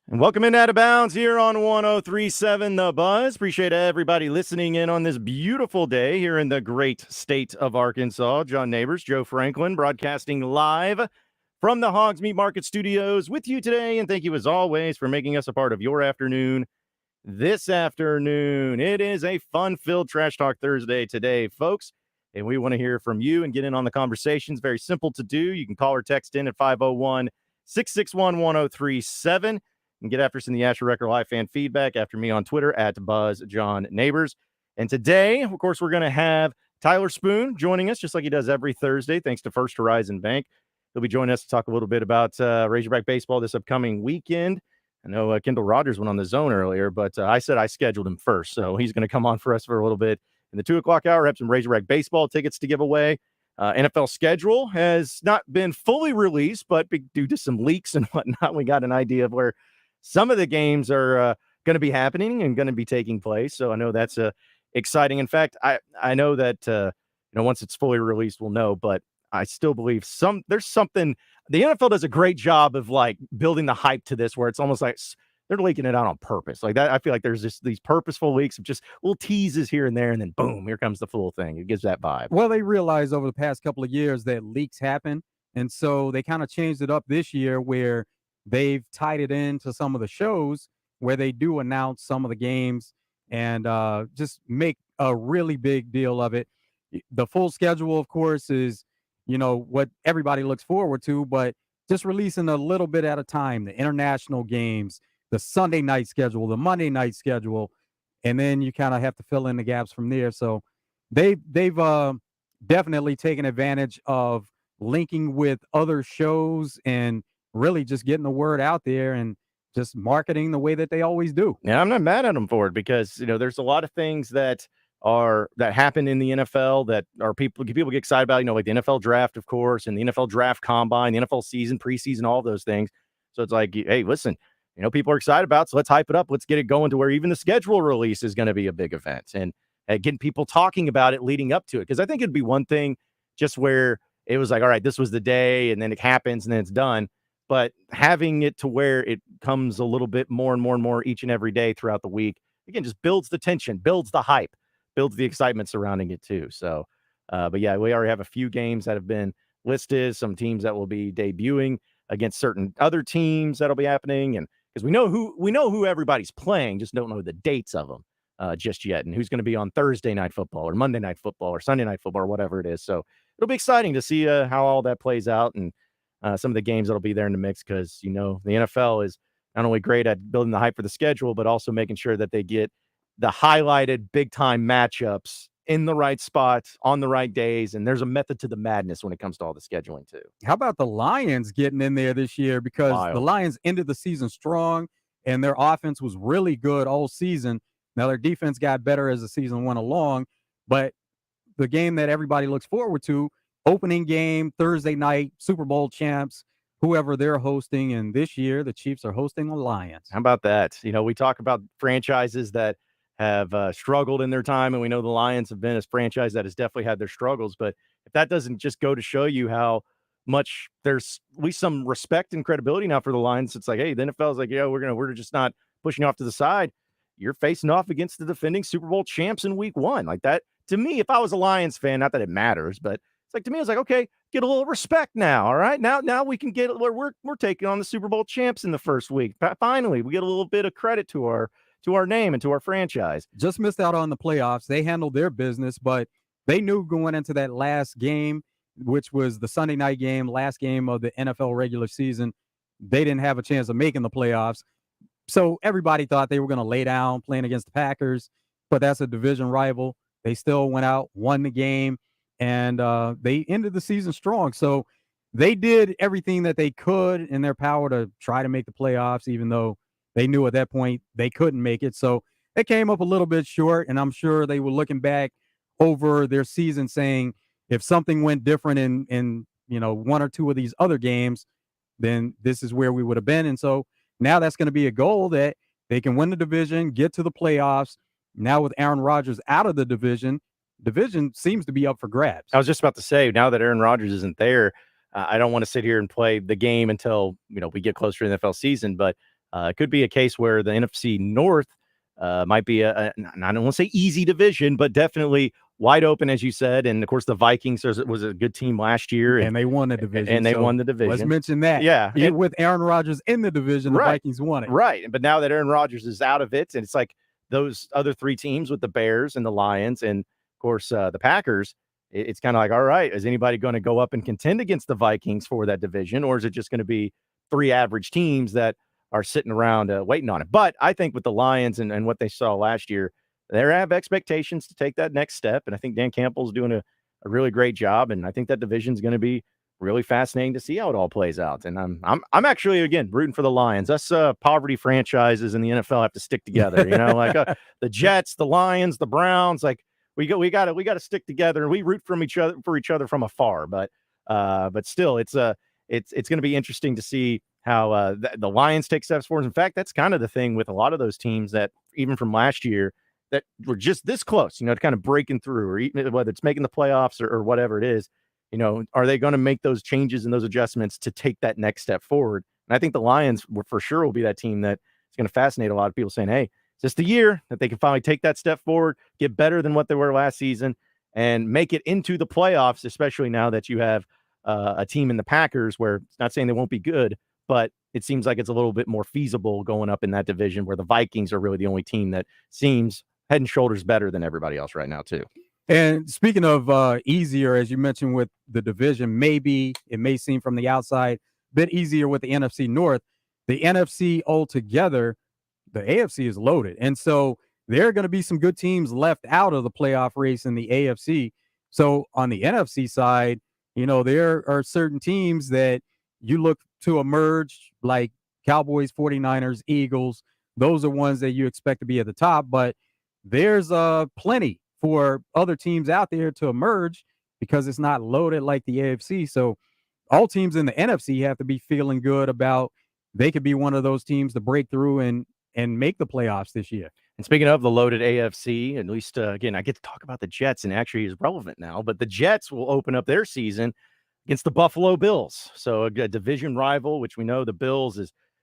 And welcome in Out of Bounds here on 1037 The Buzz. Appreciate everybody listening in on this beautiful day here in the great state of Arkansas. John Nabors, Joe Franklin, broadcasting live from the Hogs Meat Market Studios with you today. And thank you, as always, for making us a part of your afternoon this afternoon. It is a fun-filled Trash Talk Thursday today, folks. And we want to hear from you and get in on the conversations. Very simple to do. You can call or text in at 501-661-1037. And get after us in the Asher Record Live fan feedback after me on Twitter at BuzzJohnNeighbors. And today, of course, we're going to have Tyler Spoon joining us, just like he does every Thursday, thanks to First Horizon Bank. He'll be joining us to talk a little bit about Razorback baseball this upcoming weekend. I know Kendall Rogers went on the zone earlier, but I said I scheduled him first, so he's going to come on for us for a little bit. In the 2 o'clock hour, have some Razorback baseball tickets to give away. NFL schedule has not been fully released, but due to some leaks and whatnot, we got an idea of where some of the games are going to be happening and going to be taking place. So I know that's exciting. In fact, I know that once it's fully released, we'll know. But I still believe there's something. The NFL does a great job of like building the hype to this, where it's almost like they're leaking it out on purpose. Like that, I feel like there's just these purposeful leaks of just little teases here and there, and then boom, here comes the full thing. It gives that vibe. Well, they realized over the past couple of years that leaks happen, and so they kind of changed it up this year where they've tied it into some of the shows where they do announce some of the games and just make a really big deal of it. The full schedule, of course, is, what everybody looks forward to, but just releasing a little bit at a time, the international games, the Sunday night schedule, the Monday night schedule, and then you kind of have to fill in the gaps from there. So they've definitely taken advantage of linking with other shows and really just getting the word out there and just marketing the way that they always do. Yeah, I'm not mad at them for it because, there's a lot of things that happen in the NFL that are people get excited about, like the NFL draft, of course, and the NFL draft combine, the NFL season, preseason, all those things. So it's like, hey, listen, people are excited about, so let's hype it up. Let's get it going to where even the schedule release is going to be a big event and getting people talking about it leading up to it. Because I think it'd be one thing just where it was like, all right, this was the day, and then it happens, and then it's done. But having it to where it comes a little bit more and more and more each and every day throughout the week, again, just builds the tension, builds the hype, builds the excitement surrounding it too. So, but yeah, we already have a few games that have been listed, some teams that will be debuting against certain other teams that'll be happening. And because we know who everybody's playing, just don't know the dates of them just yet, and who's going to be on Thursday night football or Monday night football or Sunday night football or whatever it is. So it'll be exciting to see how all that plays out and some of the games that'll be there in the mix, because, the NFL is not only great at building the hype for the schedule, but also making sure that they get the highlighted big-time matchups in the right spots on the right days. And there's a method to the madness when it comes to all the scheduling, too. How about the Lions getting in there this year? Because the Lions ended the season strong, and their offense was really good all season. Now, their defense got better as the season went along, but the game that everybody looks forward to, opening game, Thursday night, Super Bowl champs, whoever they're hosting. And this year, the Chiefs are hosting the Lions. How about that? We talk about franchises that have struggled in their time, and we know the Lions have been a franchise that has definitely had their struggles. But if that doesn't just go to show you how much there's at least some respect and credibility now for the Lions, it's like, hey, the NFL is like, yeah, we're just not pushing you off to the side. You're facing off against the defending Super Bowl champs in week one. Like that, to me, if I was a Lions fan, not that it matters, but like, to me, it's like, okay, get a little respect now. All right. Now we can get where we're taking on the Super Bowl champs in the first week. Finally, we get a little bit of credit to our name and to our franchise. Just missed out on the playoffs. They handled their business, but they knew going into that last game, which was the Sunday night game, last game of the NFL regular season, they didn't have a chance of making the playoffs. So everybody thought they were going to lay down playing against the Packers, but that's a division rival. They still went out, won the game, and they ended the season strong. So they did everything that they could in their power to try to make the playoffs, even though they knew at that point they couldn't make it. So they came up a little bit short, and I'm sure they were looking back over their season saying, if something went different in one or two of these other games, then this is where we would have been. And so now that's going to be a goal that they can win the division, get to the playoffs. Now with Aaron Rodgers out of the division seems to be up for grabs. I was just about to say, now that Aaron Rodgers isn't there, I don't want to sit here and play the game until we get closer to the NFL season. But It could be a case where the NFC North might be I don't want to say easy division, but definitely wide open, as you said. And of course, the Vikings was a good team last year, And they won the division. and they so won the let's division. mention that. Yeah, With Aaron Rodgers in the division, the Vikings won it. Right. But now that Aaron Rodgers is out of it, and it's like those other three teams with the Bears and the Lions and, of course, the Packers, it's kind of like, all right, is anybody going to go up and contend against the Vikings for that division, or is it just going to be three average teams that are sitting around waiting on it? But I think with the Lions and what they saw last year, they have expectations to take that next step, and I think Dan Campbell's doing a really great job, and I think that division is going to be really fascinating to see how it all plays out. And I'm actually, again, rooting for the Lions. Us poverty franchises in the NFL have to stick together. Like the Jets, the Lions, the Browns. Like we got to stick together, and we root for each other from afar. But still, it's going to be interesting to see how the Lions take steps forward. In fact, that's kind of the thing with a lot of those teams that even from last year that were just this close, to kind of breaking through, or even whether it's making the playoffs or whatever it is. Are they going to make those changes and those adjustments to take that next step forward? And I think the Lions for sure will be that team that is going to fascinate a lot of people, saying, hey, it's just the year that they can finally take that step forward, get better than what they were last season, and make it into the playoffs, especially now that you have a team in the Packers where it's not saying they won't be good, but it seems like it's a little bit more feasible going up in that division where the Vikings are really the only team that seems head and shoulders better than everybody else right now, too. And speaking of easier, as you mentioned with the division, maybe it may seem from the outside a bit easier with the NFC North. The NFC altogether, the AFC is loaded. And so there are going to be some good teams left out of the playoff race in the AFC. So on the NFC side, there are certain teams that you look to emerge, like Cowboys, 49ers, Eagles. Those are ones that you expect to be at the top. But there's plenty for other teams out there to emerge because it's not loaded like the AFC. So all teams in the NFC have to be feeling good about they could be one of those teams to break through and make the playoffs this year. And speaking of the loaded AFC, at least, again, I get to talk about the Jets, and actually is relevant now, but the Jets will open up their season against the Buffalo Bills. So a division rival, which we know the Bills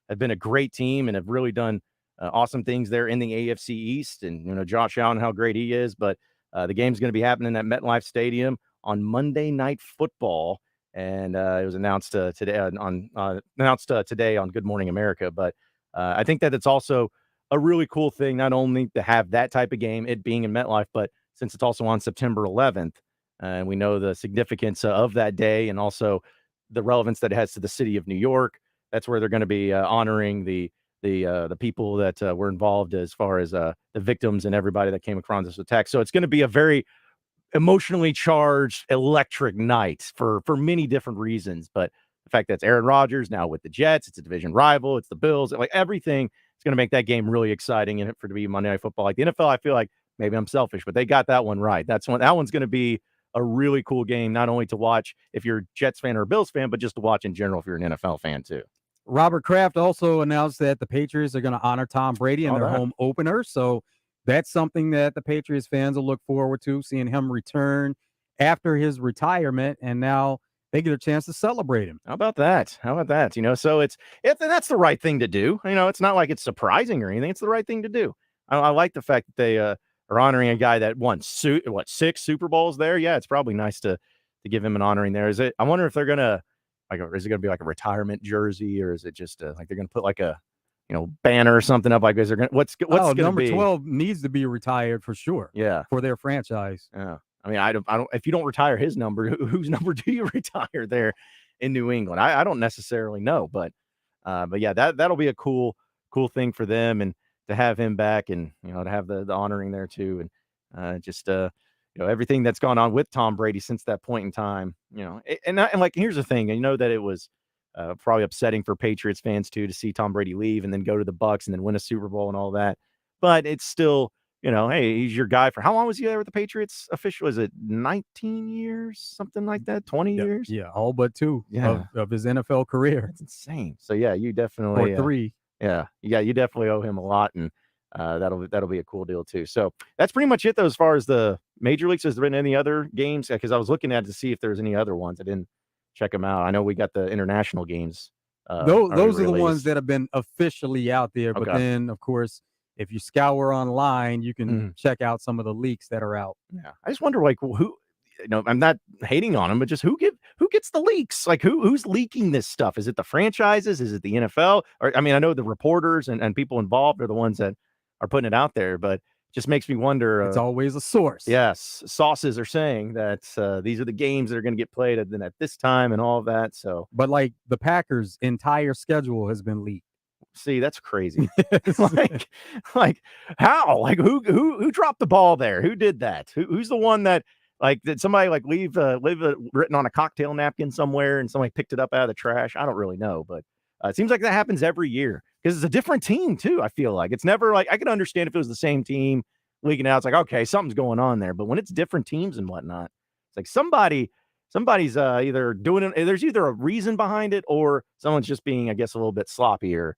have been a great team and have really done awesome things there in the AFC East. And, Josh Allen, how great he is. But the game's going to be happening at MetLife Stadium on Monday Night Football. And it was announced today on Good Morning America. But I think that it's also a really cool thing, not only to have that type of game, it being in MetLife, but since it's also on September 11th, and we know the significance of that day and also the relevance that it has to the city of New York. That's where they're going to be honoring the people that were involved as far as the victims and everybody that came across this attack. So it's going to be a very emotionally charged, electric night for many different reasons. But the fact that it's Aaron Rodgers now with the Jets, it's a division rival, it's the Bills, like everything is going to make that game really exciting and for it to be Monday Night Football. Like the NFL, I feel like maybe I'm selfish, but they got that one right. That one's going to be a really cool game, not only to watch if you're a Jets fan or a Bills fan, but just to watch in general if you're an NFL fan too. Robert Kraft also announced that the Patriots are going to honor Tom Brady in their home opener. So that's something that the Patriots fans will look forward to, seeing him return after his retirement. And now they get a chance to celebrate him. How about that? So it's that's the right thing to do. It's not like it's surprising or anything. It's the right thing to do. I like the fact that they are honoring a guy that won 6 Super Bowls there. Yeah, it's probably nice to give him an honoring there. I wonder if they're gonna is it gonna be like a retirement jersey, or is it just like they're gonna put like a banner or something up? Like, is there gonna what's gonna number be? 12 needs to be retired for sure. Yeah, for their franchise. Yeah, I mean, I don't. If you don't retire his number, whose number do you retire there in New England? I don't necessarily know, but yeah, that'll be a cool thing for them, and to have him back, and to have the honoring there too, and just everything that's gone on with Tom Brady since that point in time, and like here's the thing, that it was probably upsetting for Patriots fans too to see Tom Brady leave and then go to the Bucs and then win a Super Bowl and all that, but it's still. Hey, he's your guy for how long was he there with the Patriots? Official, is it 19 years, something like that, 20 years? Yeah, all but 2 of his NFL career. That's insane. So yeah, you definitely or 3. You definitely owe him a lot, and that'll be a cool deal too. So that's pretty much it though, as far as the major leagues. Has there been any other games? Because I was looking at it to see if there's any other ones. I didn't check them out. I know we got the international games already Those are the ones released. that have been officially out there. But Okay. then, of course, if you scour online, you can Mhm. check out some of the leaks that are out. Yeah. I just wonder, like, who, I'm not hating on them, but just who gets the leaks? Like, who's leaking this stuff? Is it the franchises? Is it the NFL? Or I mean, I know the reporters and people involved are the ones that are putting it out there, but just makes me wonder. It's always a source. Yes, sources are saying that these are the games that are going to get played at this time and all of that. So, But like the Packers' entire schedule has been leaked. see, that's crazy. Yes. like, like how? Like who dropped the ball there? Who did that? Who's the one that like did somebody like leave it written on a cocktail napkin somewhere and somebody picked it up out of the trash? I don't really know, but it seems like that happens every year because it's a different team too. I feel like it's never like I can understand if it was the same team leaking out. It's like okay, something's going on there, but when it's different teams and whatnot, it's like somebody's either doing it. There's either a reason behind it or someone's just being, I guess, a little bit sloppy or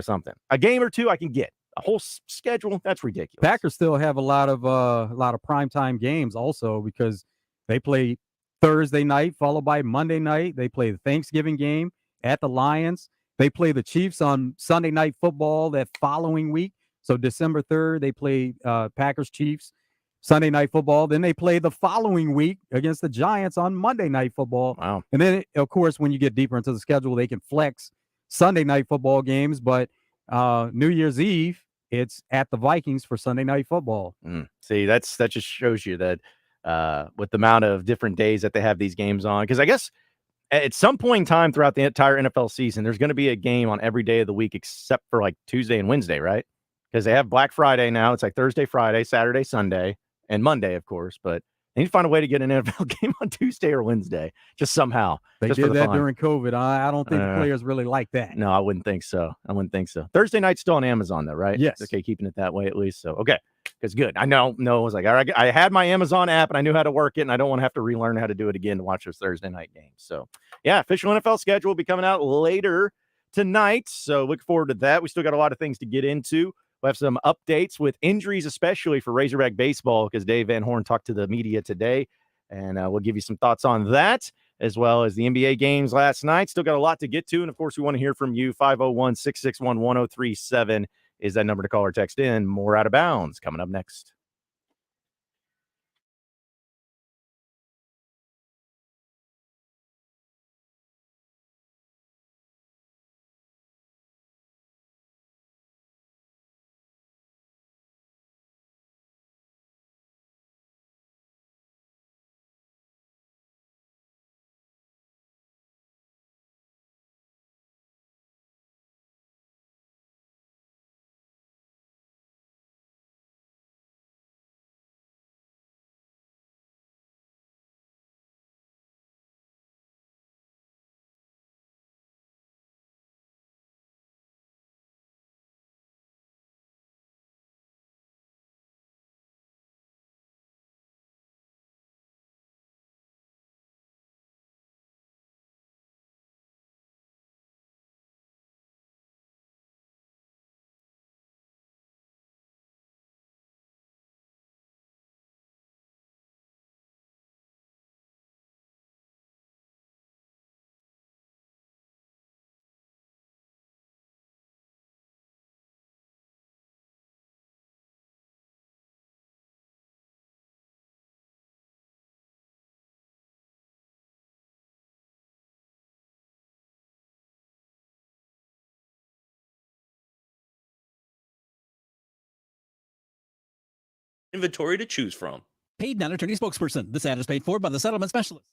something. A game or two I can get. A whole schedule, that's ridiculous. Packers still have a lot of primetime games also because they play Thursday night followed by Monday night. They play the Thanksgiving game at the Lions. They play the Chiefs on Sunday Night Football that following week. So December 3rd, they play Packers Chiefs Sunday Night Football. Then they play the following week against the Giants on Monday Night Football. Wow. And then, of course, when you get deeper into the schedule, they can flex Sunday Night Football games. But New Year's Eve, it's at the Vikings for Sunday Night Football. See, that just shows you that with the amount of different days that they have these games on, because I guess at some point in time throughout the entire NFL season, there's going to be a game on every day of the week except for like Tuesday and Wednesday, right? Because they have Black Friday now. It's like Thursday, Friday, Saturday, Sunday, and Monday, of course. But they need to find a way to get an NFL game on Tuesday or Wednesday, just somehow, They just for did the that fun. during COVID. I don't think the players really like that. No, I wouldn't think so. I wouldn't think so. Thursday night's still on Amazon though, right? Yes. Okay, keeping it that way at least. So okay, because good. I know. No, I was like, all right, I had my Amazon app and I knew how to work it, and I don't want to have to relearn how to do it again to watch those Thursday night games. So yeah, official NFL schedule will be coming out later tonight. So look forward to that. We still got a lot of things to get into. We'll have some updates with injuries, especially for Razorback baseball, because Dave Van Horn talked to the media today, and we'll give you some thoughts on that, as well as the NBA games last night. Still got a lot to get to. And of course, we want to hear from you. 501 661 1037 is that number to call or text in. More Out of Bounds coming up next. Inventory to choose from. Paid non-attorney spokesperson. This ad is paid for by the settlement specialist.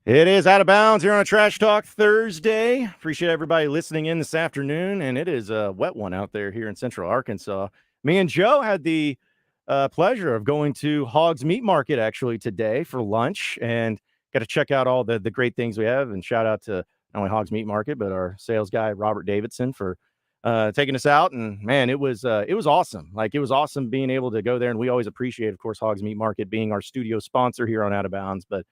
It is Out of Bounds here on a Trash Talk Thursday. Appreciate everybody listening in this afternoon, and it is a wet one out there here in Central Arkansas. Me and Joe had the pleasure of going to Hogs Meat Market actually today for lunch, and got to check out all the great things we have. And shout out to not only Hogs Meat Market but our sales guy Robert Davidson for taking us out. And man, it was awesome. Like, it was awesome being able to go there, and we always appreciate, of course, Hogs Meat Market being our studio sponsor here on Out of Bounds, but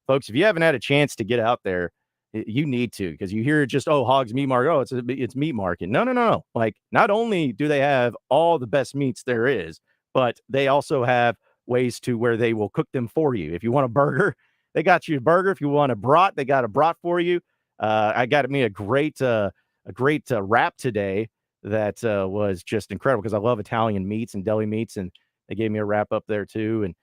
folks, if you haven't had a chance to get out there, you need to, because you hear just, oh, Hogs Meat Market, oh, it's meat market. No. Like, not only do they have all the best meats there is, but they also have ways to where they will cook them for you. If you want a burger, they got you a burger. If you want a brat, they got a brat for you. I got me a great wrap today that was just incredible, because I love Italian meats and deli meats, and they gave me a wrap up there too. And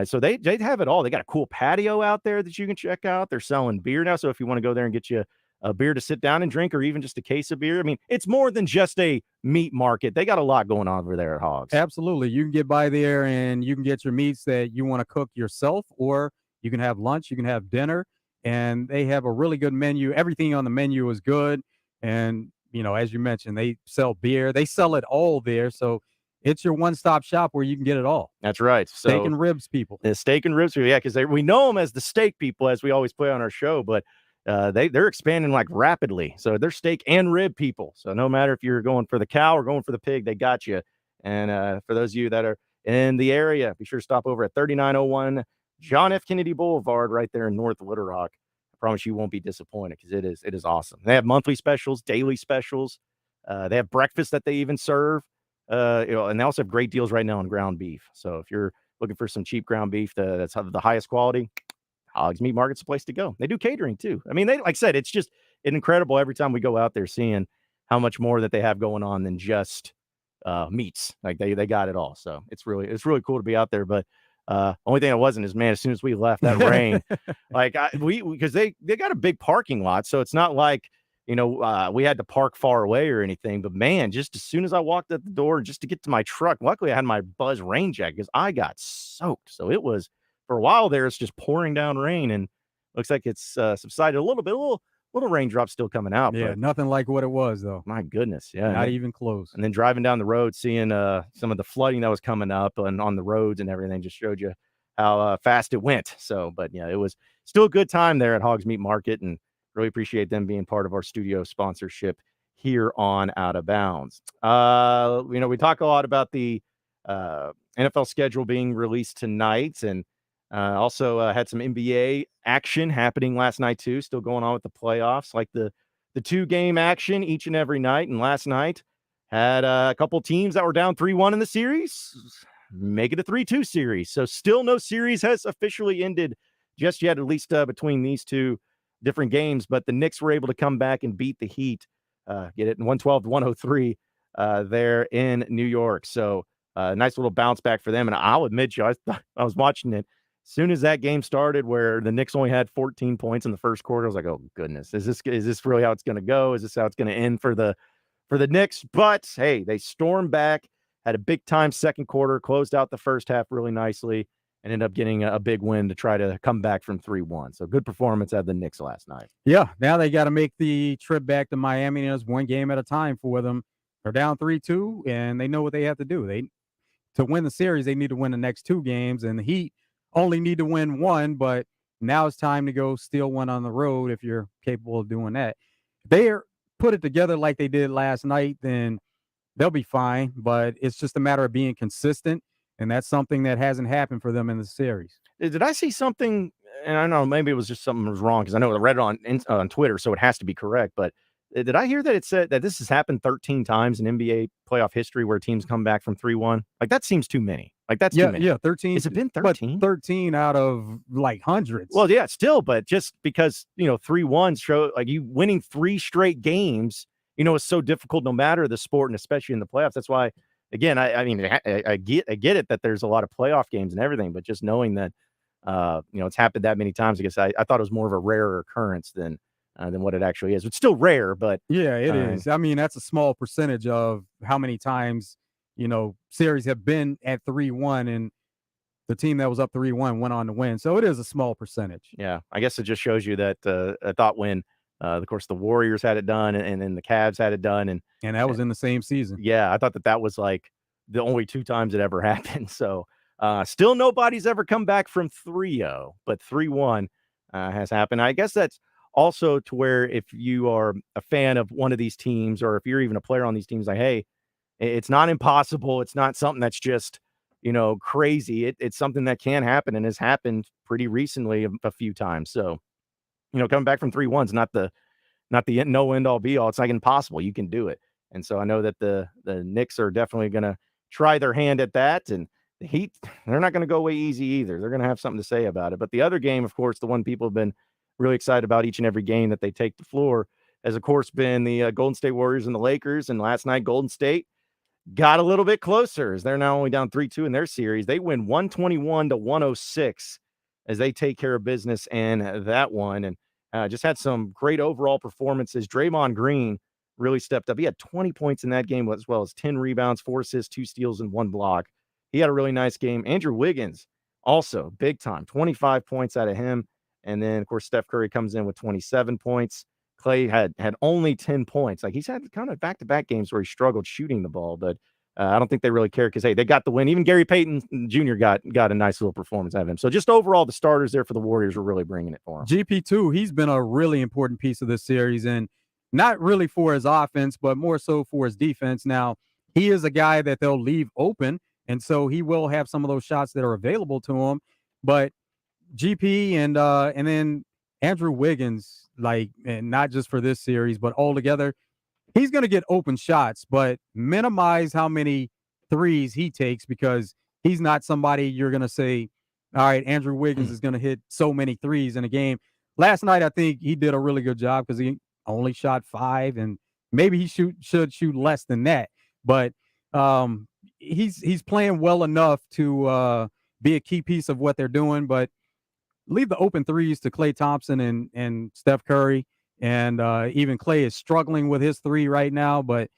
so they have it all. They got a cool patio out there that you can check out. They're selling beer now, so if you want to go there and get you a beer to sit down and drink, or even just a case of beer, I mean, it's more than just a meat market. They got a lot going on over there at Hogs. Absolutely. You can get by there and you can get your meats that you want to cook yourself, or you can have lunch, you can have dinner, and they have a really good menu. Everything on the menu is good. And, as you mentioned, they sell beer. They sell it all there. So it's your one-stop shop where you can get it all. That's right. So, steak and ribs people. The steak and ribs, yeah, because we know them as the steak people, as we always play on our show, but they're expanding like rapidly. So they're steak and rib people. So no matter if you're going for the cow or going for the pig, they got you. And for those of you that are in the area, be sure to stop over at 3901 John F. Kennedy Boulevard right there in North Little Rock. I promise you won't be disappointed, because it is awesome. They have monthly specials, daily specials. They have breakfast that they even serve. And they also have great deals right now on ground beef. So if you're looking for some cheap ground beef that's of the highest quality, Hogs Meat Market's the place to go. They do catering too. I mean, like I said, it's just incredible every time we go out there, seeing how much more that they have going on than just meats. Like they got it all. So it's really cool to be out there. But only thing I wasn't is, man, as soon as we left, that rain, like because they got a big parking lot, so it's not like, we had to park far away or anything, but man, just as soon as I walked out the door, just to get to my truck, luckily I had my Buzz rain jacket, because I got soaked. So it was, for a while there, it's just pouring down rain, and looks like it's subsided a little bit, little raindrops still coming out. Yeah, but nothing like what it was, though. my goodness. Yeah. Not even close. And then driving down the road, seeing some of the flooding that was coming up and on the roads and everything, just showed you how fast it went. So, but yeah, it was still a good time there at Hogs Meat Market, and really appreciate them being part of our studio sponsorship here on Out of Bounds. We talk a lot about the NFL schedule being released tonight, and also had some NBA action happening last night too, still going on with the playoffs, like the 2-game action each and every night. And last night had a couple teams that were down 3-1 in the series make it a 3-2 series. So still no series has officially ended just yet, at least between these two different games. But the Knicks were able to come back and beat the Heat, get it in 112-103 there in New York. So nice little bounce back for them. And I'll admit you, I was watching it. As soon as that game started, where the Knicks only had 14 points in the first quarter, I was like, "Oh goodness, is this really how it's going to go? Is this how it's going to end for the Knicks?" But hey, they stormed back, had a big time second quarter, closed out the first half really nicely, and ended up getting a big win to try to come back from 3-1. So good performance out of the Knicks last night. Yeah, now they got to make the trip back to Miami, and it's one game at a time for them. They're down 3-2, and they know what they have to do. To win the series, they need to win the next 2 games, and the Heat only need to win 1, but now it's time to go steal one on the road if you're capable of doing that. If they put it together like they did last night, then they'll be fine, but it's just a matter of being consistent, and that's something that hasn't happened for them in the series. Did I see something, and I don't know, maybe it was just something was wrong, because I know I read it on Twitter, so it has to be correct, but did I hear that it said that this has happened 13 times in NBA playoff history where teams come back from 3-1? Like, that seems too many. Like, that's too many. Yeah, 13. Has it been 13? 13 out of like hundreds. Well, yeah, still, but just because, 3-1 show, like, you winning 3 straight games, is so difficult no matter the sport, and especially in the playoffs. That's why, again, I mean, I get it that there's a lot of playoff games and everything, but just knowing that, it's happened that many times, I guess I thought it was more of a rarer occurrence than what it actually is. It's still rare, but yeah, it is. I mean, that's a small percentage of how many times, series have been at 3-1, and the team that was up 3-1 went on to win. So it is a small percentage. Yeah, I guess it just shows you that I thought when, of course, the Warriors had it done, and then the Cavs had it done, and that was in the same season. yeah, I thought that was like the only 2 times it ever happened. So still nobody's ever come back from 3-0, but 3-1 has happened. I guess that's also to where if you are a fan of one of these teams, or if you're even a player on these teams, like, hey, it's not impossible. It's not something that's just, crazy. It's something that can happen and has happened pretty recently a few times. So, coming back from 3-1 is not the no end all be all. It's like impossible. You can do it. And so I know that the Knicks are definitely going to try their hand at that. And the Heat, they're not going to go away easy either. They're going to have something to say about it. But the other game, of course, the one people have been really excited about each and every game that they take the floor, has, of course, been the Golden State Warriors and the Lakers. And last night, Golden State got a little bit closer, as they're now only down 3-2 in their series. They win 121-106 as they take care of business in that one. And just had some great overall performances. Draymond Green really stepped up. He had 20 points in that game, as well as 10 rebounds, 4 assists, 2 steals, and 1 block. He had a really nice game. Andrew Wiggins, also big time, 25 points out of him. And then, of course, Steph Curry comes in with 27 points. Clay had only 10 points. Like, he's had kind of back-to-back games where he struggled shooting the ball, but I don't think they really care because, hey, they got the win. Even Gary Payton Jr. got a nice little performance out of him. So just overall, the starters there for the Warriors were really bringing it for him. GP2, he's been a really important piece of this series, and not really for his offense, but more so for his defense. Now, he is a guy that they'll leave open, and so he will have some of those shots that are available to him. But GP and then Andrew Wiggins, like, and not just for this series, but altogether, he's going to get open shots, but minimize how many threes he takes, because he's not somebody you're going to say, all right, Andrew Wiggins is going to hit so many threes in a game. Last night, I think he did a really good job because he only shot 5, and maybe he should shoot less than that. But he's playing well enough to be a key piece of what they're doing, but leave the open threes to Klay Thompson and Steph Curry. And even Klay is struggling with his 3 right now. But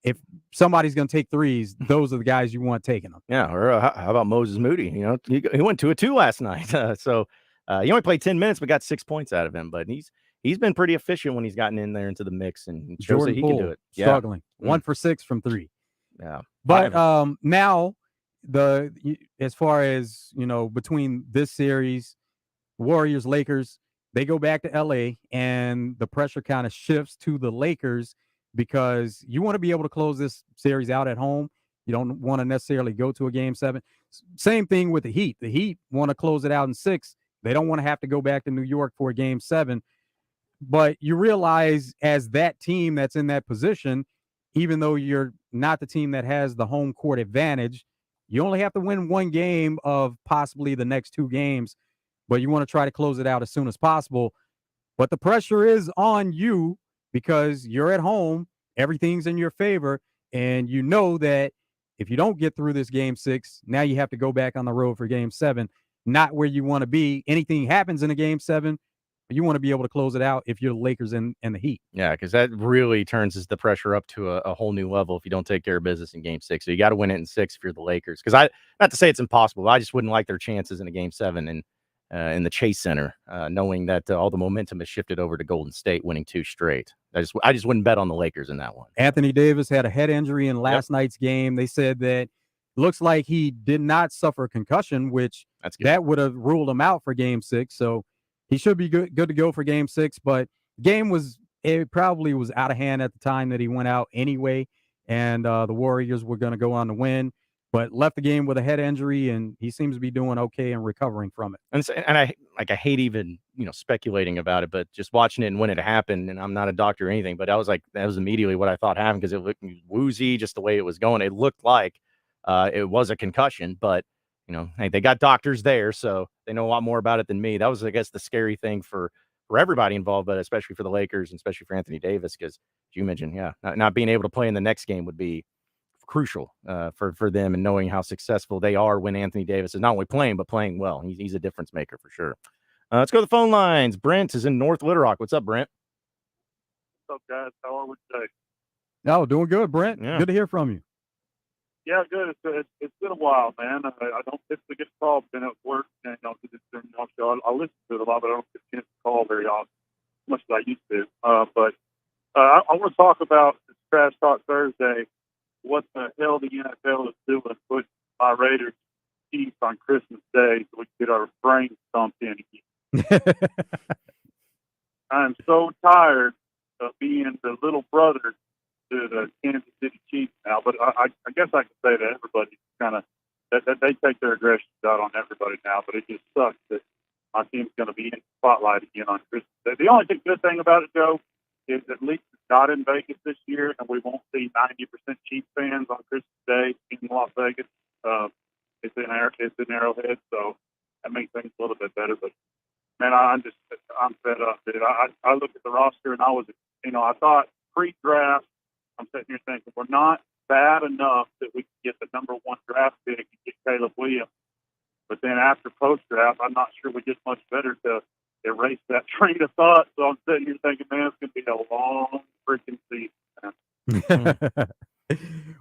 if somebody's going to take threes, those are the guys you want taking them. Yeah, or how about Moses Moody? He went 2-2 last night. So he only played 10 minutes, but got 6 points out of him. But he's been pretty efficient when he's gotten in there into the mix, and shows Jordan that he Poole, can do it. Struggling. 1 for 6 from 3. Yeah. But now, as far as, between this series, Warriors, Lakers, they go back to LA, and the pressure kind of shifts to the Lakers because you want to be able to close this series out at home. You don't want to necessarily go to a game 7. Same thing with the Heat. The Heat want to close it out in 6. They don't want to have to go back to New York for a game 7. But you realize, as that team that's in that position, even though you're not the team that has the home court advantage, you only have to win 1 game of possibly the next 2 games. But you want to try to close it out as soon as possible. But the pressure is on you because you're at home. Everything's in your favor. And you know that if you don't get through this game 6, now you have to go back on the road for game 7, not where you want to be. Anything happens in a game 7, you want to be able to close it out if you're the Lakers and the Heat. Yeah, because that really turns the pressure up to a whole new level if you don't take care of business in game 6. So you got to win it in 6 if you're the Lakers. Because not to say it's impossible, but I just wouldn't like their chances in a game 7 and in the Chase Center, knowing that all the momentum has shifted over to Golden State winning 2 straight. I just wouldn't bet on the Lakers in that one. Anthony Davis had a head injury in last night's game. They said that looks like he did not suffer a concussion, which that would have ruled him out for game 6. So he should be good to go for game 6. But it probably was out of hand at the time that he went out anyway. And the Warriors were going to go on to win, but left the game with a head injury, and he seems to be doing okay and recovering from it. And I hate even, speculating about it, but just watching it and when it happened, and I'm not a doctor or anything, but I was like, that was immediately what I thought happened because it looked woozy, just the way it was going. It looked like it was a concussion, but, hey, they got doctors there, so they know a lot more about it than me. That was, I guess, the scary thing for everybody involved, but especially for the Lakers and especially for Anthony Davis, because you mentioned, not being able to play in the next game would be crucial for them, and knowing how successful they are when Anthony Davis is not only playing, but playing well. He's a difference maker for sure. Let's go to the phone lines. Brent is in North Little Rock. What's up, Brent? What's up, guys? How are we today? Oh, doing good, Brent. Yeah. Good to hear from you. Yeah, good. It's been a while, man. I don't typically get called. Been at work, and so I listen to it a lot, but I don't get a chance to call very often, as much as I used to. But I want to talk about this Trash Talk Thursday. What the hell the NFL is doing putting my Raiders Chiefs on Christmas Day so we can get our brains stumped in again. I'm so tired of being the little brother to the Kansas City Chiefs now, but I guess I can say that everybody kind of that they take their aggression out on everybody now. But it just sucks that my team's going to be in the spotlight again on Christmas Day. The only good thing about it, Joe, is at least it's not in Vegas this year, and we won't see 90% Chiefs fans on Christmas Day in Las Vegas. It's in Arrowhead, so that makes things a little bit better. But man, I'm fed up, dude. I look at the roster and I thought pre-draft. I'm sitting here thinking we're not bad enough that we can get the number 1 draft pick and get Caleb Williams. But then after post-draft, I'm not sure we get much better to erase that train of thought. So I'm sitting here thinking, man, it's going to be a long freaking season.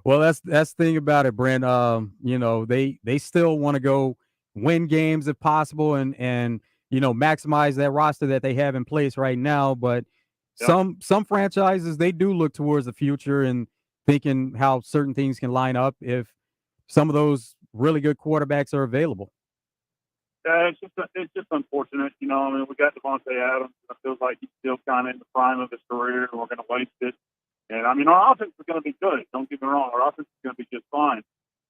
Well, that's the thing about it, Brent. They still want to go win games if possible and maximize that roster that they have in place right now. But some franchises, they do look towards the future and thinking how certain things can line up if some of those really good quarterbacks are available. Yeah, it's just unfortunate. We got Devontae Adams. I feel like he's still kind of in the prime of his career, and we're going to waste it. And, our offense is going to be good. Don't get me wrong. Our offense is going to be just fine.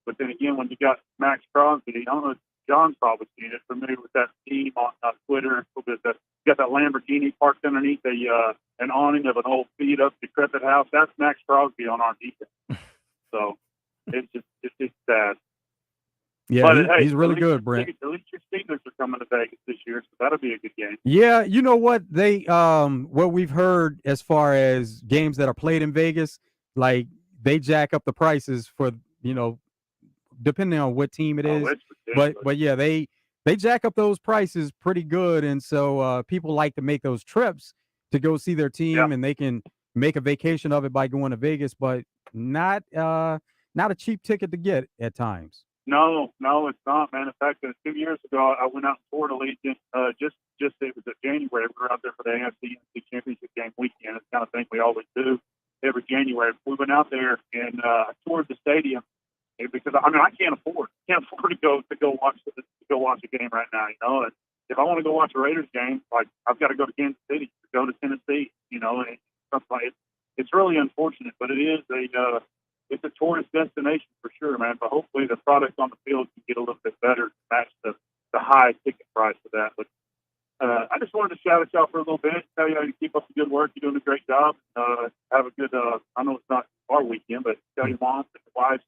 But then again, when you got Max Crosby, I don't know if John's probably seen it, familiar with that team on Twitter. You got that Lamborghini parked underneath an awning of an old beat-up, decrepit house. That's Max Crosby on our defense. So it's just sad. Yeah, but, he's really good, Brent. At least your Steelers are coming to Vegas this year, so that'll be a good game. Yeah, you know what? What we've heard as far as games that are played in Vegas, like they jack up the prices for, depending on what team it is. But yeah, they jack up those prices pretty good, and so people like to make those trips to go see their team, and they can make a vacation of it by going to Vegas, but not a cheap ticket to get at times. No, it's not, man. In fact, 2 years ago, I went out and toured Allegiant. Just it was January. We were out there for the AFC Championship game weekend. It's the kind of thing we always do every January. We went out there and toured the stadium because I can't afford to go watch a game right now. And if I want to go watch a Raiders game, like I've got to go to Kansas City, to go to Tennessee. And stuff like it. It's really unfortunate, but it is it's a tourist destination for sure, man. But hopefully the product on the field can get a little bit better to match the high ticket price of that. But I just wanted to shout at y'all for a little bit, tell you how you keep up the good work. You're doing a great job. Have a good, I know it's not our weekend, but tell your moms and your wives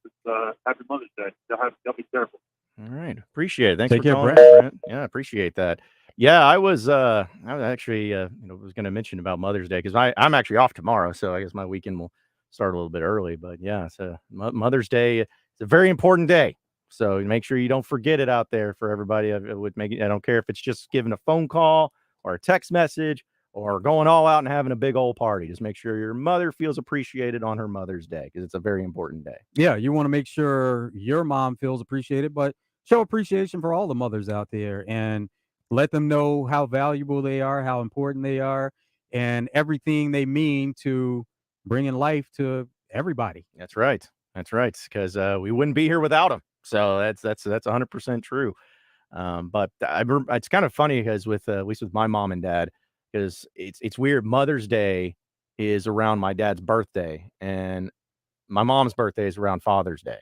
Happy Mother's Day. They'll be careful. All right. Appreciate it. Thanks Take for care, calling, Brent. Yeah, appreciate that. Yeah, I was actually was going to mention about Mother's Day because I'm actually off tomorrow, so I guess my weekend will start a little bit early. But yeah, so Mother's Day, it's a very important day. So make sure you don't forget it out there for everybody. I don't care if it's just giving a phone call or a text message or going all out and having a big old party. Just make sure your mother feels appreciated on her Mother's Day because it's a very important day. Yeah, you want to make sure your mom feels appreciated, but show appreciation for all the mothers out there and let them know how valuable they are, how important they are, and everything they mean to bringing life to everybody. That's right. Because we wouldn't be here without them. So that's 100% true. But it's kind of funny because at least with my mom and dad, because it's weird. Mother's Day is around my dad's birthday, and my mom's birthday is around Father's Day.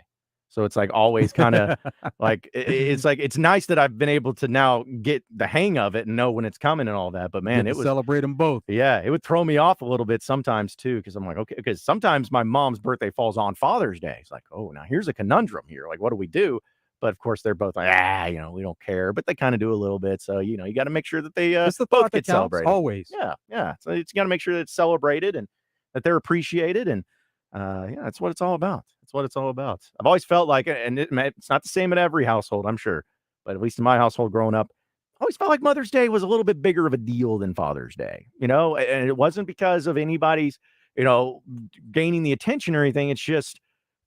So it's like always kind of like it's nice that I've been able to now get the hang of it and know when it's coming and all that. But man, it was celebrate them both. Yeah, it would throw me off a little bit sometimes too, because I'm like, okay, because sometimes my mom's birthday falls on Father's Day. It's like, oh, now here's a conundrum here. Like, what do we do? But of course, they're both like, we don't care. But they kind of do a little bit. So you got to make sure that they it's the both get celebrated always. Yeah. So it's got to make sure that it's celebrated and that they're appreciated and. That's what it's all about. I've always felt like, and it's not the same in every household, I'm sure, but at least in my household growing up, I always felt like Mother's Day was a little bit bigger of a deal than Father's Day, and it wasn't because of anybody's, gaining the attention or anything. It's just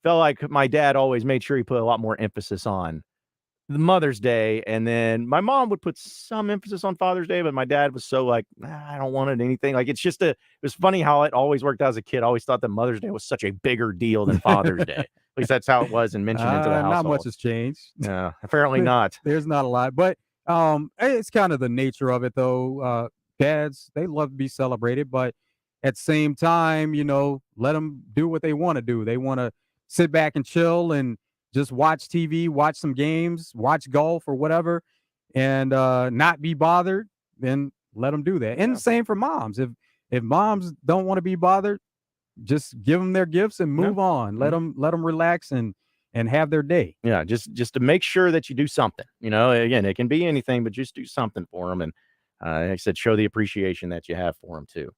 felt like my dad always made sure he put a lot more emphasis on the Mother's Day, and then my mom would put some emphasis on Father's Day, but my dad was so like, "Nah, I don't want it anything." Like, it was funny how it always worked out as a kid. I always thought that Mother's Day was such a bigger deal than Father's Day. At least that's how it was and mentioned into the Not much household. has changed. Yeah, apparently not. There's not a lot, but it's kind of the nature of it, though. Dads, they love to be celebrated, but at the same time, let them do what they want to do. They want to sit back and chill and just watch TV, watch some games, watch golf or whatever, and not be bothered. Then let them do that. And Yeah. the same for moms. If moms don't want to be bothered, just give them their gifts and Yeah. move on. Let them relax and have their day. Yeah, just to make sure that you do something, again, it can be anything, but just do something for them. And like I said, show the appreciation that you have for them too.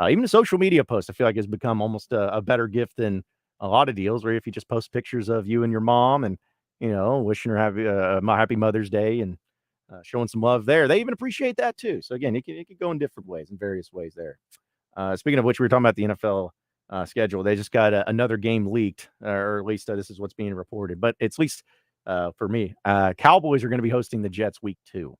Even a social media post, I feel like has become almost a better gift than a lot of deals where if you just post pictures of you and your mom and, wishing her happy Mother's Day and showing some love there, they even appreciate that too. So again, it could go in different ways, in various ways there. Speaking of which, we were talking about the NFL schedule. They just got another game leaked, or at least this is what's being reported. But it's at least for me, Cowboys are going to be hosting the Jets week 2,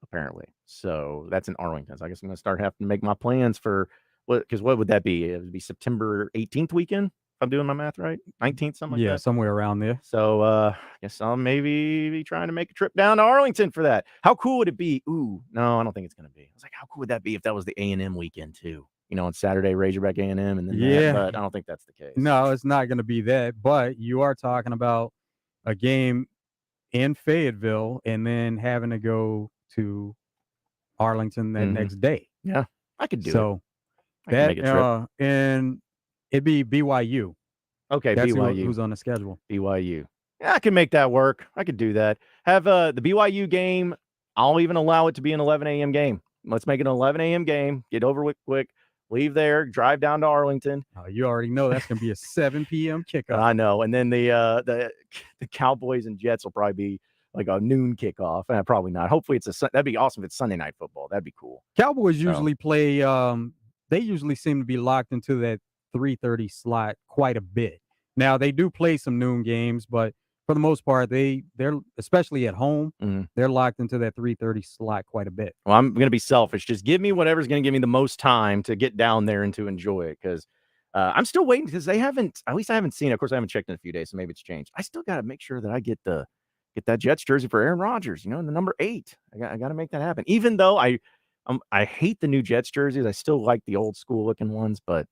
apparently. So that's in Arlington. So I guess I'm going to start having to make my plans for because what would that be? It would be September 18th weekend, if I'm doing my math right. 19th, something like Yeah, that. somewhere around there. So I guess I'll maybe be trying to make a trip down to Arlington for that. How cool would it be? Ooh, no, I don't think it's going to be. I was like, how cool would that be if that was the A&M weekend too? On Saturday, Razorback A&M, and then Yeah. but I don't think that's the case. No, it's not going to be that. But you are talking about a game in Fayetteville and then having to go to Arlington that next day. Yeah, I could do it. So I can make a trip. And it'd be BYU. Okay, That's BYU. who's on the schedule. BYU. Yeah, I can make that work. I could do that. Have the BYU game. I'll even allow it to be an 11 a.m. game. Let's make it an 11 a.m. game. Get over with quick. Leave there. Drive down to Arlington. You already know that's going to be a 7 p.m. kickoff. I know. And then the Cowboys and Jets will probably be like a noon kickoff. Probably not. Hopefully that'd be awesome if it's Sunday night football. That'd be cool. Cowboys usually play. They usually seem to be locked into that 3:30 slot quite a bit. Now they do play some noon games, but for the most part, they're especially at home, they're locked into that 3:30 slot quite a bit. Well, I'm going to be selfish. Just give me whatever's going to give me the most time to get down there and to enjoy it because I'm still waiting because they haven't, at least I haven't seen it. Of course, I haven't checked in a few days, so maybe it's changed. I still got to make sure that I get that Jets jersey for Aaron Rodgers, and the number 8. I got to make that happen. Even though I hate the new Jets jerseys, I still like the old school looking ones, but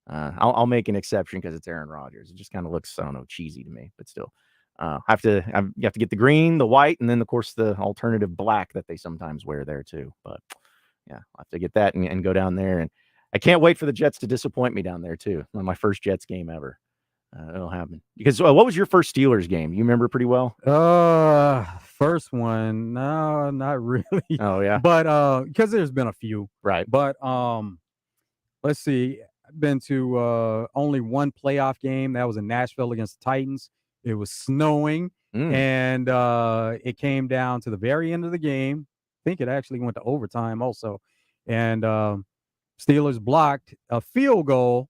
I'll make an exception because it's Aaron Rodgers. It just kind of looks, I don't know, cheesy to me, but still. You have to get the green, the white, and then of course the alternative black that they sometimes wear there too. But yeah, I'll have to get that and go down there. And I can't wait for the Jets to disappoint me down there too. My first Jets game ever. It'll happen. Because what was your first Steelers game? You remember pretty well? First one, no, not really. Oh yeah, but because there's been a few, right? But let's see. I've been to only one playoff game. That was in Nashville against the Titans. It was snowing, and it came down to the very end of the game. I think it actually went to overtime also. And Steelers blocked a field goal,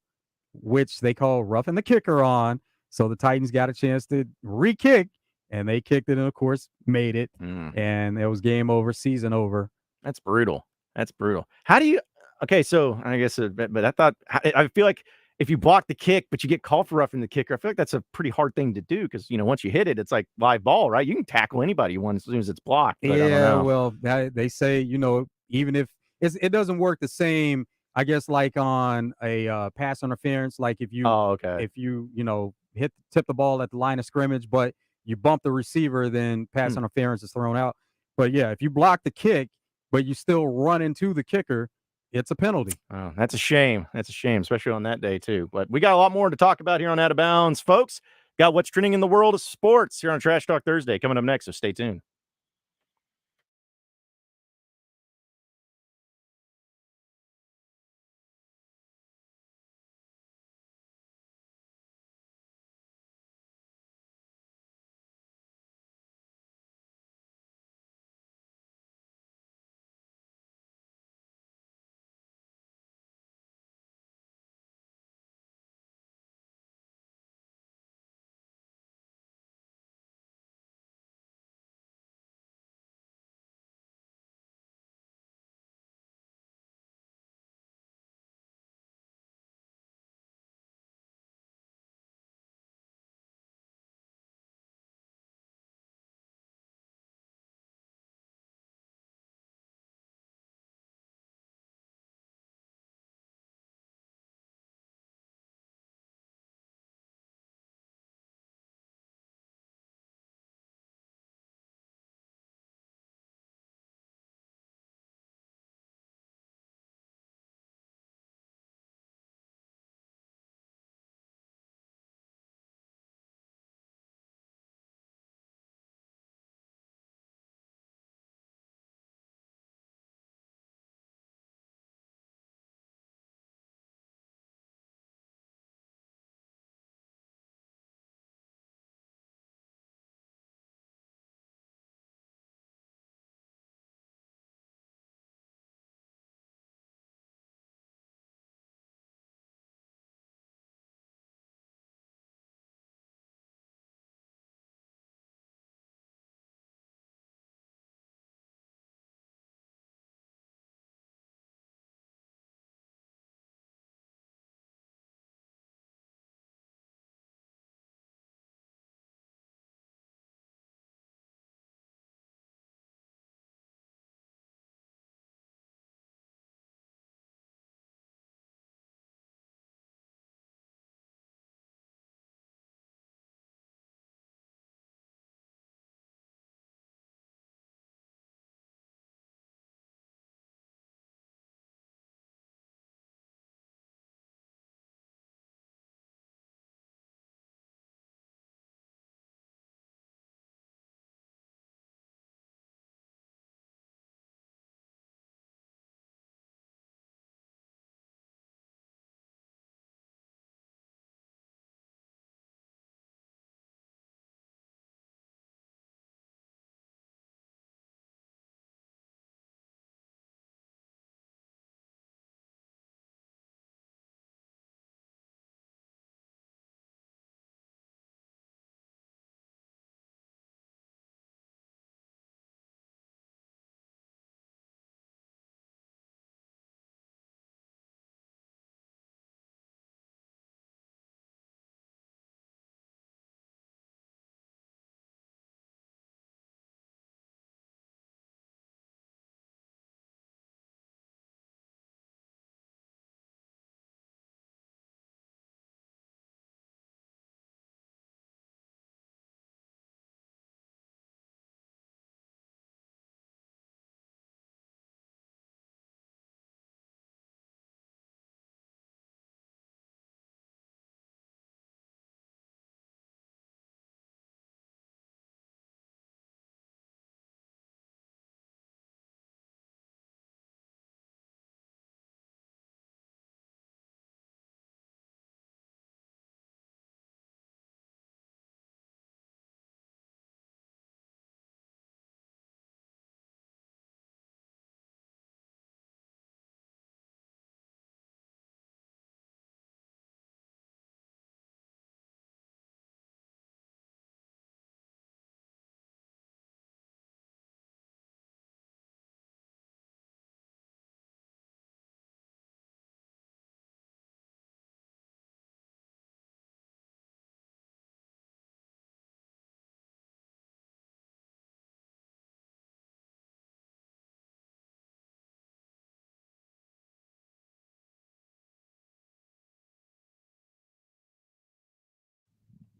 which they call roughing the kicker on. So the Titans got a chance to re-kick, and they kicked it and, of course, made it. And it was game over, season over. That's brutal. That's brutal. How do you – okay, so I guess but I thought – I feel like – if you block the kick, but you get called for roughing the kicker, I feel like that's a pretty hard thing to do because, once you hit it, it's like live ball, right? You can tackle anybody you want as soon as it's blocked. But yeah, well, they say, even if it doesn't work the same, I guess, like on a pass interference, like if you tip the ball at the line of scrimmage, but you bump the receiver, then pass interference is thrown out. But yeah, if you block the kick, but you still run into the kicker, it's a penalty. Oh, that's a shame. That's a shame, especially on that day, too. But we got a lot more to talk about here on Out of Bounds, folks. Got what's trending in the world of sports here on Trash Talk Thursday coming up next, so stay tuned.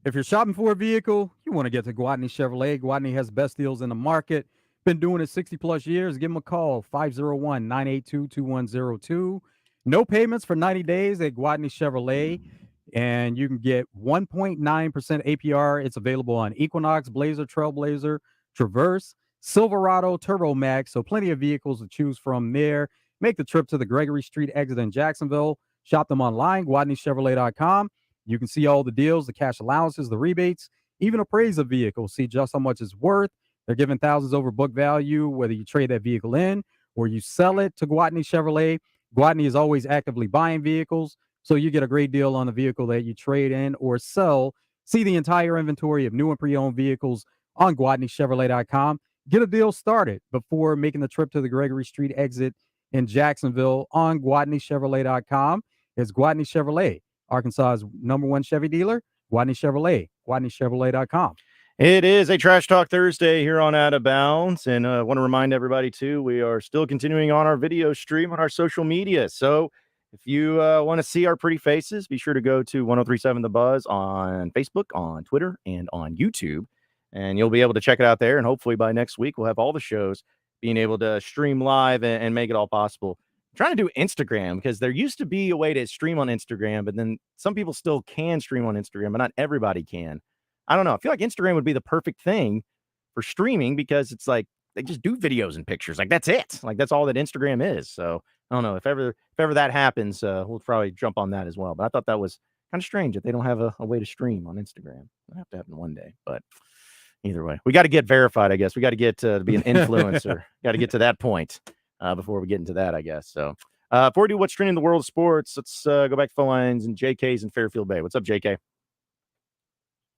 If you're shopping for a vehicle, you want to get to Guadney Chevrolet. Guadney has best deals in the market. Been doing it 60+ years. Give them a call, 501-982-2102. No payments for 90 days at Guadney Chevrolet. And you can get 1.9% APR. It's available on Equinox, Blazer, Trailblazer, Traverse, Silverado, Turbo Max. So plenty of vehicles to choose from there. Make the trip to the Gregory Street exit in Jacksonville. Shop them online, GuadneyChevrolet.com. You can see all the deals, the cash allowances, the rebates, even appraise a vehicle. See just how much it's worth. They're giving thousands over book value, whether you trade that vehicle in or you sell it to Guadney Chevrolet. Guadney is always actively buying vehicles, so you get a great deal on the vehicle that you trade in or sell. See the entire inventory of new and pre-owned vehicles on GuadneyChevrolet.com. Get a deal started before making the trip to the Gregory Street exit in Jacksonville on GuadneyChevrolet.com. It's Guadney Chevrolet, Arkansas's #1 Chevy dealer. Guadney Chevrolet, GuadneyChevrolet.com. It is a Trash Talk Thursday here on Out of Bounds, and I want to remind everybody, too, we are still continuing on our video stream on our social media. So if you want to see our pretty faces, be sure to go to 1037 The Buzz on Facebook, on Twitter, and on YouTube, and you'll be able to check it out there, and hopefully by next week we'll have all the shows being able to stream live and make it all possible. I'm trying to do Instagram because there used to be a way to stream on Instagram, but then some people still can stream on Instagram, but not everybody can. I don't know. I feel like Instagram would be the perfect thing for streaming because it's like they just do videos and pictures. Like that's it. Like that's all that Instagram is. So I don't know if ever that happens, we'll probably jump on that as well. But I thought that was kind of strange that they don't have a way to stream on Instagram. It'll have to happen one day. But either way, we got to get verified. I guess we got to get to be an influencer. Got to get to that point before we get into that, I guess. So before we do what's trending in the world of sports, let's go back to phone lines and JK's in Fairfield Bay. What's up, JK?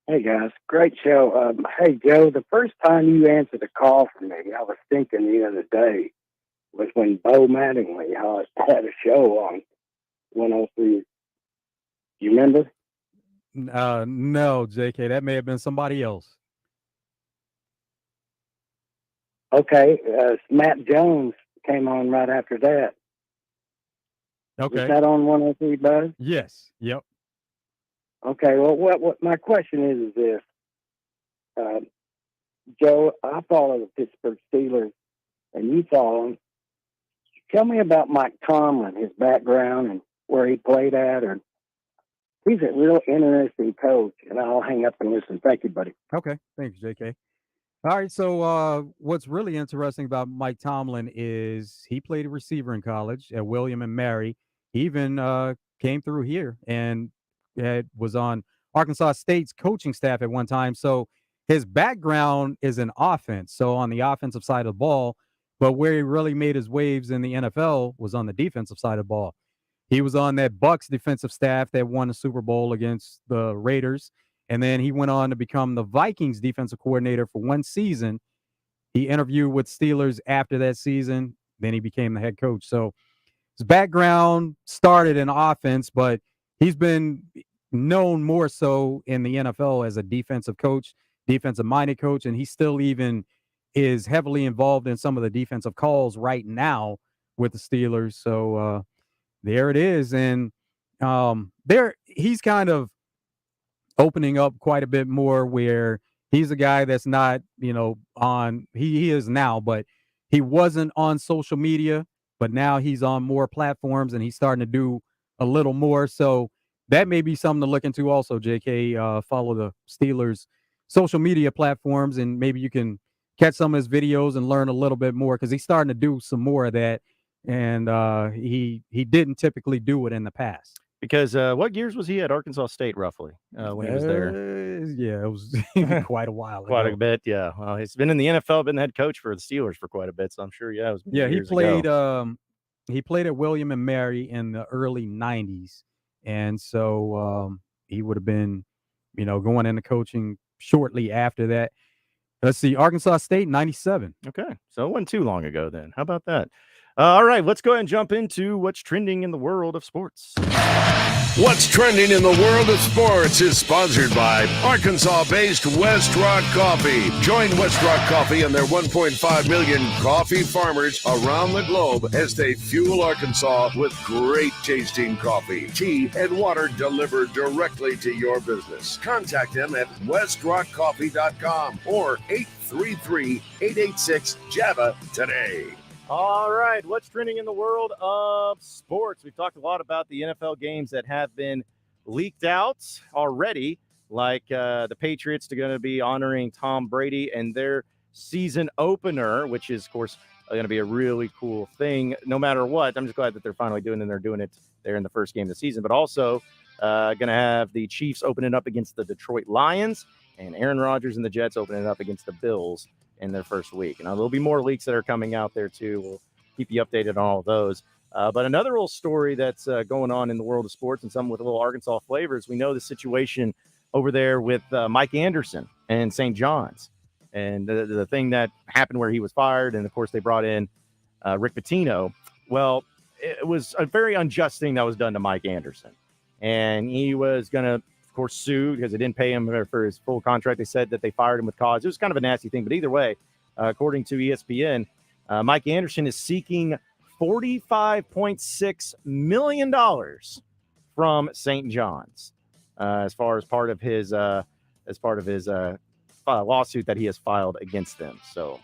Hey, guys. Great show. Hey, Joe, the first time you answered a call from me, I was thinking the other day was when Bo Mattingly had a show on 103. You remember? No, JK. That may have been somebody else. Okay. Matt Jones came on right after that. Okay. Was that on 103 Buzz? Yes. Yep. Okay, well, what my question is this. Joe, I follow the Pittsburgh Steelers, and you follow them. Tell me about Mike Tomlin, his background, and where he played at. Or he's a real interesting coach, and I'll hang up and listen. Thank you, buddy. Okay. Thanks, JK. All right. So what's really interesting about Mike Tomlin is he played a receiver in college at William and Mary. He even came through here and was on Arkansas State's coaching staff at one time. So his background is in offense. So on the offensive side of the ball, but where he really made his waves in the NFL was on the defensive side of the ball. He was on that Bucs defensive staff that won the Super Bowl against the Raiders. And then he went on to become the Vikings defensive coordinator for one season. He interviewed with Steelers after that season. Then he became the head coach. So his background started in offense, but he's been known more so in the NFL as a defensive coach, defensive-minded coach, and he still even is heavily involved in some of the defensive calls right now with the Steelers. So there it is. And he's kind of opening up quite a bit more where he's a guy that's not, he is now, but he wasn't on social media, but now he's on more platforms and he's starting to do a little more. So that may be something to look into also, JK. Follow the Steelers social media platforms and maybe you can catch some of his videos and learn a little bit more because he's starting to do some more of that. And he didn't typically do it in the past. Because what years was he at Arkansas State roughly when he was there? Yeah, it was quite a while Quite ago. a bit, yeah. Well, he's been in the NFL, been the head coach for the Steelers for quite a bit, so I'm sure, yeah, it was Yeah, years ago. He played at William and Mary in the early 90s. And so he would have been, going into coaching shortly after that. Let's see, Arkansas State, 97. Okay, so it wasn't too long ago then. How about that? All right, let's go ahead and jump into what's trending in the world of sports. What's trending in the world of sports is sponsored by Arkansas-based West Rock Coffee. Join West Rock Coffee and their 1.5 million coffee farmers around the globe as they fuel Arkansas with great tasting coffee, tea, and water delivered directly to your business. Contact them at westrockcoffee.com or 833-886-JAVA today. All right, what's trending in the world of sports? We've talked a lot about the NFL games that have been leaked out already, like the Patriots are going to be honoring Tom Brady and their season opener, which is, of course, going to be a really cool thing no matter what. I'm just glad that they're finally doing it, and they're doing it there in the first game of the season. But also going to have the Chiefs opening up against the Detroit Lions, and Aaron Rodgers and the Jets opening up against the Bills in their first week. And there'll be more leaks that are coming out there too. We'll keep you updated on all of those. But another little story that's going on in the world of sports, and some with a little Arkansas flavors. We know the situation over there with Mike Anderson and St. John's, and the thing that happened where he was fired, and of course they brought in Rick Pitino. Well, it was a very unjust thing that was done to Mike Anderson, and he was going to, of course, sued because they didn't pay him for his full contract. They said that they fired him with cause. It was kind of a nasty thing. But either way, according to ESPN, Mike Anderson is seeking $45.6 million from St. John's as part of his lawsuit that he has filed against them. So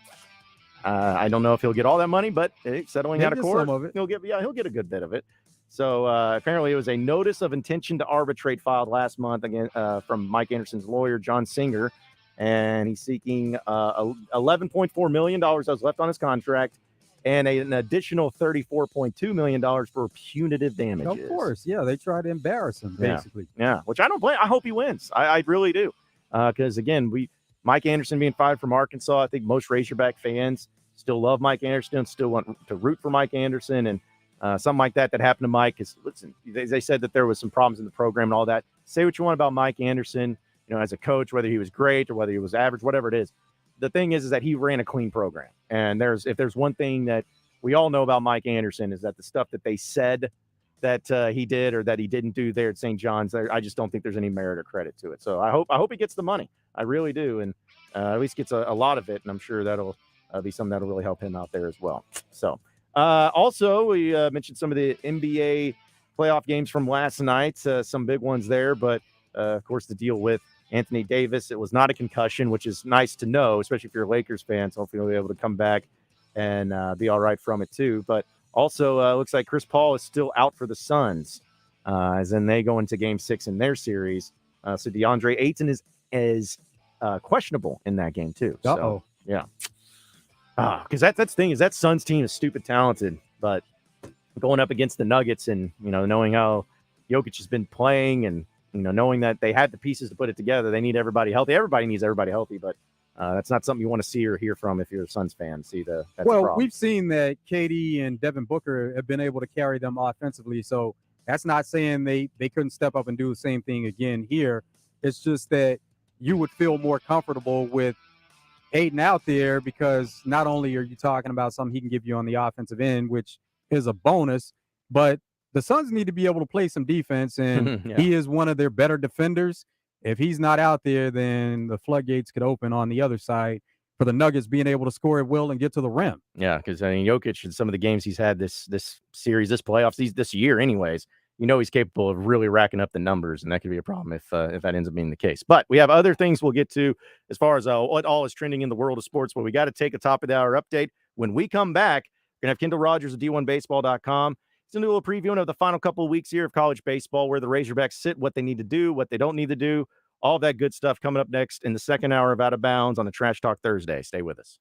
I don't know if he'll get all that money, but settling out of court, some of it. he'll get a good bit of it. So apparently it was a notice of intention to arbitrate filed last month again from Mike Anderson's lawyer, John Singer, and he's seeking $11.4 million that was left on his contract and an additional $34.2 million for punitive damages. Of course, yeah, they try to embarrass him, basically. Yeah, which I don't blame. I hope he wins. I really do, because again, Mike Anderson being fired from Arkansas, I think most Razorback fans still love Mike Anderson, still want to root for Mike Anderson, and something like that happened to Mike is, listen, they said that there was some problems in the program and all that. Say what you want about Mike Anderson, as a coach, whether he was great or whether he was average, whatever it is. The thing is that he ran a clean program. And if there's one thing that we all know about Mike Anderson is that the stuff that they said that he did or that he didn't do there at St. John's, I just don't think there's any merit or credit to it. So I hope he gets the money. I really do. And at least gets a lot of it. And I'm sure that'll be something that'll really help him out there as well. So also, we mentioned some of the NBA playoff games from last night, some big ones there. But, of course, the deal with Anthony Davis, it was not a concussion, which is nice to know, especially if you're a Lakers fan. So hopefully he'll be able to come back and be all right from it too. But also looks like Chris Paul is still out for the Suns, as in they go into Game 6 in their series. So DeAndre Ayton is questionable in that game too. So, yeah. Because that's the thing is that Suns team is stupid talented, but going up against the Nuggets and, knowing how Jokic has been playing and, knowing that they had the pieces to put it together, they need everybody healthy. Everybody needs everybody healthy, but that's not something you want to see or hear from if you're a Suns fan. We've seen that KD and Devin Booker have been able to carry them offensively, so that's not saying they couldn't step up and do the same thing again here. It's just that you would feel more comfortable with Ayton out there because not only are you talking about something he can give you on the offensive end, which is a bonus, but the Suns need to be able to play some defense, and he is one of their better defenders. If he's not out there, then the floodgates could open on the other side for the Nuggets being able to score at will and get to the rim. Yeah, because Jokic in some of the games he's had this series, this playoffs, this year, anyways, he's capable of really racking up the numbers, and that could be a problem if that ends up being the case. But we have other things we'll get to as far as what all is trending in the world of sports. But we got to take a top of the hour update. When we come back, we're gonna have Kendall Rogers of D1Baseball.com. It's a little previewing of the final couple of weeks here of college baseball, where the Razorbacks sit, what they need to do, what they don't need to do, all that good stuff coming up next in the second hour of Out of Bounds on the Trash Talk Thursday. Stay with us.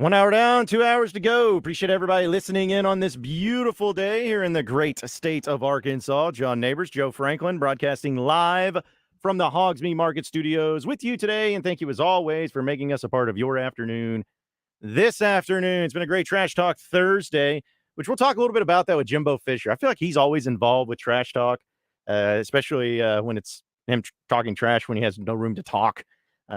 1 hour down, 2 hours to go. Appreciate everybody listening in on this beautiful day here in the great state of Arkansas. John Nabors, Joe Franklin, broadcasting live from the Hogsmeade Market Studios with you today. And thank you, as always, for making us a part of your afternoon this afternoon. It's been a great Trash Talk Thursday, which we'll talk a little bit about that with Jimbo Fisher. I feel like he's always involved with Trash Talk, especially when it's him talking trash when he has no room to talk.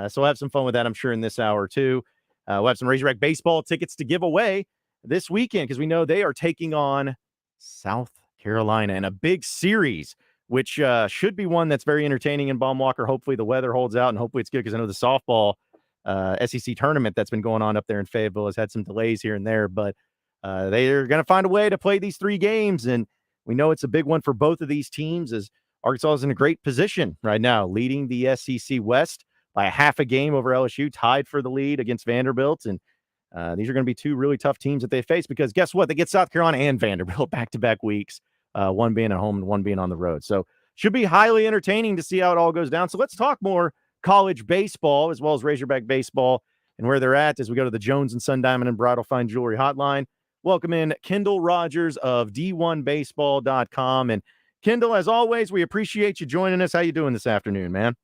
So we'll have some fun with that, I'm sure, in this hour, too. We'll have some Razorback baseball tickets to give away this weekend because we know they are taking on South Carolina in a big series, which should be one that's very entertaining in Baum-Walker. Hopefully the weather holds out, and hopefully it's good because I know the softball SEC tournament that's been going on up there in Fayetteville has had some delays here and there, but they're going to find a way to play these 3 games, and we know it's a big one for both of these teams as Arkansas is in a great position right now, leading the SEC West by a half a game over LSU, tied for the lead against Vanderbilt. And these are going to be 2 really tough teams that they face because guess what? They get South Carolina and Vanderbilt back-to-back weeks, one being at home and one being on the road. So should be highly entertaining to see how it all goes down. So let's talk more college baseball as well as Razorback baseball and where they're at as we go to the Jones and Sun Diamond and Bridal Fine Jewelry Hotline. Welcome in Kendall Rogers of D1Baseball.com. And Kendall, as always, we appreciate you joining us. How you doing this afternoon, man?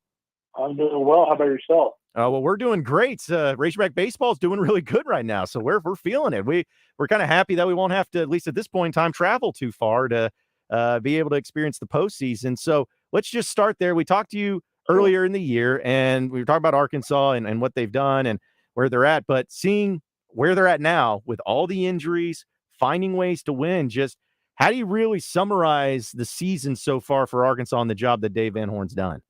I'm doing well. How about yourself? Well, we're doing great. Razorback baseball is doing really good right now, so we're feeling it. We're kind of happy that we won't have to, at least at this point in time, travel too far to be able to experience the postseason. So let's just start there. We talked to you earlier in the year, and we were talking about Arkansas and what they've done and where they're at. But seeing where they're at now with all the injuries, finding ways to win, just how do you really summarize the season so far for Arkansas and the job that Dave Van Horn's done?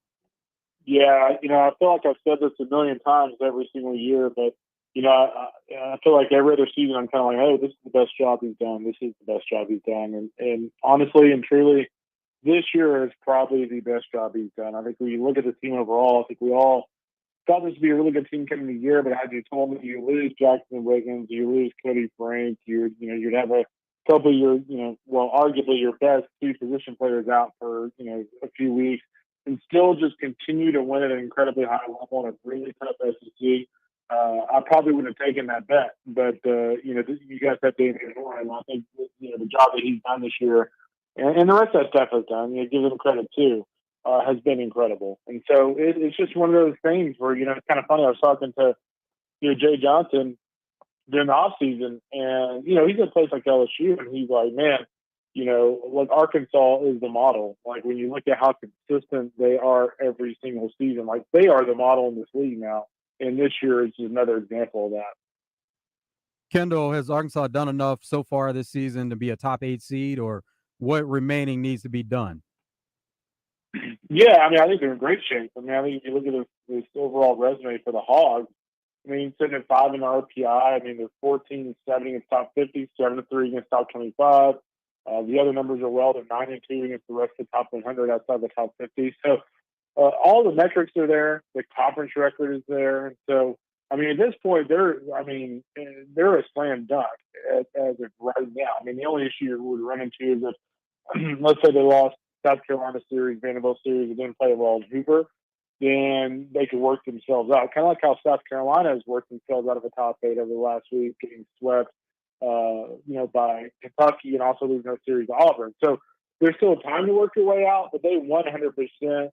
Yeah, I feel like I've said this a million times every single year, but I feel like every other season I'm kind of like, hey, this is the best job he's done. This is the best job he's done, and honestly and truly, this year is probably the best job he's done. I think when you look at the team overall, I think we all thought this would be a really good team coming the year, but as you told me, you lose Jackson Wiggins, you lose Cody Frank, you'd have a couple of your, arguably your best 2 position players out for, a few weeks, and still just continue to win at an incredibly high level on a really tough SEC. I probably wouldn't have taken that bet, but, you guys have Dave Van Horn. I think, the job that he's done this year and the rest of that staff has done, give him credit too, has been incredible. And so it's just one of those things where, it's kind of funny. I was talking to, Jay Johnson during the off season, and, he's in a place like LSU, and he's like, man, like Arkansas is the model. Like when you look at how consistent they are every single season, like they are the model in this league now. And this year is just another example of that. Kendall, has Arkansas done enough so far this season to be a top 8 seed, or what remaining needs to be done? Yeah, I think they're in great shape. I think if you look at this overall resume for the Hogs, sitting at 5 in RPI. They're 14-7 against top 50, 7-3 against top 25. The other numbers are well. They're 9-2 against the rest of the top 100 outside the top 50. So all the metrics are there. The conference record is there. So at this point, they're a slam dunk as of right now. The only issue you would run into is if, let's say they lost South Carolina series, Vanderbilt series, and didn't play well in Hoover, then they could work themselves out. Kind of like how South Carolina has worked themselves out of a top 8 over the last week, getting swept, by Kentucky and also losing that series to Auburn. So there's still time to work your way out, but they 100%,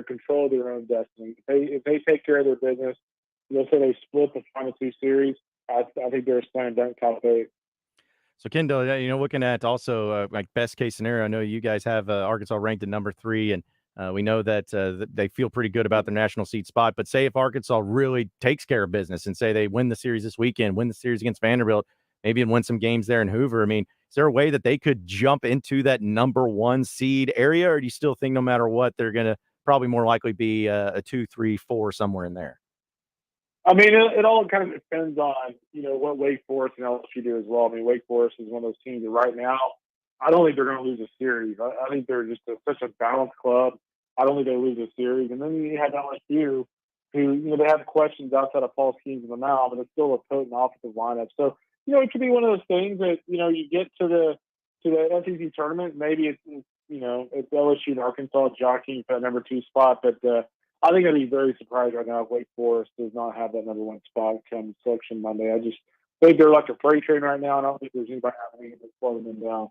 control their own destiny. If they take care of their business, let's say they split the final 2 series, I think they're a slam dunk top 8. So, Kendall, looking at also like best case scenario, I know you guys have Arkansas ranked at number 3, and we know that they feel pretty good about their national seed spot. But say if Arkansas really takes care of business and say they win the series this weekend, win the series against Vanderbilt, maybe and win some games there in Hoover, is there a way that they could jump into that number 1 seed area, or do you still think no matter what, they're going to probably more likely be a 2, 3, 4 somewhere in there? It all kind of depends on, what Wake Forest and LSU do as well. Wake Forest is one of those teams that right now, I don't think they're going to lose a series. I think they're just such a balanced club. I don't think they lose a series. And then you have LSU, who, they have questions outside of Paul Skeens in the mound, but it's still a potent offensive lineup. So, it could be one of those things that, you get to the SEC tournament. Maybe it's LSU and Arkansas jockeying for that number 2 spot, but I think I'd be very surprised right now if Wake Forest does not have that number 1 spot come Selection Monday. they're like a freight train right now, and I don't think there's anybody having to slow them down.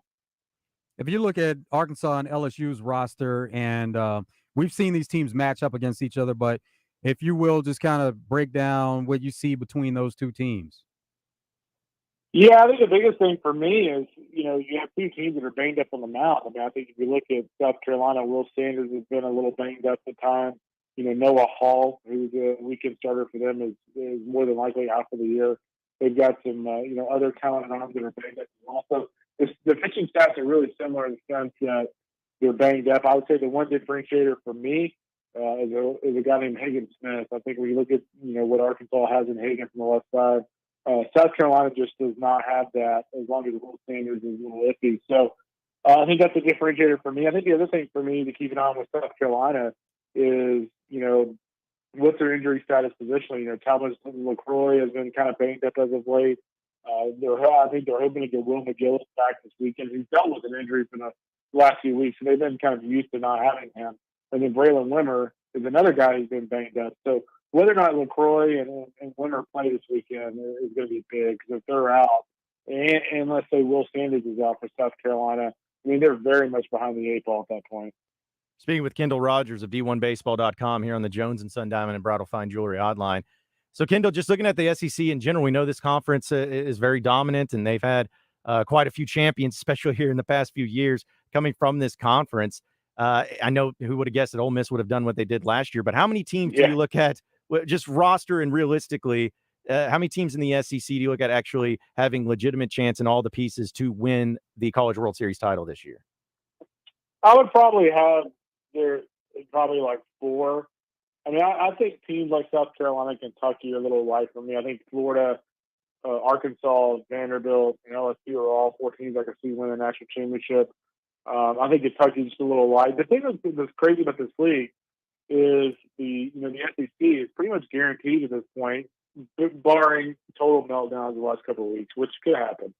If you look at Arkansas and LSU's roster, and we've seen these teams match up against each other, but if you will, just kind of break down what you see between those two teams. Yeah, I think the biggest thing for me is, you have two teams that are banged up on the mound. I mean, I think if you look at South Carolina, Will Sanders has been a little banged up at times. Noah Hall, who's a weekend starter for them, is more than likely out for the year. They've got some, other talented arms that are banged up as well. So the pitching stats are really similar in the sense that they're banged up. I would say the one differentiator for me is a guy named Hagen Smith. I think when you look at, what Arkansas has in Hagen from the left side, South Carolina just does not have that as long as Will Sanders is a little iffy. So I think that's a differentiator for me. I think the other thing for me to keep an eye on with South Carolina is, what's their injury status positionally. Thomas LaCroix has been kind of banged up as of late. I think they're hoping to get Will McGillis back this weekend. He's dealt with an injury for the last few weeks, and they've been kind of used to not having him. And then Braylon Wimmer is another guy who's been banged up. So whether or not LaCroix and Wimmer play this weekend is going to be big, because if they're out, and let's say Will Sanders is out for South Carolina, I mean, they're very much behind the eight ball at that point. Speaking with Kendall Rogers of D1Baseball.com here on the Jones and Sun Diamond and Bridal Fine Jewelry Hotline. So, Kendall, just looking at the SEC in general, we know this conference is very dominant, and they've had quite a few champions, especially here in the past few years, coming from this conference. I know who would have guessed that Ole Miss would have done what they did last year, but how many teams do you look at, just roster and realistically, how many teams in the SEC do you look at actually having legitimate chance and all the pieces to win the College World Series title this year? I would probably have like four. I mean, I think teams like South Carolina, Kentucky are a little light for me. I think Florida, Arkansas, Vanderbilt, and LSU are all four teams I can see win the national championship. I think Kentucky's just a little light. The thing that's crazy about this league is the SEC is pretty much guaranteed at this point, barring total meltdowns the last couple of weeks, which could happen.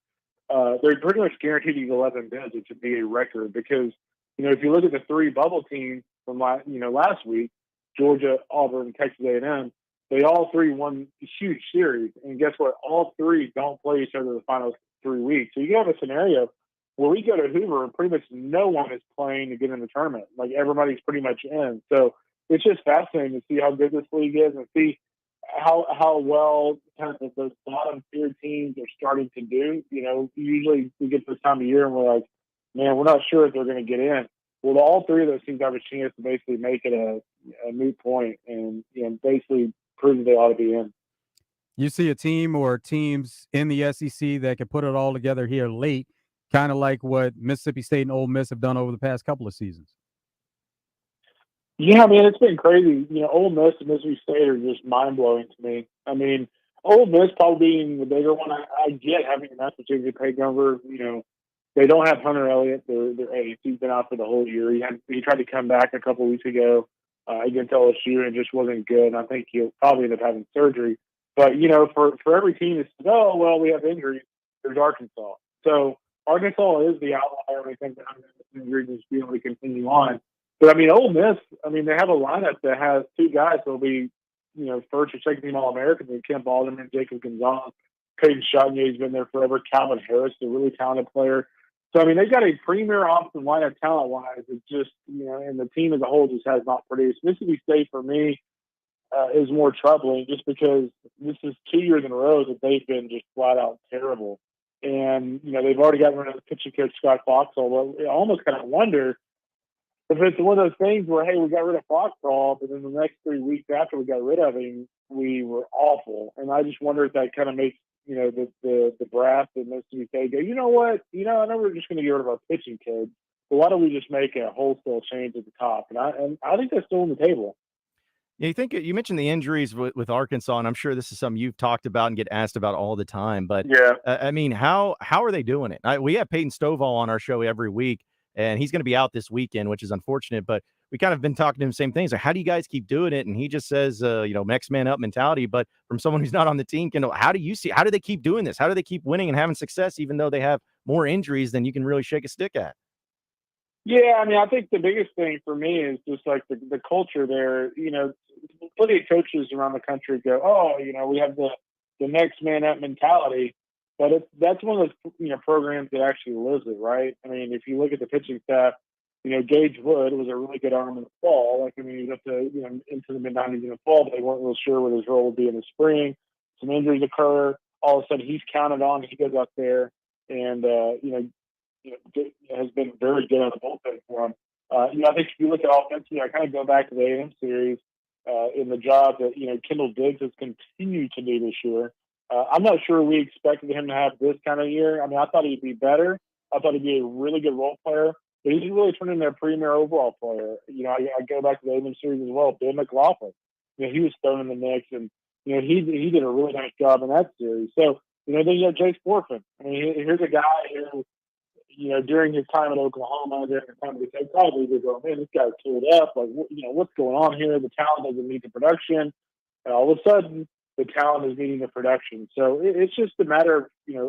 They're pretty much guaranteed to get 11 bids, which would be a record, because if you look at the three bubble teams from last week, Georgia, Auburn, and Texas A&M, they all three won a huge series, and guess what? All three don't play each other the final 3 weeks. So you have a scenario where we go to Hoover and pretty much no one is playing to get in the tournament. Like, everybody's pretty much in. So it's just fascinating to see how good this league is and see how well kind of those bottom tier teams are starting to do. Usually we get this time of year and we're like, man, we're not sure if they're going to get in. Well, all three of those teams have a chance to basically make it a moot point and basically prove that they ought to be in. You see a team or teams in the SEC that can put it all together here late, kind of like what Mississippi State and Ole Miss have done over the past couple of seasons. Yeah, man, it's been crazy. Ole Miss and Mississippi State are just mind-blowing to me. I mean, Ole Miss probably being the bigger one. I get having an opportunity to take over. They don't have Hunter Elliott. Their ace. He's been out for the whole year. He tried to come back a couple of weeks ago against LSU and just wasn't good. And I think he'll probably end up having surgery. But, for every team that says, oh, well, we have injuries, there's Arkansas. So Arkansas is the outlier, I think, that injury just be able to continue on. But, I mean, Ole Miss, they have a lineup that has two guys that will be, first or second team All-Americans, and Kemp Alderman, Jacob Gonzalez. Peyton Chatagnier has been there forever. Calvin Harris, a really talented player. So, they've got a premier offensive lineup talent-wise. It's just, and the team as a whole just has not produced. Mississippi State, for me, is more troubling just because this is 2 years in a row that they've been just flat-out terrible. And, they've already gotten rid of the pitching coach, Scott Foxall. I almost kind of wonder if it's one of those things where, hey, we got rid of Foxall, but then the next 3 weeks after we got rid of him, we were awful. And I just wonder if that kind of makes the brass that Mississippi State go, you know what? I know we're just going to get rid of our pitching kids, but why don't we just make a wholesale change at the top? And I think that's still on the table. Yeah, you mentioned the injuries with Arkansas, and I'm sure this is something you've talked about and get asked about all the time. But yeah, how are they doing it? We have Peyton Stovall on our show every week, and he's going to be out this weekend, which is unfortunate. But we kind of been talking to him same things. Like, how do you guys keep doing it? And he just says, next man up mentality. But from someone who's not on the team, Kendall, how do they keep doing this? How do they keep winning and having success, even though they have more injuries than you can really shake a stick at? Yeah, I think the biggest thing for me is just like the culture there. Plenty of coaches around the country go, oh, we have the the next man up mentality. But that's one of those programs that actually lives it, right? I mean, if you look at the pitching staff, Gage Wood was a really good arm in the fall. Like, I mean, he was up to into the mid-90s in the fall, but they weren't real sure what his role would be in the spring. Some injuries occur. All of a sudden, he's counted on. He goes out there and has been very good on the bullpen for him. I think if you look at offensively, I kind of go back to the A&M series in the job that Kendall Diggs has continued to do this year. I'm not sure we expected him to have this kind of year. I mean, I thought he'd be better. I thought he'd be a really good role player, but he's really turned into a premier overall player. I go back to the A&M series as well. Bill McLaughlin, he was thrown in the mix, and he did a really nice job in that series. So then you have Jace Forfin. I mean, here's a guy who, during his time at Oklahoma, during the time of the state college, they go, man, this guy's killed up. Like, what's going on here? The talent doesn't meet the production, and all of a sudden, the talent is meeting the production. So it's just a matter of,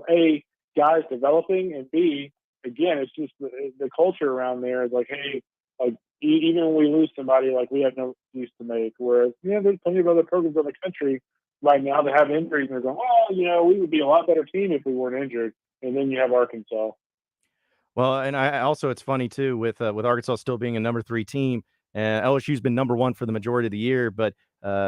A, guys developing, and B, again, it's just the culture around there is like, hey, like, even when we lose somebody, like, we have no excuse to make. Whereas, there's plenty of other programs in the country right now that have injuries, and they're going, well, we would be a lot better team if we weren't injured. And then you have Arkansas. Well, and I also, it's funny too with Arkansas still being a number 3 team, and LSU's been number 1 for the majority of the year, but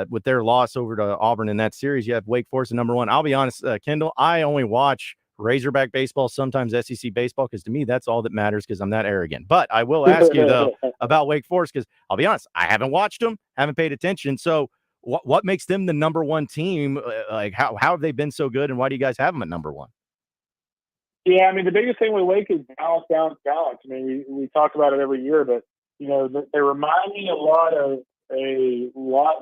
with their loss over to Auburn in that series, you have Wake Forest at number 1. I'll be honest, Kendall, I only watch Razorback baseball, sometimes SEC baseball, because to me that's all that matters because I'm that arrogant. But I will ask you though about Wake Forest because I'll be honest, I haven't watched them, haven't paid attention. So what makes them the number 1 team? Like how have they been so good, and why do you guys have them at number 1? Yeah, I mean, the biggest thing with Wake is balance. I mean, we talk about it every year, but, they remind me a lot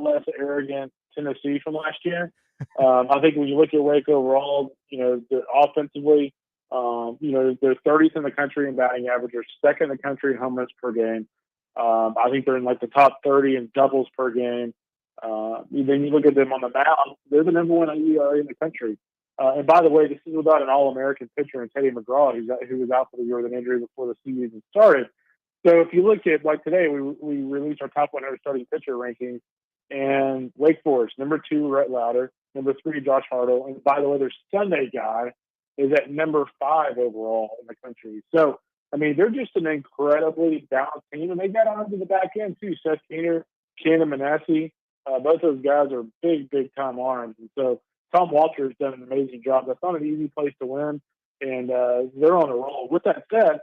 less arrogant Tennessee from last year. I think when you look at Wake overall, they're offensively, they're 30th in the country in batting average. They're second in the country in home runs per game. I think they're in like the top 30 in doubles per game. Then you look at them on the mound, they're the number 1 ERA in the country. And by the way, this is without an All-American pitcher in Teddy McGraw, who was out for the year with an injury before the season started. So if you look at, like today, we released our top 100 starting pitcher rankings, and Wake Forest, number 2, Rhett Lauder, number 3, Josh Hartle, and by the way, their Sunday guy is at number 5 overall in the country. So, I mean, they're just an incredibly balanced team, and they got on to the back end too. Seth Keener, Shannon Manasseh, both those guys are big time arms, and so Tom Walter has done an amazing job. That's not an easy place to win, and they're on a roll. With that said,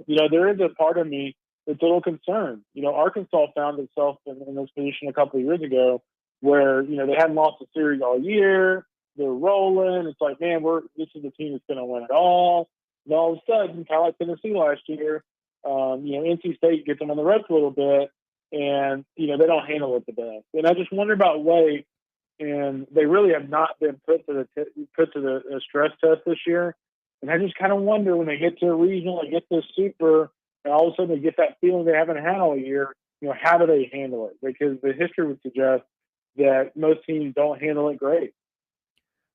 there is a part of me that's a little concerned. Arkansas found itself in this position a couple of years ago where, they hadn't lost a series all year. They're rolling. It's like, man, this is the team that's going to win it all. And all of a sudden, kind of like Tennessee last year, NC State gets them on the ropes a little bit, and, they don't handle it the best. And I just wonder about Wake. And they really have not been put to the stress test this year. And I just kind of wonder when they get to a regional, they get to a super, and all of a sudden they get that feeling they haven't had all year, how do they handle it? Because the history would suggest that most teams don't handle it great.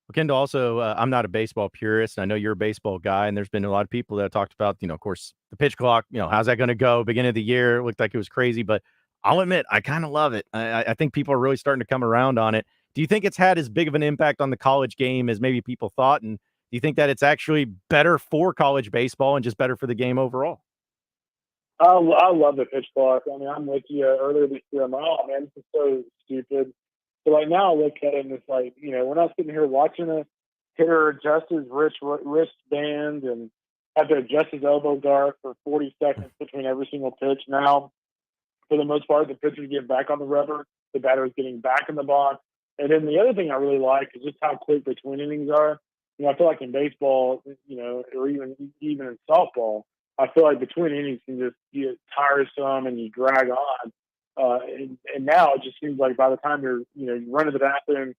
Well, Kendall, also, I'm not a baseball purist. I know you're a baseball guy, and there's been a lot of people that have talked about, of course, the pitch clock, how's that going to go? Beginning of the year, it looked like it was crazy, but I'll admit, I kind of love it. I think people are really starting to come around on it. Do you think it's had as big of an impact on the college game as maybe people thought? And do you think that it's actually better for college baseball and just better for the game overall? I love the pitch clock. I mean, I'm with you earlier this year. I'm like, oh, man, this is so stupid. But like now I look at it and it's like, we're not sitting here watching a hitter adjust his wristband and have to adjust his elbow guard for 40 seconds between every single pitch. Now, for the most part, the pitcher's getting back on the rubber. The batter is getting back in the box. And then the other thing I really like is just how quick between innings are. I feel like in baseball, or even in softball, I feel like between innings can just get tiresome and you drag on. And now it just seems like by the time you run to the bathroom,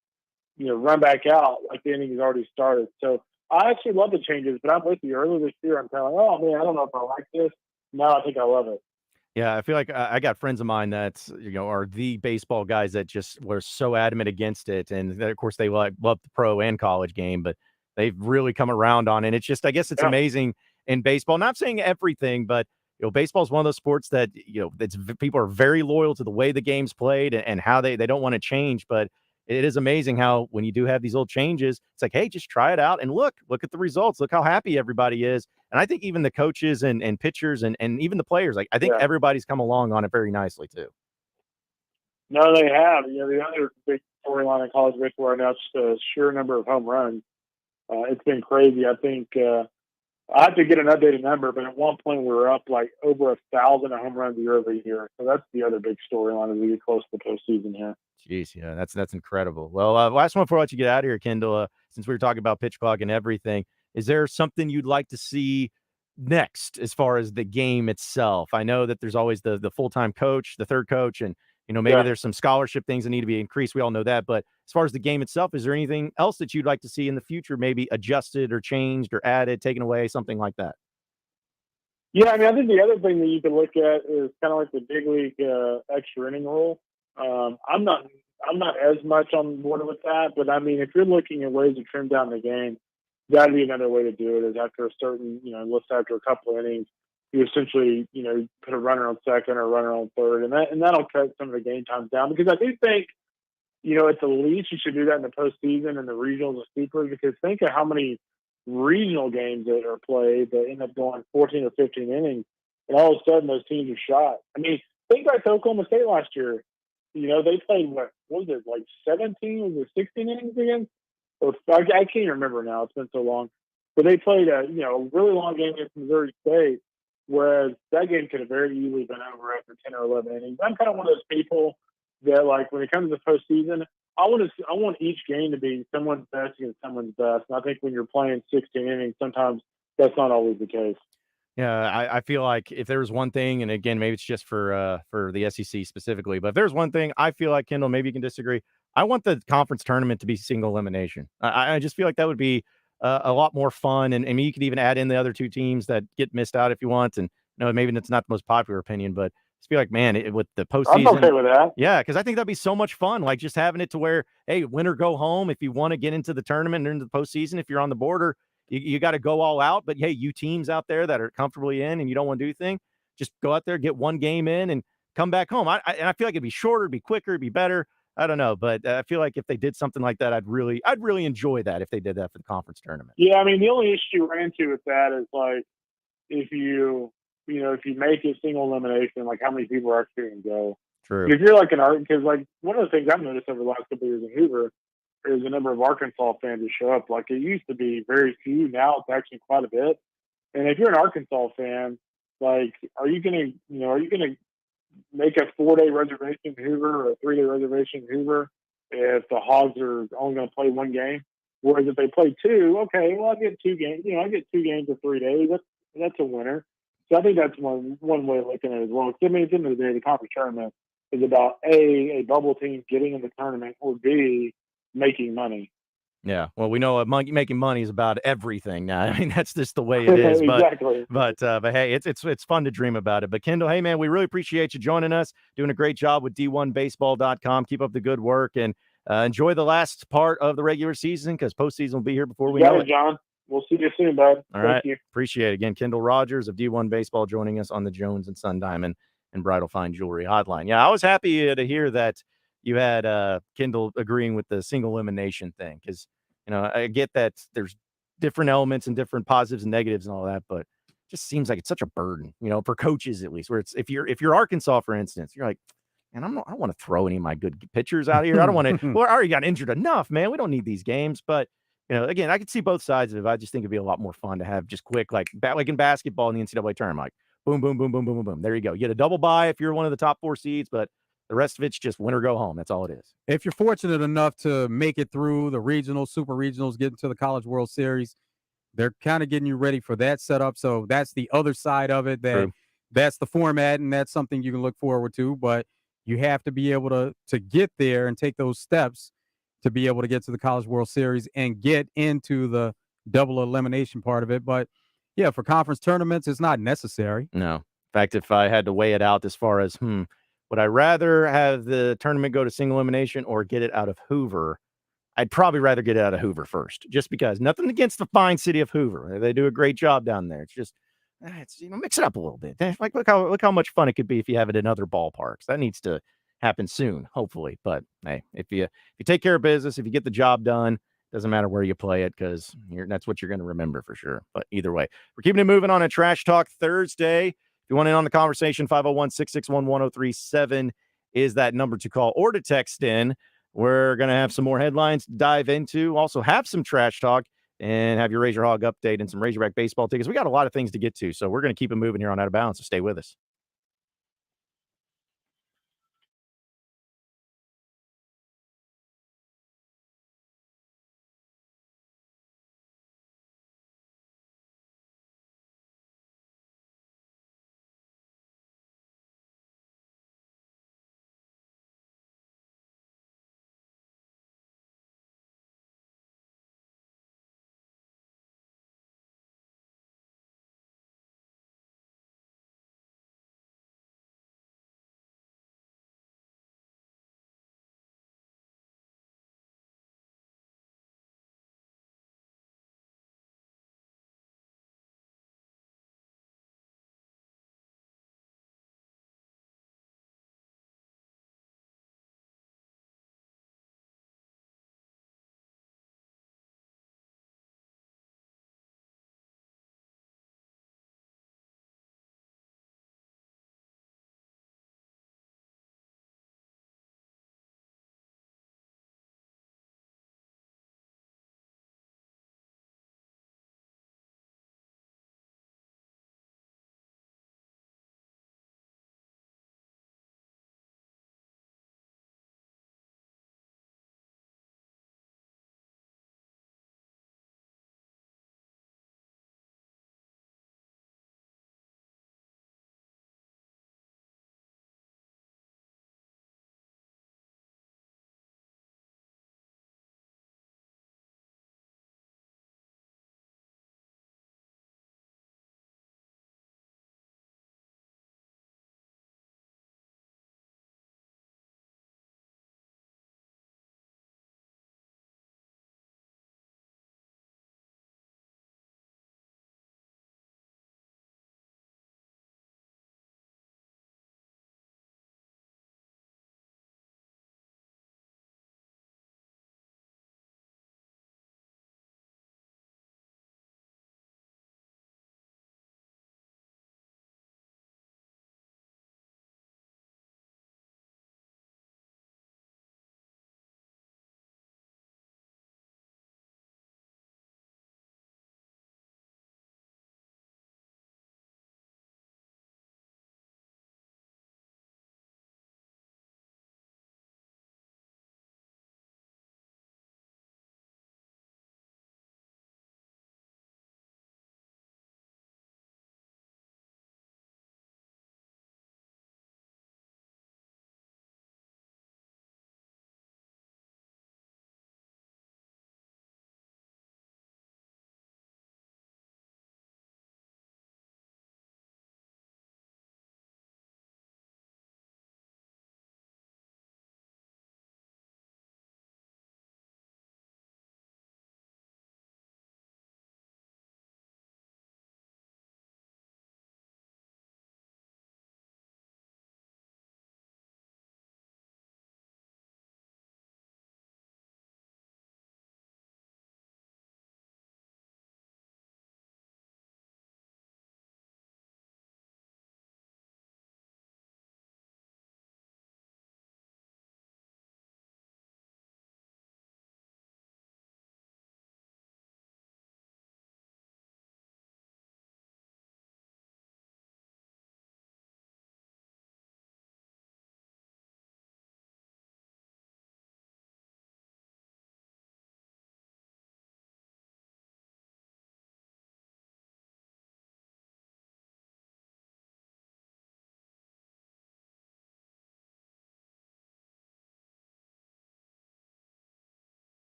run back out, like the inning has already started. So I actually love the changes, but I'm with you. Earlier this year, I'm kind of like, oh man, I don't know if I like this. Now I think I love it. Yeah, I feel like I got friends of mine that are the baseball guys that just were so adamant against it, and of course they love the pro and college game, but they've really come around on it. It's just, I guess it's amazing in baseball. Not saying everything, but baseball is one of those sports that people are very loyal to the way the game's played and how they don't want to change. But it is amazing how when you do have these little changes, it's like, hey, just try it out and look at the results. Look how happy everybody is. And I think even the coaches and pitchers and even the players, like I think everybody's come along on it very nicely too. No, they have. The other big storyline in college baseball right now is just the sheer number of home runs. It's been crazy. I think I have to get an updated number, but at one point we were up like over 1,000 home runs year over year. So that's the other big storyline as we get close to the postseason here. Jeez, yeah, that's incredible. Well, last one before I let you get out of here, Kendall. Since we were talking about pitch clock and everything, is there something you'd like to see next as far as the game itself? I know that there's always the full-time coach, the third coach, and maybe there's some scholarship things that need to be increased. We all know that. But as far as the game itself, is there anything else that you'd like to see in the future, maybe adjusted or changed or added, taken away, something like that? Yeah, I mean, I think the other thing that you could look at is kind of like the big league extra inning rule. I'm not as much on board with that, but I mean, if you're looking at ways to trim down the game, that'd be another way to do it. Is after a certain, let's say after a couple of innings, you essentially, put a runner on second or a runner on third, and that'll cut some of the game times down. Because I do think, at the least you should do that in the postseason and the regionals and supers. Because think of how many regional games that are played that end up going 14 or 15 innings, and all of a sudden those teams are shot. I mean, think back to Oklahoma State last year. They played what was it, like 17? Was it 16 innings against? Or I can't remember now. It's been so long. But they played a really long game against Missouri State, whereas that game could have very easily been over after 10 or 11 innings. I'm kind of one of those people that, like, when it comes to the postseason, I want each game to be someone's best against someone's best. And I think when you're playing 16 innings, sometimes that's not always the case. Yeah, I feel like if there was one thing, and again, maybe it's just for the SEC specifically, but if there's one thing, I feel like, Kendall, maybe you can disagree. I want the conference tournament to be single elimination. I just feel like that would be a lot more fun, and I mean, you could even add in the other two teams that get missed out if you want. And maybe that's not the most popular opinion, but I just feel like, man, with the postseason, I'm okay with that. Yeah, because I think that'd be so much fun. Like just having it to where, hey, win or go home. If you want to get into the tournament and into the postseason, if you're on the border, you got to go all out. But hey, you teams out there that are comfortably in and you don't want to do anything, just go out there, get one game in, and come back home. And I feel like it'd be shorter, it'd be quicker, it'd be better. I don't know, but I feel like if they did something like that, I'd really enjoy that if they did that for the conference tournament. Yeah, I mean, the only issue you run into with that is like if you make it single elimination, like how many people are actually going to go? True. If you're like because like one of the things I've noticed over the last couple of years in Hoover is the number of Arkansas fans who show up. Like it used to be very few, now it's actually quite a bit. And if you're an Arkansas fan, like, are you gonna make a 4-day reservation in Hoover or a 3-day reservation in Hoover if the Hogs are only going to play one game? Whereas if they play two, okay, well, I get 2 games. I get 2 games in 3 days. That's a winner. So I think that's one way of looking at it as well. I mean, at the end of the day, the conference tournament is about a bubble team getting in the tournament, or B, making money. Yeah, well, we know making money is about everything now. I mean, that's just the way it is. Exactly. But hey, it's fun to dream about it. But Kendall, hey man, we really appreciate you joining us, doing a great job with D1Baseball.com. Keep up the good work and enjoy the last part of the regular season because postseason will be here before we know it. John. We'll see you soon, bud. Thank you. Appreciate it. Again, Kendall Rogers of D1 Baseball joining us on the Jones and Sun Diamond and Bridal Fine Jewelry Hotline. Yeah, I was happy to hear that you had Kendall agreeing with the single elimination thing because, I get that there's different elements and different positives and negatives and all that, but it just seems like it's such a burden, for coaches at least, where it's if you're Arkansas, for instance, you're like, man, I don't want to throw any of my good pitchers out here. I don't want to. Well, I already got injured enough, man. We don't need these games. But again, I could see both sides of it. I just think it'd be a lot more fun to have just quick, like in basketball in the NCAA tournament, like boom, boom, boom, boom, boom, boom, boom. There you go. You get a double bye if you're one of the top 4 seeds, but the rest of it's just win or go home. That's all it is. If you're fortunate enough to make it through the regionals, super regionals, get into the College World Series, they're kind of getting you ready for that setup. So that's the other side of it. That's the format, and that's something you can look forward to. But you have to be able to get there and take those steps to be able to get to the College World Series and get into the double elimination part of it. But yeah, for conference tournaments, it's not necessary. No. In fact, if I had to weigh it out as far as, would I rather have the tournament go to single elimination or get it out of Hoover? I'd probably rather get it out of Hoover first, just because nothing against the fine city of Hoover. They do a great job down there. It's just, mix it up a little bit. Like, look how much fun it could be if you have it in other ballparks. That needs to happen soon, hopefully. But hey, if you take care of business, if you get the job done, doesn't matter where you play it, because that's what you're going to remember for sure. But either way, we're keeping it moving on a Trash Talk Thursday. If you want in on the conversation, 501-661-1037 is that number to call or to text in. We're going to have some more headlines to dive into, also have some trash talk, and have your Razor Hog update and some Razorback baseball tickets. We got a lot of things to get to, so we're going to keep it moving here on Out of Bounds, so stay with us.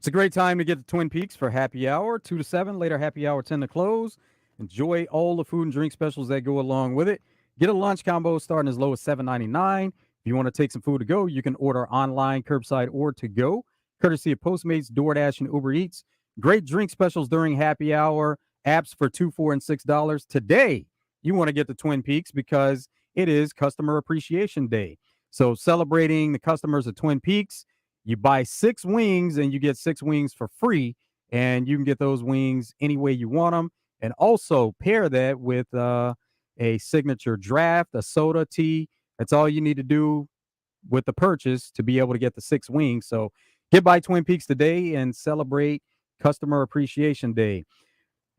It's a great time to get to Twin Peaks for happy hour, 2 to 7. Later, happy hour, 10 to close. Enjoy all the food and drink specials that go along with it. Get a lunch combo starting as low as $7.99. If you want to take some food to go, you can order online, curbside, or to go, courtesy of Postmates, DoorDash, and Uber Eats. Great drink specials during happy hour. Apps for $2, $4, and $6. Today, you want to get to Twin Peaks because it is Customer Appreciation Day. So celebrating the customers of Twin Peaks, you buy 6 wings and you get 6 wings for free, and you can get those wings any way you want them. And also pair that with a signature draft, a soda, tea. That's all you need to do with the purchase to be able to get the 6 wings. So get by Twin Peaks today and celebrate Customer Appreciation Day.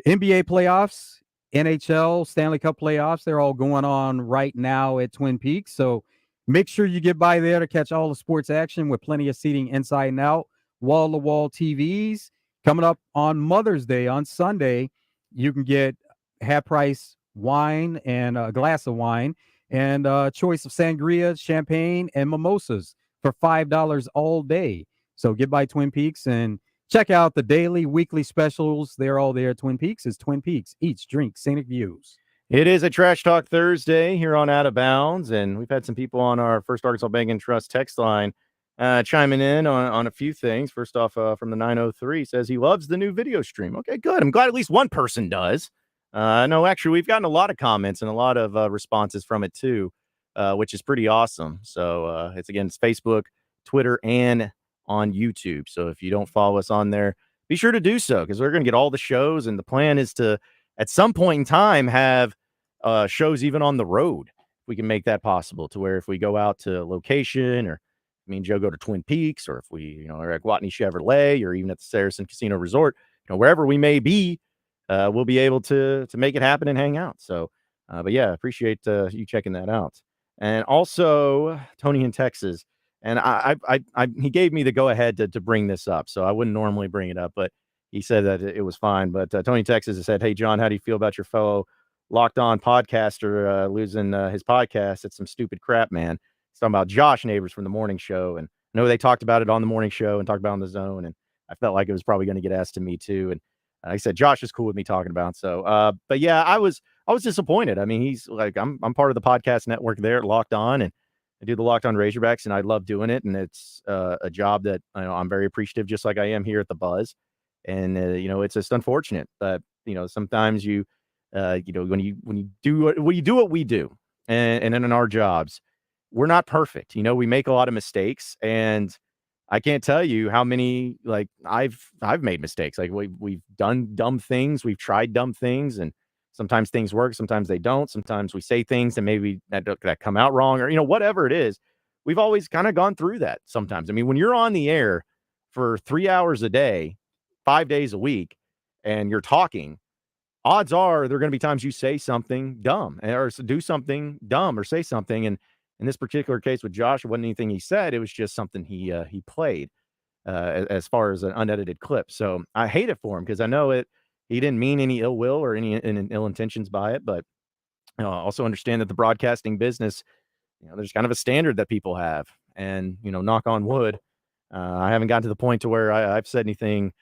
NBA playoffs, NHL, Stanley Cup playoffs, they're all going on right now at Twin Peaks. So make sure you get by there to catch all the sports action with plenty of seating inside and out, wall-to-wall TVs. Coming up on Mother's Day on Sunday, you can get half-price wine and a glass of wine and a choice of sangria, champagne, and mimosas for $5 all day. So get by Twin Peaks and check out the daily, weekly specials. They're all there at Twin Peaks. It's Twin Peaks. Eats, drink, scenic views. It is a Trash Talk Thursday here on Out of Bounds, and we've had some people on our First Arkansas Bank and Trust text line chiming in on a few things. First off, from the 903 says he loves the new video stream. Okay, good. I'm glad at least one person does. No, actually, we've gotten a lot of comments and a lot of responses from it too, which is pretty awesome. So it's Facebook, Twitter, and on YouTube. So if you don't follow us on there, be sure to do so because we're going to get all the shows. And the plan is to, at some point in time, have shows even on the road. We can make that possible to where if we go out to location, or me and Joe go to Twin Peaks, or if we, are at Guatney Chevrolet, or even at the Saracen Casino Resort, wherever we may be, we'll be able to make it happen and hang out. So, but yeah, appreciate you checking that out. And also Tony in Texas. And he gave me the go ahead to bring this up. So I wouldn't normally bring it up, but he said that it was fine. But Tony Texas has said, "Hey, John, how do you feel about your fellow Locked On podcaster losing his podcast? It's some stupid crap, man." He's talking about Josh Nabors from the morning show. And I know they talked about it on the morning show and talked about it on the Zone. And I felt like it was probably going to get asked to me too. And I said, Josh is cool with me talking about. So, but yeah, I was disappointed. I mean, he's like, I'm part of the podcast network there at Locked On, and I do the Locked On Razorbacks, and I love doing it. And it's a job that I'm very appreciative, just like I am here at the Buzz. And it's just unfortunate that sometimes when you do what we do, and in our jobs, we're not perfect. We make a lot of mistakes, and I can't tell you how many, like, I've made mistakes. Like we've done dumb things, we've tried dumb things, and sometimes things work, sometimes they don't. Sometimes we say things and maybe that come out wrong, or whatever it is. We've always kind of gone through that sometimes. I mean, when you're on the air for 3 hours a day, 5 days a week, and you're talking, odds are there are going to be times you say something dumb or do something dumb or say something. And in this particular case with Josh, it wasn't anything he said. It was just something he played as far as an unedited clip. So I hate it for him because I know he didn't mean any ill will or any ill intentions by it. But also understand that the broadcasting business, there's kind of a standard that people have. And, knock on wood, I haven't gotten to the point to where I've said anything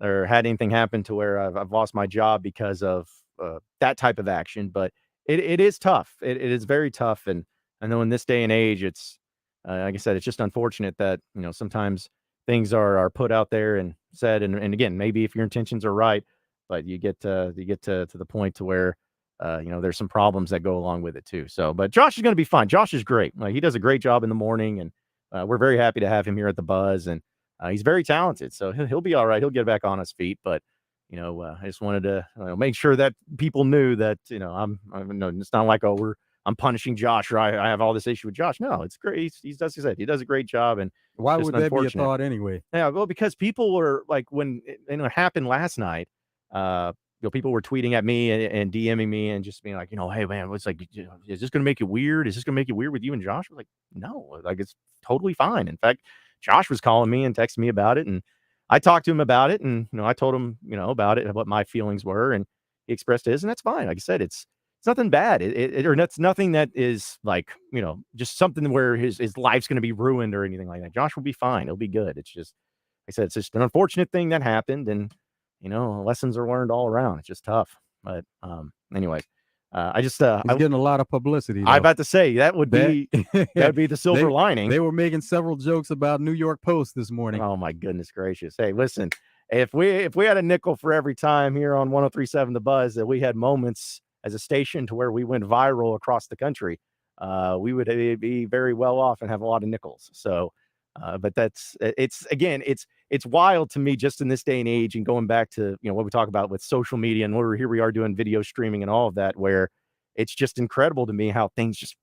or had anything happen to where I've lost my job because of that type of action. But it is tough. It is very tough. And I know in this day and age, it's like I said, it's just unfortunate that sometimes things are put out there and said, and again, maybe if your intentions are right, but you get to the point to where there's some problems that go along with it too. So, but Josh is going to be fine. Josh is great. Like, he does a great job in the morning, and we're very happy to have him here at the Buzz. And he's very talented, so he'll be all right. He'll get back on his feet. But I just wanted to make sure that people knew that it's not like I'm punishing Josh, or I have all this issue with Josh. No, it's great. He does a great job. And why would that be a thought anyway? Yeah, well, because people were like, when it happened last night, people were tweeting at me and DMing me and just being like, hey man, it's like, is this going to make it weird? Is this going to make it weird with you and Josh? I was like, no, like, it's totally fine. In fact, Josh was calling me and texting me about it, and I talked to him about it, and I told him about it and what my feelings were, and he expressed his, and that's fine. Like I said, it's nothing bad. Or that's nothing that is like just something where his life's going to be ruined or anything like that. Josh will be fine. He'll be good. It's just I said, it's just an unfortunate thing that happened, and lessons are learned all around. It's just tough. But anyway, I just He's getting a lot of publicity, I though. about to say that would be the silver lining. They were making several jokes about New York Post this morning. Oh my goodness gracious! Hey, listen, if we had a nickel for every time here on 103.7 The Buzz that we had moments as a station to where we went viral across the country, we would be very well off and have a lot of nickels. So, but it's wild to me just in this day and age, and going back to what we talk about with social media, and here we are doing video streaming and all of that, where it's just incredible to me how things just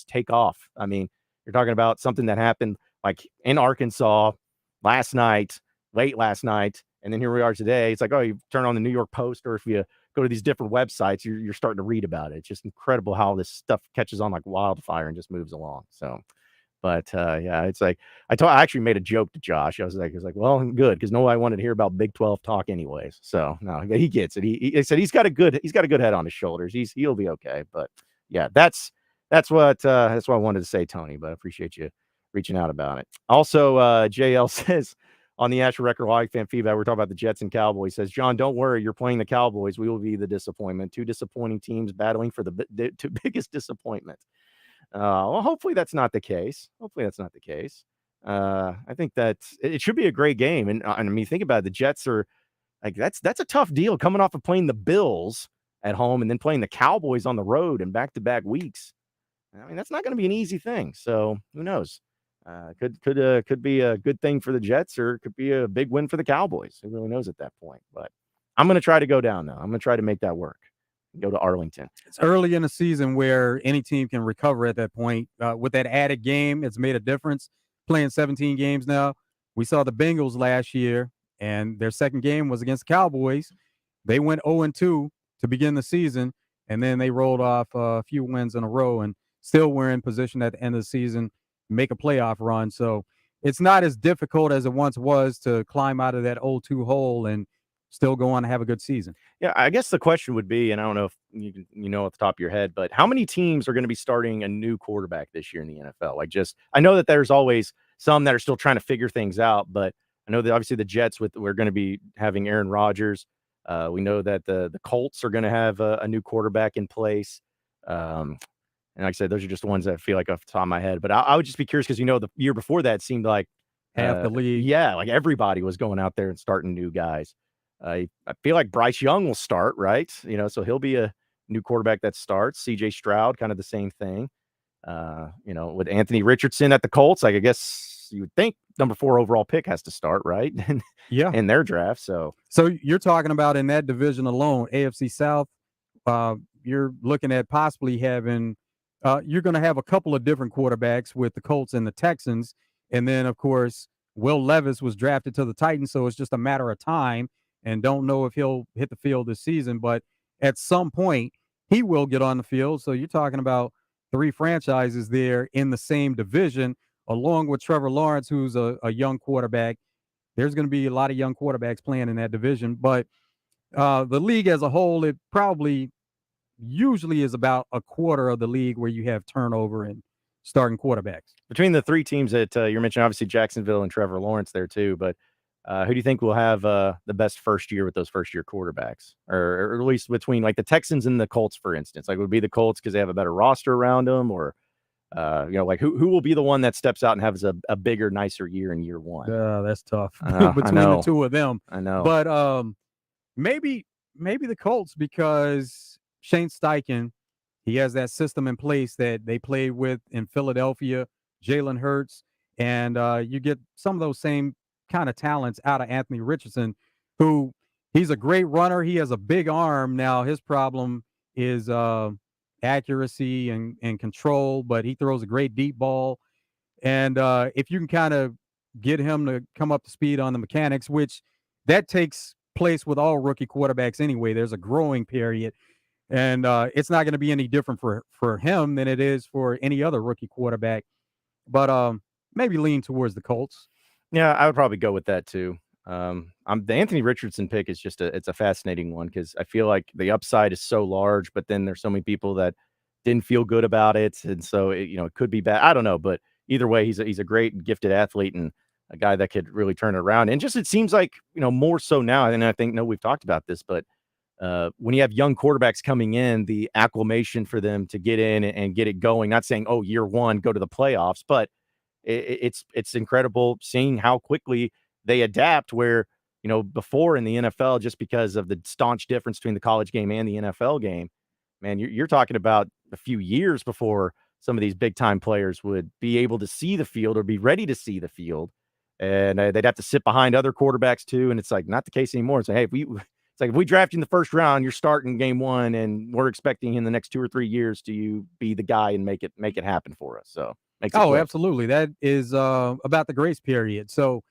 take off. I mean, you're talking about something that happened like in Arkansas late last night, and then here we are today. It's like, oh, you turn on the New York Post, or if you go to these different websites, you're starting to read about it. It's just incredible how this stuff catches on like wildfire and just moves along. So, but yeah, it's like I actually made a joke to Josh. I was like, well, good, because nobody wanted to hear about Big 12 talk anyways. So no, he gets it. He said he's got a good head on his shoulders. He'll be okay. But yeah, that's what I wanted to say, Tony. But I appreciate you reaching out about it. Also, JL says on the Asher Record Live fan feedback, we're talking about the Jets and Cowboys. Says, John, don't worry, you're playing the Cowboys. We will be the disappointment. Two disappointing teams battling for the two biggest disappointment. Well, hopefully that's not the case. I think that it should be a great game. And I mean, think about it. The Jets are like, that's a tough deal coming off of playing the Bills at home and then playing the Cowboys on the road in back-to-back weeks. I mean, that's not going to be an easy thing. So who knows? Could be a good thing for the Jets, or it could be a big win for the Cowboys. Who really knows at that point? But I'm going to try to go down, though. I'm going to try to make that work. Go to Arlington. It's early in the season where any team can recover at that point. With that added game, it's made a difference. Playing 17 games now. We saw the Bengals last year, and their second game was against the Cowboys. They went 0-2 to begin the season, and then they rolled off a few wins in a row, and still were in position at the end of the season to make a playoff run. So it's not as difficult as it once was to climb out of that 0-2 hole and still go on to have a good season. Yeah, I guess the question would be, and I don't know if you know off the top of your head, but how many teams are going to be starting a new quarterback this year in the NFL? I know that there's always some that are still trying to figure things out, but I know that obviously the Jets we're going to be having Aaron Rodgers. We know that the Colts are going to have a new quarterback in place. And like I said, those are just the ones that I feel like off the top of my head. But I would just be curious because, the year before that seemed like half the league. Yeah, like everybody was going out there and starting new guys. I feel like Bryce Young will start, right? So he'll be a new quarterback that starts. CJ Stroud, kind of the same thing. With Anthony Richardson at the Colts, I guess you would think number 4 overall pick has to start, right? Yeah. In their draft. So you're talking about in that division alone, AFC South, you're looking at possibly having you're going to have a couple of different quarterbacks with the Colts and the Texans. And then, of course, Will Levis was drafted to the Titans, so it's just a matter of time, and don't know if he'll hit the field this season. But at some point, he will get on the field. So you're talking about 3 franchises there in the same division, along with Trevor Lawrence, who's a young quarterback. There's going to be a lot of young quarterbacks playing in that division. But the league as a whole, it probably usually is about a quarter of the league where you have turnover and starting quarterbacks. Between the 3 teams that you're mentioning, obviously Jacksonville and Trevor Lawrence there too, but who do you think will have the best first year with those first-year quarterbacks? Or at least between like the Texans and the Colts, for instance? Like, would it be the Colts because they have a better roster around them? Or, like who will be the one that steps out and has a bigger, nicer year in year one? That's tough. Between the 2 of them. I know. But maybe the Colts, because Shane Steichen, he has that system in place that they played with in Philadelphia, Jalen Hurts, and you get some of those same kind of talents out of Anthony Richardson, who he's a great runner. He has a big arm. Now, his problem is accuracy and control, but he throws a great deep ball. And if you can kind of get him to come up to speed on the mechanics, which that takes place with all rookie quarterbacks anyway, there's a growing period. And it's not going to be any different for him than it is for any other rookie quarterback. But maybe lean towards the Colts. Yeah, I would probably go with that too. The Anthony Richardson pick is it's a fascinating one because I feel like the upside is so large, but then there's so many people that didn't feel good about it, and so it could be bad. I don't know, but either way, he's a great gifted athlete, and a guy that could really turn it around. And just it seems like, more so now, and I think, no, we've talked about this, but when you have young quarterbacks coming in, the acclimation for them to get in and get it going, not saying, oh, year one, go to the playoffs, but it's incredible seeing how quickly they adapt where, before in the NFL, just because of the staunch difference between the college game and the NFL game, man, you're talking about a few years before some of these big time players would be able to see the field or be ready to see the field. And they'd have to sit behind other quarterbacks too. And it's like not the case anymore. It's like, hey, if we draft you in the first round, you're starting game one, and we're expecting in the next 2 or 3 years to you be the guy and make it happen for us. So makes it Oh, quick. absolutely. That is about the grace period. So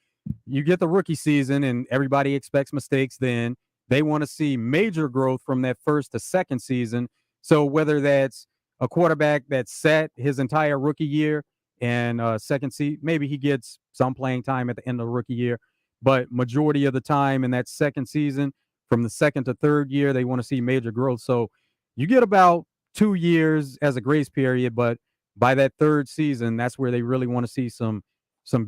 you get the rookie season, and everybody expects mistakes. Then they want to see major growth from that first to second season. So whether that's a quarterback that sat his entire rookie year and second season, maybe he gets some playing time at the end of the rookie year, but majority of the time in that second season, from the second to third year, they want to see major growth. So you get about 2 years as a grace period, but by that third season, that's where they really want to see some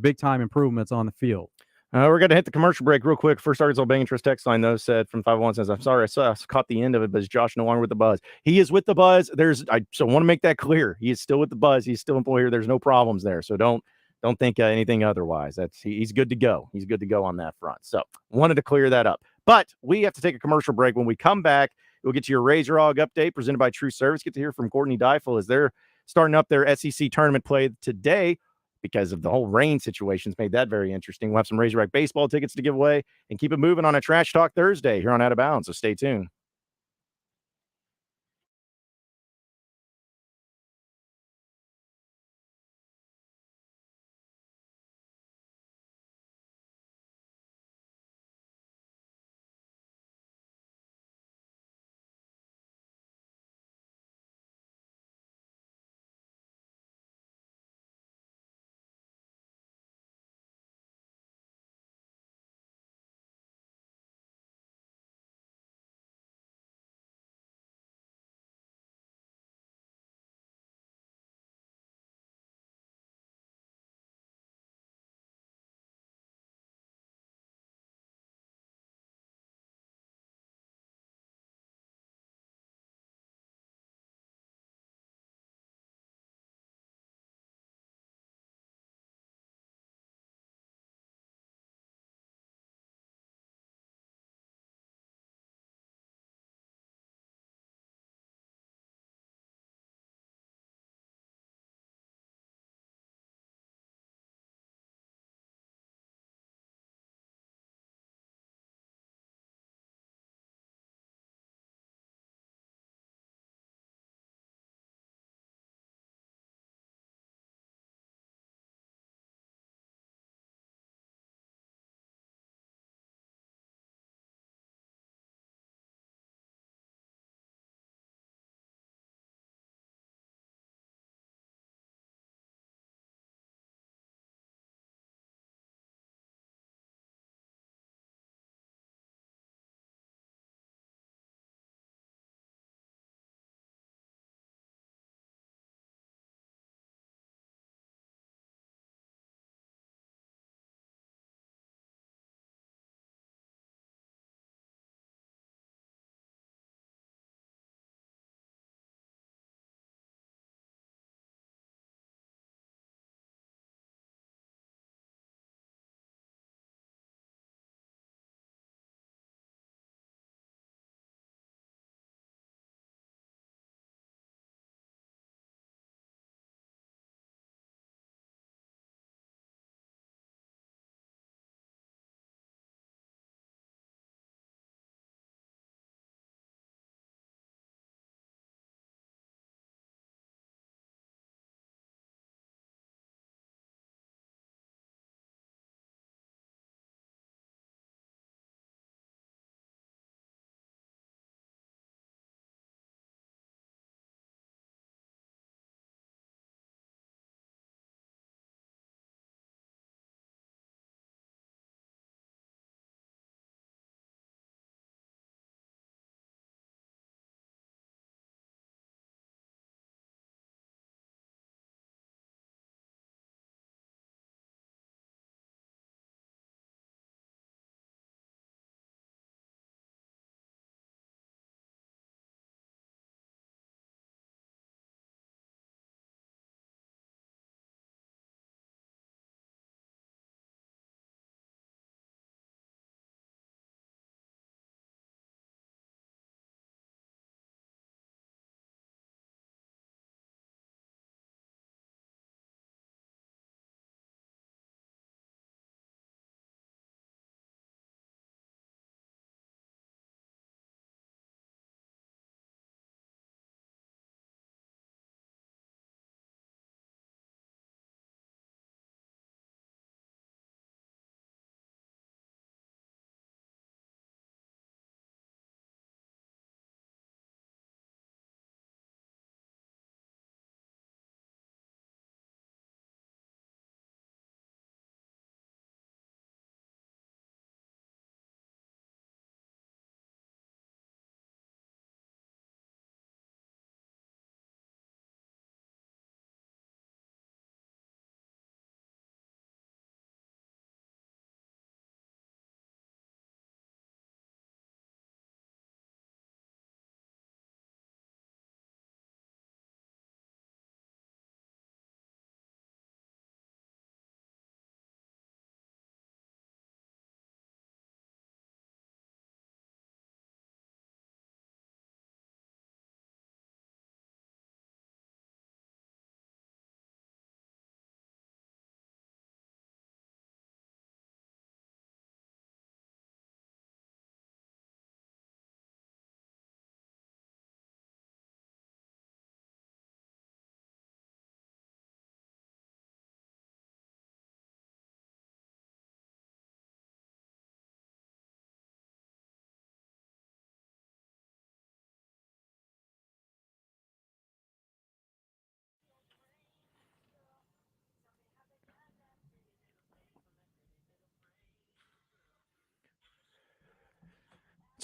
big time improvements on the field. We're going to hit the commercial break real quick. First Arkansas Bank Interest text line, though, said from 501 says, I'm sorry, I caught the end of it, but is Josh no longer with the Buzz? He is with the Buzz. So want to make that clear. He is still with the Buzz. He's still employed here. There's no problems there. So don't think anything otherwise. He's good to go. He's good to go on that front. So wanted to clear that up. But we have to take a commercial break. When we come back, we'll get to your Razor Hog update presented by True Service. Get to hear from Courtney Deifel as they're starting up their SEC tournament play today. Because of the whole rain situations, made that very interesting. We'll have some Razorback baseball tickets to give away and keep it moving on a Trash Talk Thursday here on Out of Bounds. So stay tuned.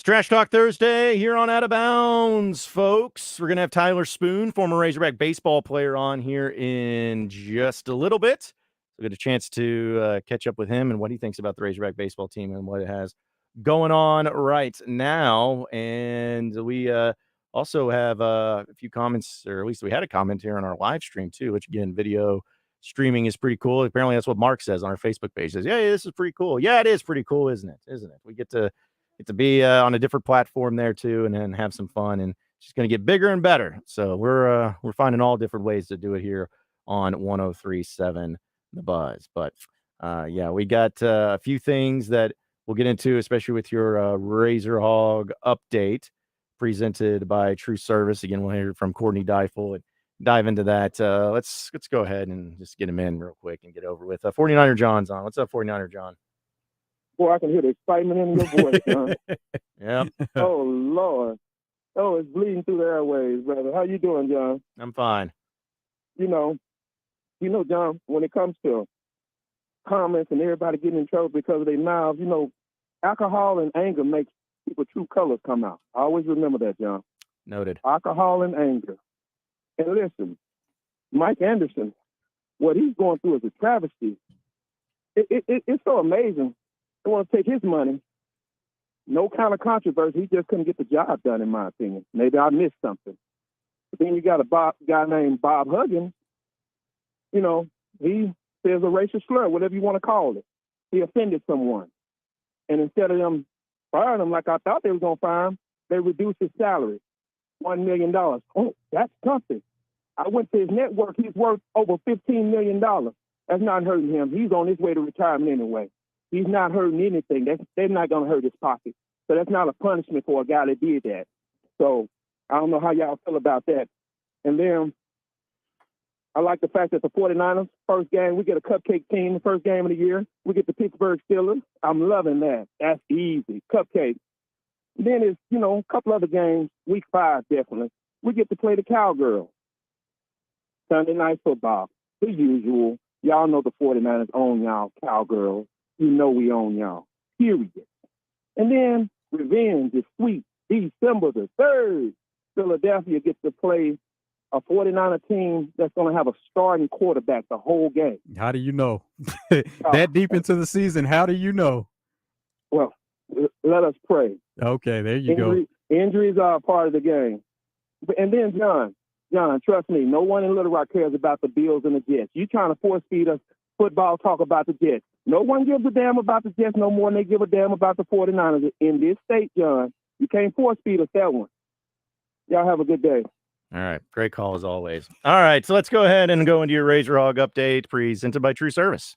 It's Trash Talk Thursday here on Out of Bounds, folks. We're going to have Tyler Spoon, former Razorback baseball player, on here in just a little bit. We'll get a chance to catch up with him and what he thinks about the Razorback baseball team and what it has going on right now. And we also have a few comments, or at least we had a comment here on our live stream too, which again, video streaming is pretty cool. Apparently that's what Mark says on our Facebook page. He says, yeah, this is pretty cool. Yeah, it is pretty cool, isn't it? We get to be on a different platform there too, and then have some fun, and it's just going to get bigger and better. So we're finding all different ways to do it here on 103.7 The Buzz. But yeah, we got a few things that we'll get into, especially with your Razor Hog update presented by True Service. Again, we'll hear from Courtney Deifel and dive into that. Let's go ahead and just get him in real quick and get over with. 49er John's on. What's up, 49er John? Boy, I can hear the excitement in your voice, John. Yeah. Oh, Lord. Oh, it's bleeding through the airways, brother. How you doing, John? I'm fine. You know, John, when it comes to comments and everybody getting in trouble because of their mouths, alcohol and anger makes people's true colors come out. I always remember that, John. Noted. Alcohol and anger. And listen, Mike Anderson, what he's going through is a travesty. It's so amazing. They want to take his money. No kind of controversy. He just couldn't get the job done, in my opinion. Maybe I missed something. But then you got a guy named Bob Huggins. He says a racial slur, whatever you want to call it. He offended someone. And instead of them firing him like I thought they were going to fire him, they reduced his salary, $1 million. Oh, that's something. I went to his network. He's worth over $15 million. That's not hurting him. He's on his way to retirement anyway. He's not hurting anything. They're not going to hurt his pocket. So that's not a punishment for a guy that did that. So I don't know how y'all feel about that. And then I like the fact that the 49ers, first game, we get a cupcake team the first game of the year. We get the Pittsburgh Steelers. I'm loving that. That's easy. Cupcake. Then it's, a couple other games, week 5 definitely. We get to play the Cowgirls. Sunday night football, the usual. Y'all know the 49ers own y'all Cowgirls. We own y'all, period. And then revenge is sweet. December the 3rd, Philadelphia gets to play a 49er team that's going to have a starting quarterback the whole game. How do you know? That deep into the season, how do you know? Well, let us pray. Okay, there you go. Injuries are a part of the game. And then, John, trust me, no one in Little Rock cares about the Bills and the Jets. You trying to force feed us football talk about the Jets. No one gives a damn about the Jets no more than they give a damn about the 49ers. In this state, John, you can't force feed us that one. Y'all have a good day. All right. Great call as always. All right. So let's go ahead and go into your Razor Hog update presented by True Service.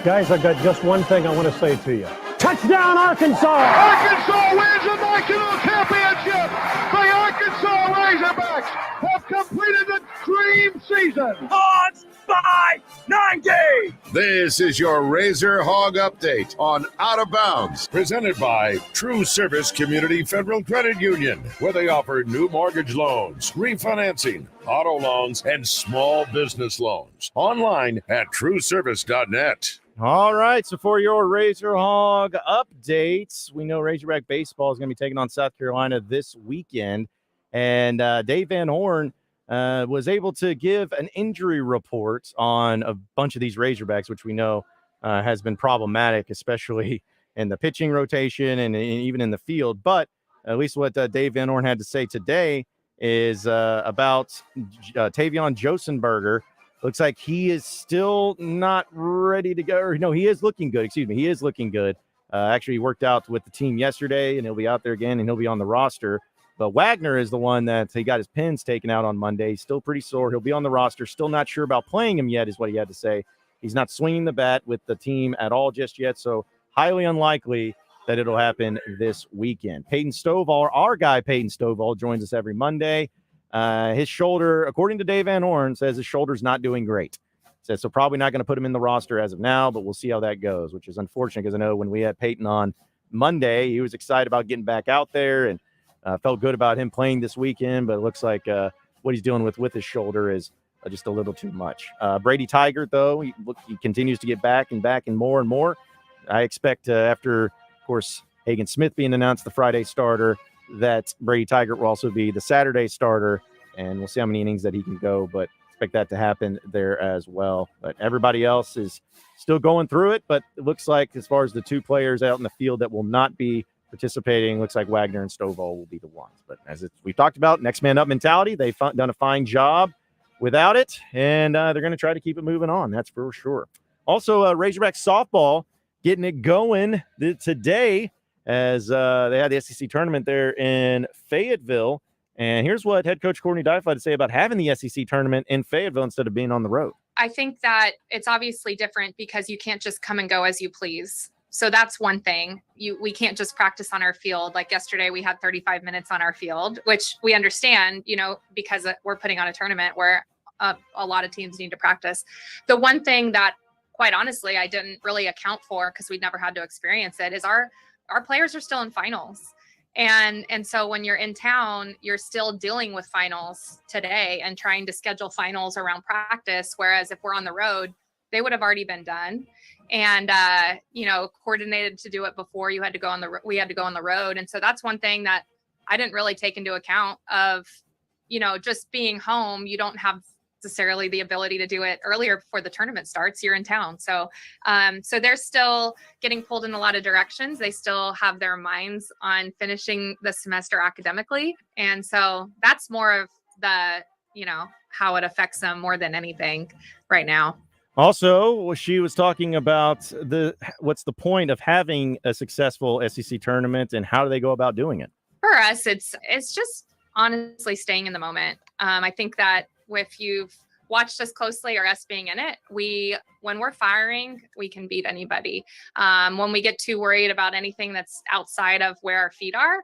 Guys, I've got just one thing I want to say to you. Touchdown, Arkansas! Arkansas wins the national championship! The Arkansas Razorbacks have completed the dream season! Odds by 90! This is your Razor Hog Update on Out of Bounds, presented by True Service Community Federal Credit Union, where they offer new mortgage loans, refinancing, auto loans, and small business loans. Online at trueservice.net. All right, so for your Razor Hog updates, we know Razorback baseball is going to be taking on South Carolina this weekend, and Dave Van Horn was able to give an injury report on a bunch of these Razorbacks, which we know has been problematic, especially in the pitching rotation and even in the field. But at least what Dave Van Horn had to say today is about Tavion Josenberger. Looks like he is still not ready to go. Or, no, he is looking good. Excuse me. He is looking good. Actually, he worked out with the team yesterday, and he'll be out there again, and he'll be on the roster. But Wagner is the one that he got his pins taken out on Monday. He's still pretty sore. He'll be on the roster. Still not sure about playing him yet is what he had to say. He's not swinging the bat with the team at all just yet, so highly unlikely that it'll happen this weekend. Peyton Stovall, our guy Peyton Stovall, joins us every Monday. His shoulder, according to Dave Van Horn, says his shoulder's not doing great. Says so probably not going to put him in the roster as of now, but we'll see how that goes, which is unfortunate because I know when we had Peyton on Monday, he was excited about getting back out there and felt good about him playing this weekend, but it looks like what he's dealing with his shoulder is just a little too much. Brady Tiger, though, he continues to get back and more and more. I expect after, of course, Hagen Smith being announced the Friday starter, that Brady Tygart will also be the Saturday starter, and we'll see how many innings that he can go, but expect that to happen there as well. But everybody else is still going through it, but it looks like as far as the two players out in the field that will not be participating, looks like Wagner and Stovall will be the ones. But as we talked about, next man up mentality, they've done a fine job without it, and they're going to try to keep it moving on. That's for sure. Also, Razorback softball getting it going today as they had the SEC tournament there in Fayetteville. And here's what head coach Courtney Dyfel had to say about having the SEC tournament in Fayetteville instead of being on the road. I think that it's obviously different because you can't just come and go as you please. So that's one thing. We can't just practice on our field. Like yesterday, we had 35 minutes on our field, which we understand, because we're putting on a tournament where a lot of teams need to practice. The one thing that, quite honestly, I didn't really account for because we'd never had to experience it is our players are still in finals. And so when you're in town, you're still dealing with finals today and trying to schedule finals around practice. Whereas if we're on the road, they would have already been done and, coordinated to do it before we had to go on the road. And so that's one thing that I didn't really take into account of, just being home. You don't have necessarily the ability to do it earlier before the tournament starts. You're in town. So they're still getting pulled in a lot of directions. They still have their minds on finishing the semester academically. And so that's more of the, how it affects them more than anything right now. Also, she was talking about what's the point of having a successful SEC tournament and how do they go about doing it? For us, it's just honestly staying in the moment. I think that if you've watched us closely or us being in it, when we're firing, we can beat anybody. When we get too worried about anything that's outside of where our feet are,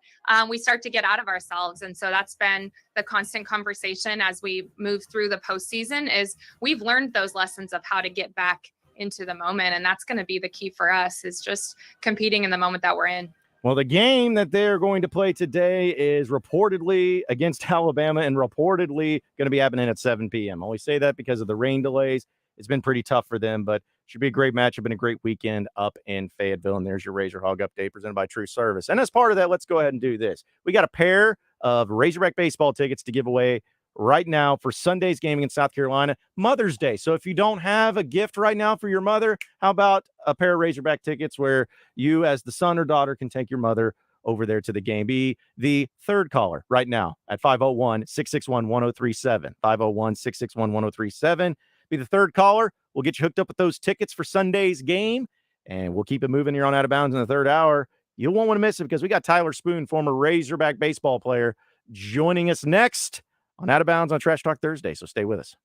we start to get out of ourselves. And so that's been the constant conversation as we move through the postseason is we've learned those lessons of how to get back into the moment. And that's going to be the key for us is just competing in the moment that we're in. Well, the game that they're going to play today is reportedly against Alabama and reportedly going to be happening at 7 p.m. I always say that because of the rain delays. It's been pretty tough for them, but should be a great matchup and a great weekend up in Fayetteville. And there's your Razor Hog update presented by True Service. And as part of that, let's go ahead and do this. We got a pair of Razorback baseball tickets to give away right now for Sunday's game against South Carolina, Mother's Day. So if you don't have a gift right now for your mother, how about a pair of Razorback tickets where you as the son or daughter can take your mother over there to the game? Be the third caller right now at 501-661-1037. 501-661-1037. Be the third caller. We'll get you hooked up with those tickets for Sunday's game, and we'll keep it moving here on Out of Bounds in the third hour. You won't want to miss it because we got Tyler Spoon, former Razorback baseball player, joining us next on Out of Bounds on Trash Talk Thursday, so stay with us.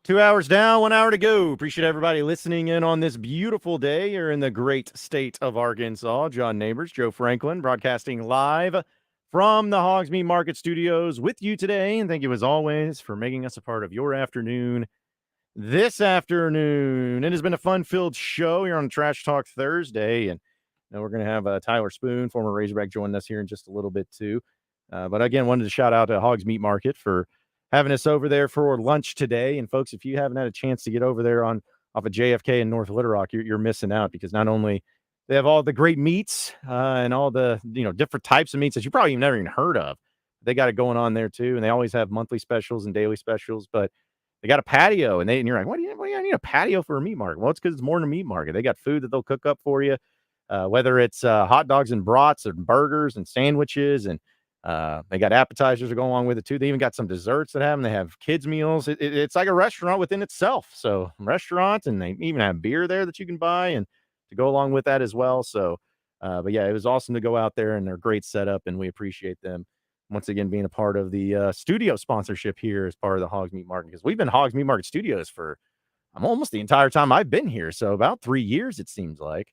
2 hours down, 1 hour to go. Appreciate everybody listening in on this beautiful day here in the great state of Arkansas. John Nabors, Joe Franklin, broadcasting live from the Hogs Meat Market Studios with you today. And thank you, as always, for making us a part of your afternoon this afternoon. It has been a fun-filled show here on Trash Talk Thursday. And now we're going to have Tyler Spoon, former Razorback, joining us here in just a little bit, too. But again, wanted to shout out to Hogs Meat Market for having us over there for lunch today. And folks, if you haven't had a chance to get over there off of JFK in North Little Rock, you're missing out, because not only they have all the great meats and all the different types of meats that you probably never even heard of. They got it going on there too, and they always have monthly specials and daily specials. But they got a patio, and you're like, what do you need a patio for a meat market? Well, it's because it's more than a meat market. They got food that they'll cook up for you, whether it's hot dogs and brats and burgers and sandwiches, and they got appetizers to go along with it too. They even got some desserts that have them. They have kids meals. It's like a restaurant within itself. So restaurant, and they even have beer there that you can buy and to go along with that as well. So, but yeah, it was awesome to go out there, and they're great setup, and we appreciate them once again being a part of the studio sponsorship here as part of the Hogs Meat Market, because we've been Hogs Meat Market Studios for almost the entire time I've been here. So about 3 years, it seems like.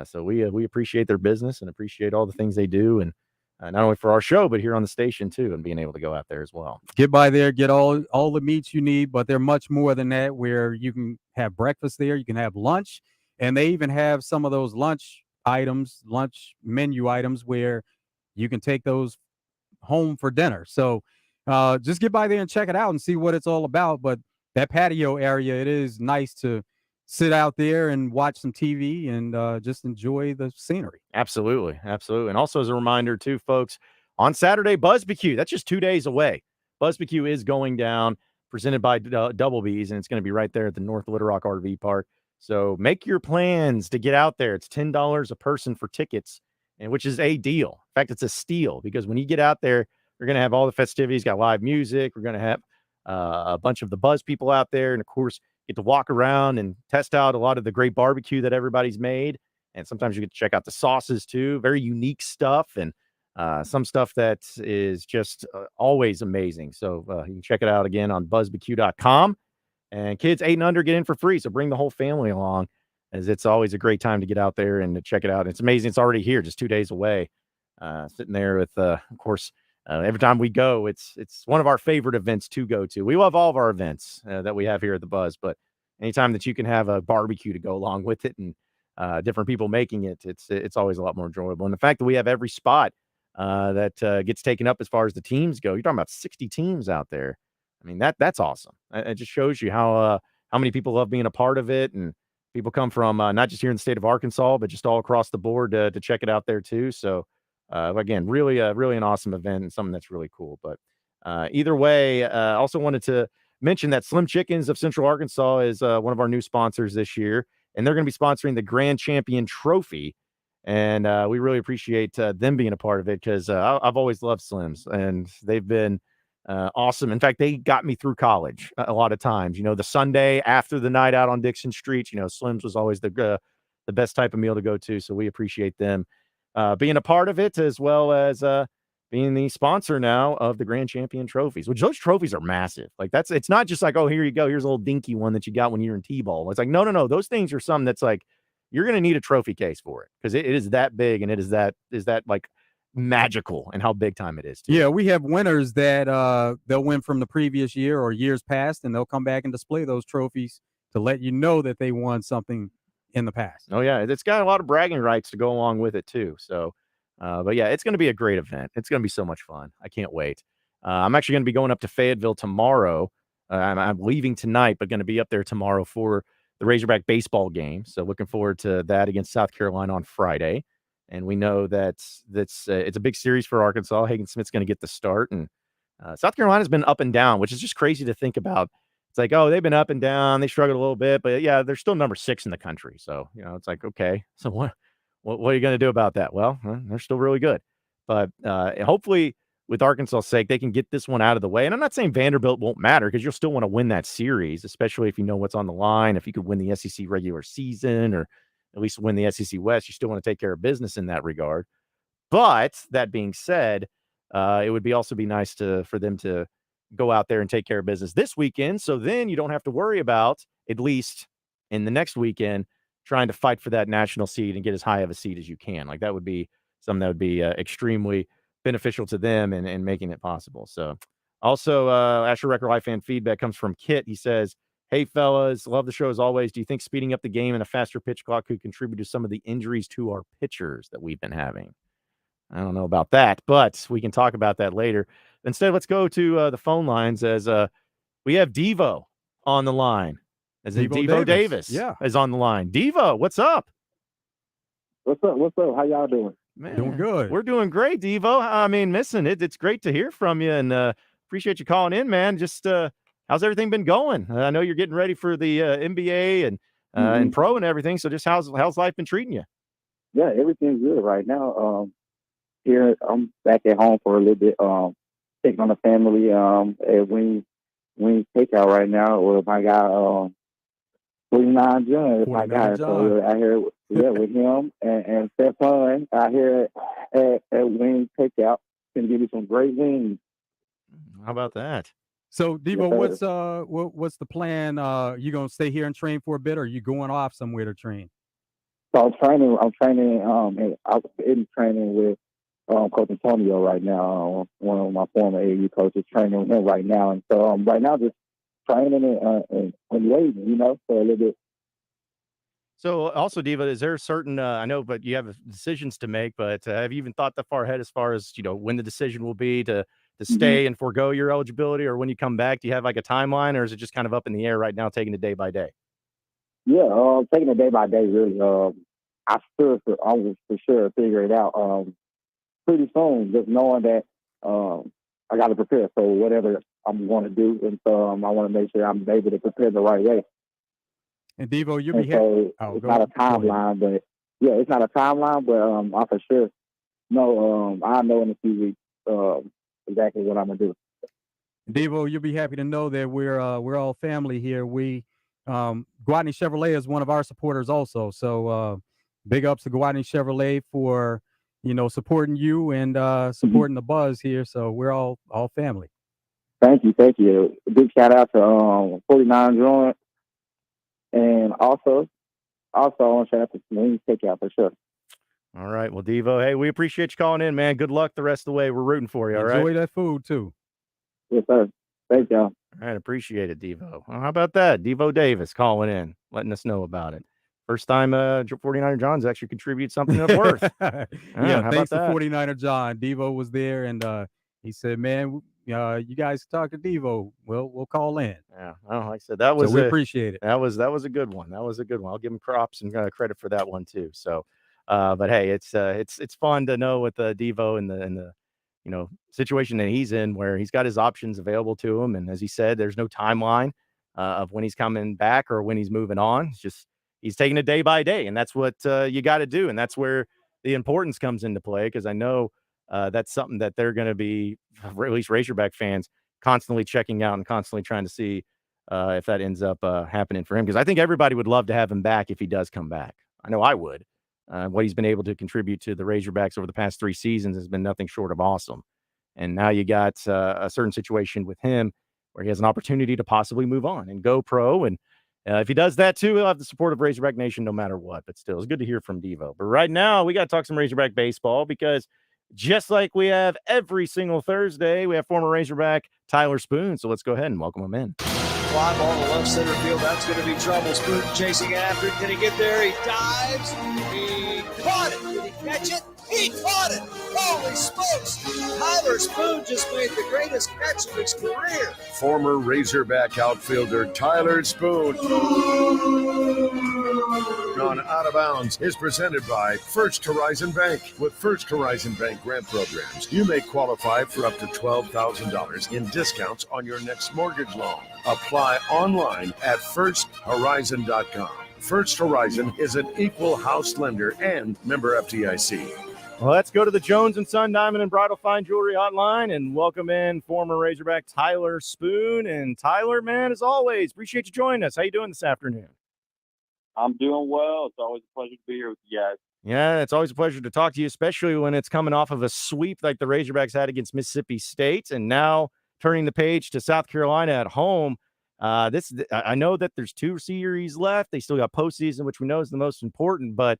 So we appreciate their business and appreciate all the things they do, and not only for our show, but here on the station too, and being able to go out there as well. Get by there, get all the meats you need, but they're much more than that, where you can have breakfast there, you can have lunch, and they even have some of those lunch menu items where you can take those home for dinner. So just get by there and check it out and see what it's all about. But that patio area, it is nice to sit out there and watch some TV and just enjoy the scenery. Absolutely. Absolutely. And also as a reminder too, folks, on Saturday, BuzzBQ, that's just 2 days away. BuzzBQ is going down, presented by Double B's, and it's going to be right there at the North Little Rock RV Park. So make your plans to get out there. It's $10 a person for tickets, and which is a deal. In fact, it's a steal, because when you get out there, you're going to have all the festivities, got live music. We're going to have a bunch of the Buzz people out there, and of course, get to walk around and test out a lot of the great barbecue that everybody's made. And sometimes you get to check out the sauces too. Very unique stuff, and some stuff that is just always amazing. So you can check it out again on buzzbq.com. And kids 8 and under get in for free. So bring the whole family along, as it's always a great time to get out there and to check it out. It's amazing. It's already here, just 2 days away. Sitting there with, of course, every time we go, it's one of our favorite events to go to. We love all of our events that we have here at the Buzz, but anytime that you can have a barbecue to go along with it, and different people making it, it's always a lot more enjoyable. And the fact that we have every spot that gets taken up as far as the teams go, you're talking about 60 teams out there. I mean, that's awesome. It just shows you how many people love being a part of it, and people come from not just here in the state of Arkansas, but just all across the board to check it out there too. So again, really an awesome event, and something that's really cool. But either way, also wanted to mention that Slim Chickens of Central Arkansas is one of our new sponsors this year, and they're going to be sponsoring the Grand Champion Trophy. And we really appreciate them being a part of it, because I've always loved Slims, and they've been awesome. In fact, they got me through college a lot of times. The Sunday after the night out on Dixon Street, Slims was always the best type of meal to go to. So we appreciate them being a part of it, as well as being the sponsor now of the Grand Champion trophies, which those trophies are massive. Like it's not just like, oh, here you go, here's a little dinky one that you got when you're in T-ball. It's like, no. Those things are something that's like, you're going to need a trophy case for it, because it is that big, and it is that like magical, and how big time it is too. Yeah, we have winners that they'll win from the previous year or years past, and they'll come back and display those trophies to let you know that they won something in the past. Oh yeah, it's got a lot of bragging rights to go along with it too. So but yeah, it's going to be a great event. It's going to be so much fun. I can't wait. I'm actually going to be going up to Fayetteville tomorrow. I'm leaving tonight, but going to be up there tomorrow for the Razorback baseball game. So looking forward to that against South Carolina on Friday. And we know that it's a big series for Arkansas. Hagen Smith's going to get the start, and South Carolina's been up and down, which is just crazy to think about. It's like, oh, they've been up and down. They struggled a little bit, but yeah, they're still number 6 in the country. So, it's like, okay, so what are you going to do about that? Well, they're still really good, but hopefully with Arkansas' sake, they can get this one out of the way. And I'm not saying Vanderbilt won't matter, because you'll still want to win that series, especially if you know what's on the line. If you could win the SEC regular season, or at least win the SEC West, you still want to take care of business in that regard. But that being said, it would also be nice for them to go out there and take care of business this weekend. So then you don't have to worry about, at least in the next weekend, trying to fight for that national seed and get as high of a seed as you can. Like that would be something that would be extremely beneficial to them and making it possible. So also, Asher Record Life fan feedback comes from Kit. He says, "Hey fellas, love the show as always. Do you think speeding up the game and a faster pitch clock could contribute to some of the injuries to our pitchers that we've been having?" I don't know about that, but we can talk about that later. Instead, let's go to the phone lines as we have Devo on the line. As in Devo Davis is on the line. Devo, what's up? What's up? What's up? How y'all doing? Man, Doing good. We're doing great, Devo. I mean, missing it. It's great to hear from you, and appreciate you calling in, man. Just how's everything been going? I know you're getting ready for the NBA and pro and everything. So just how's life been treating you? Yeah, everything's good right now. Here I'm back at home for a little bit. Taking on the family at Wings Takeout right now with my guy 49 John. It's my guy. So I hear with him and Stefan. I hear at Wings Takeout can give you some great wings. How about that? So Devo, what's the plan? You gonna stay here and train for a bit, or are you going off somewhere to train? So I'm training. I'm in training with Coach Antonio right now. One of my former AAU coaches, training with him right now, and so right now just training and waiting, for a little bit. So also, Devo, is there a certain I know, but you have decisions to make, but have you even thought that far ahead as far as when the decision will be to stay and forego your eligibility, or when you come back? Do you have like a timeline, or is it just kind of up in the air right now, taking it day by day? Yeah, taking it day by day. Really, I will for sure figure it out pretty soon. Just knowing that I got to prepare for whatever I'm going to do, and so I want to make sure I'm able to prepare the right way. And Devo, you'll be so it's not a timeline, but it's not a timeline, but I for sure know I know in a few weeks exactly what I'm gonna do. Devo, you'll be happy to know that we're all family here. We Guadney Chevrolet is one of our supporters also. So big ups to Guadney Chevrolet for supporting you and supporting the buzz here. So we're all family. Thank you. A big shout out to 49 Joint, and also I want to shout out to Wings Takeout for sure. All right. Well, Devo, hey, we appreciate you calling in, man. Good luck the rest of the way. We're rooting for you. All right. Enjoy that food too. Yes, sir. Thank y'all. All right. Appreciate it, Devo. Well, how about that? Devo Davis calling in, letting us know about it. First time 49er John's actually contributed something of worth. Thanks to 49er John. Devo was there, and he said, man, you guys talk to Devo. We'll call in. Yeah. Well, like I said, that was we appreciate it. That was a good one. I'll give him props and credit for that one too. So but hey, it's fun to know with Devo and the situation that he's in, where he's got his options available to him, and as he said, there's no timeline of when he's coming back or when he's moving on. It's just he's taking it day by day, and that's what you got to do, and that's where the importance comes into play, because I know that's something that they're going to be, at least Razorback fans, constantly checking out and constantly trying to see if that ends up happening for him, because I think everybody would love to have him back if he does come back. I know I would. What he's been able to contribute to the Razorbacks over the past 3 seasons has been nothing short of awesome. And now you got a certain situation with him where he has an opportunity to possibly move on and go pro. And if he does that too, he'll have the support of Razorback Nation no matter what. But still, it's good to hear from Devo. But right now, we got to talk some Razorback baseball, because just like we have every single Thursday, we have former Razorback Tyler Spoon. So let's go ahead and welcome him in. Fly ball to left center field. That's going to be trouble. Spoon chasing after it. Can he get there? He dives. He caught it. Did he catch it? He caught it. Holy smokes. Tyler Spoon just made the greatest catch of his career. Former Razorback outfielder Tyler Spoon, gone out of bounds, is presented by First Horizon Bank. With First Horizon Bank grant programs, you may qualify for up to $12,000 in discounts on your next mortgage loan. Apply online at firsthorizon.com. First Horizon is an equal house lender and member FDIC. Well, let's go to the Jones & Son Diamond and Bridal Fine Jewelry Hotline and welcome in former Razorback Tyler Spoon. And Tyler, man, as always, appreciate you joining us. How you doing this afternoon? I'm doing well. It's always a pleasure to be here with you guys. Yeah, it's always a pleasure to talk to you, especially when it's coming off of a sweep like the Razorbacks had against Mississippi State, and now turning the page to South Carolina at home. I know that there's 2 series left. They still got postseason, which we know is the most important, but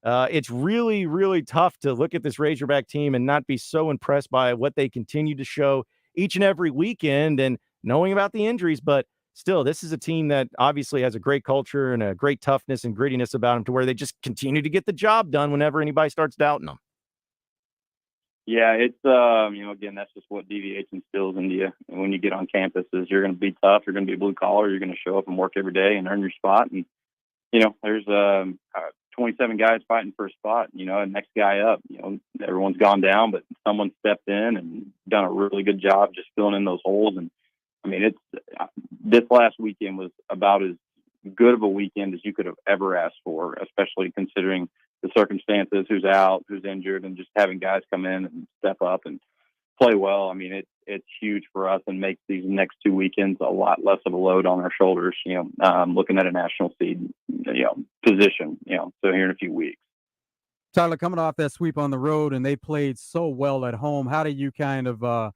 it's really, really tough to look at this Razorback team and not be so impressed by what they continue to show each and every weekend, and knowing about the injuries. But still, this is a team that obviously has a great culture and a great toughness and grittiness about them, to where they just continue to get the job done whenever anybody starts doubting them. Yeah, it's again, that's just what DVH instills into you. And when you get on campus, is you're going to be tough, you're going to be blue collar, you're going to show up and work every day and earn your spot. And there's 27 guys fighting for a spot. And next guy up. Everyone's gone down, but someone stepped in and done a really good job just filling in those holes. And I mean, this last weekend was about as good of a weekend as you could have ever asked for, especially considering the circumstances, who's out, who's injured, and just having guys come in and step up and play well. I mean, it's huge for us and makes these next 2 weekends a lot less of a load on our shoulders, looking at a national seed, position, so here in a few weeks. Tyler, coming off that sweep on the road, and they played so well at home, how do you kind of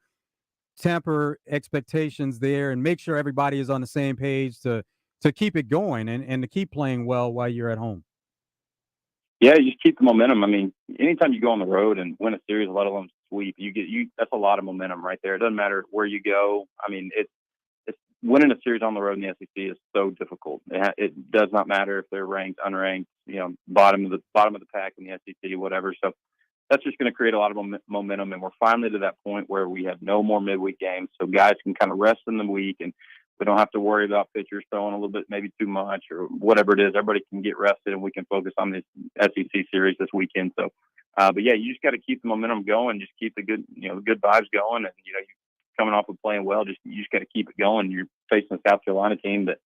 temper expectations there and make sure everybody is on the same page to keep it going and to keep playing well while you're at home? Yeah, you just keep the momentum. I mean, anytime you go on the road and win a series, let alone sweep, that's a lot of momentum right there. It doesn't matter where you go. I mean, it's winning a series on the road in the SEC is so difficult. It does not matter if they're ranked, unranked, bottom of the pack in the SEC, whatever. So that's just going to create a lot of momentum. And we're finally to that point where we have no more midweek games, so guys can kind of rest in the week, and we don't have to worry about pitchers throwing a little bit, maybe too much or whatever it is. Everybody can get rested, and we can focus on this SEC series this weekend. So, but yeah, you just got to keep the momentum going, just keep the good, good vibes going, and you're coming off of playing well. You just got to keep it going. You're facing a South Carolina team that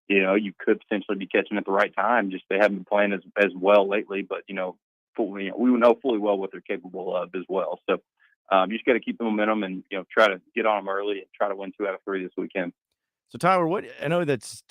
you could potentially be catching at the right time. Just they haven't been playing as well lately, but we know fully well what they're capable of as well. So you just got to keep the momentum and try to get on them early and try to win 2 out of 3 this weekend. So, Tyler, I know that's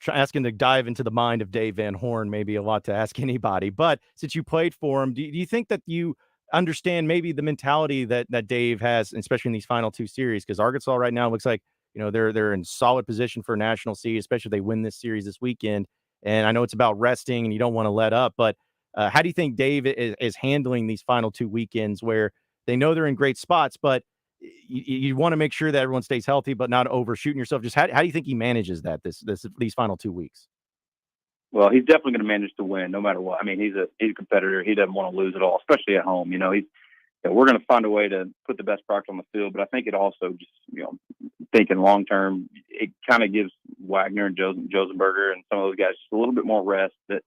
asking to dive into the mind of Dave Van Horn, maybe a lot to ask anybody, but since you played for him, do you think that you understand maybe the mentality that Dave has, especially in these final 2 series? Because Arkansas right now looks like, they're in solid position for a national seed, especially if they win this series this weekend. And I know it's about resting and you don't want to let up, but how do you think Dave is handling these final 2 weekends where they know they're in great spots, but you want to make sure that everyone stays healthy, but not overshooting yourself? Just how do you think he manages that these final 2 weeks? Well, he's definitely going to manage to win no matter what. I mean, he's a competitor. He doesn't want to lose at all, especially at home. We're going to find a way to put the best product on the field, but I think it also just, thinking long term, it kind of gives Wagner and Josenberger and some of those guys just a little bit more rest that,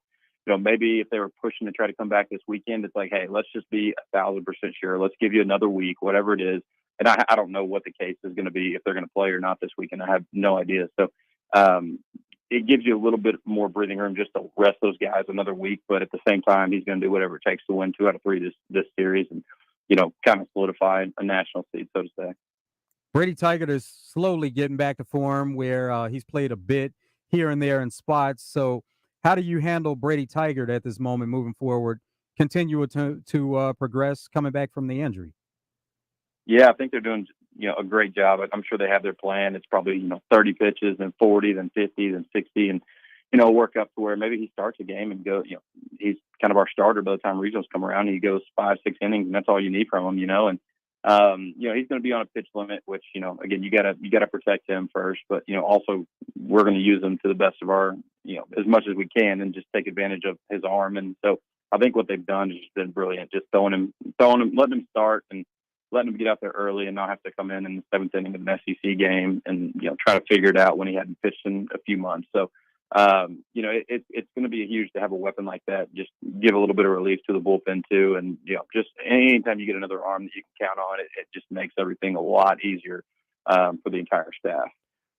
maybe if they were pushing to try to come back this weekend, it's like, hey, let's just be 1,000% sure. Let's give you another week, whatever it is. And I don't know what the case is going to be, if they're going to play or not this weekend. I have no idea. So it gives you a little bit more breathing room just to rest those guys another week. But at the same time, he's going to do whatever it takes to win 2 out of 3 this series and, kind of solidify a national seed, so to say. Brady Tygart is slowly getting back to form where he's played a bit here and there in spots. So how do you handle Brady Tygart at this moment moving forward, continue to progress coming back from the injury? Yeah, I think they're doing a great job. I'm sure they have their plan. It's probably 30 pitches, then 40, then 50, then 60, and work up to where maybe he starts a game and go. He's kind of our starter by the time regionals come around. And he goes 5-6 innings, and that's all you need from him. And he's going to be on a pitch limit, which again, you gotta protect him first, but also we're going to use him to the best of our as much as we can and just take advantage of his arm. And so I think what they've done is just been brilliant, just throwing him, letting him start and letting him get out there early and not have to come in the 7th inning of an SEC game and try to figure it out when he hadn't pitched in a few months. So it's going to be huge to have a weapon like that. Just give a little bit of relief to the bullpen too, and just anytime you get another arm that you can count on, it just makes everything a lot easier for the entire staff.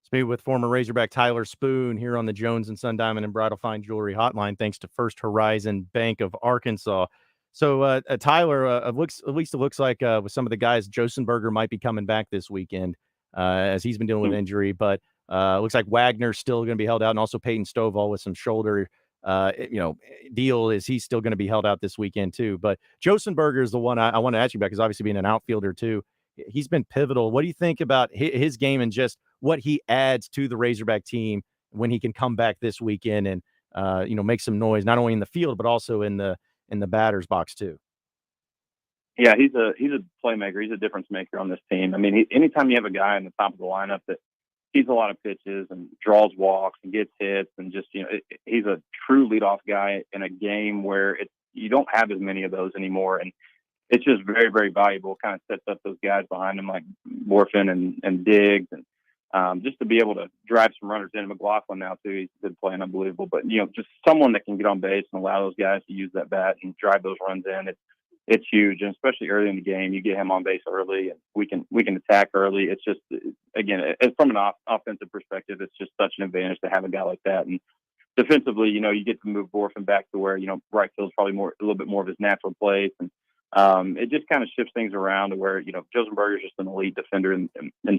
Speaking with former Razorback Tyler Spoon here on the Jones and Sun Diamond and Bridal Fine Jewelry Hotline, thanks to First Horizon Bank of Arkansas. So, Tyler, at least it looks like with some of the guys, Josenberger might be coming back this weekend as he's been dealing with injury, but looks like Wagner's still going to be held out, and also Peyton Stovall with some shoulder, deal. Is he still going to be held out this weekend too? But Josenberger is the one I want to ask you about, because obviously being an outfielder too, he's been pivotal. What do you think about his game and just what he adds to the Razorback team when he can come back this weekend and make some noise, not only in the field but also in the batter's box too? Yeah, he's a playmaker. He's a difference maker on this team. I mean, anytime you have a guy in the top of the lineup that sees a lot of pitches and draws walks and gets hits and just he's a true leadoff guy in a game where you don't have as many of those anymore, and it's just very, very valuable. Kind of sets up those guys behind him like Morfin and Diggs, and just to be able to drive some runners in. McLaughlin now too, he's been playing unbelievable. But just someone that can get on base and allow those guys to use that bat and drive those runs in. It's huge, and especially early in the game, you get him on base early, and we can attack early. It's just, again, from an offensive perspective, it's just such an advantage to have a guy like that. And defensively, you get to move Borfin back to where right field's probably a little bit more of his natural place, and it just kind of shifts things around to where Josenberger's just an elite defender in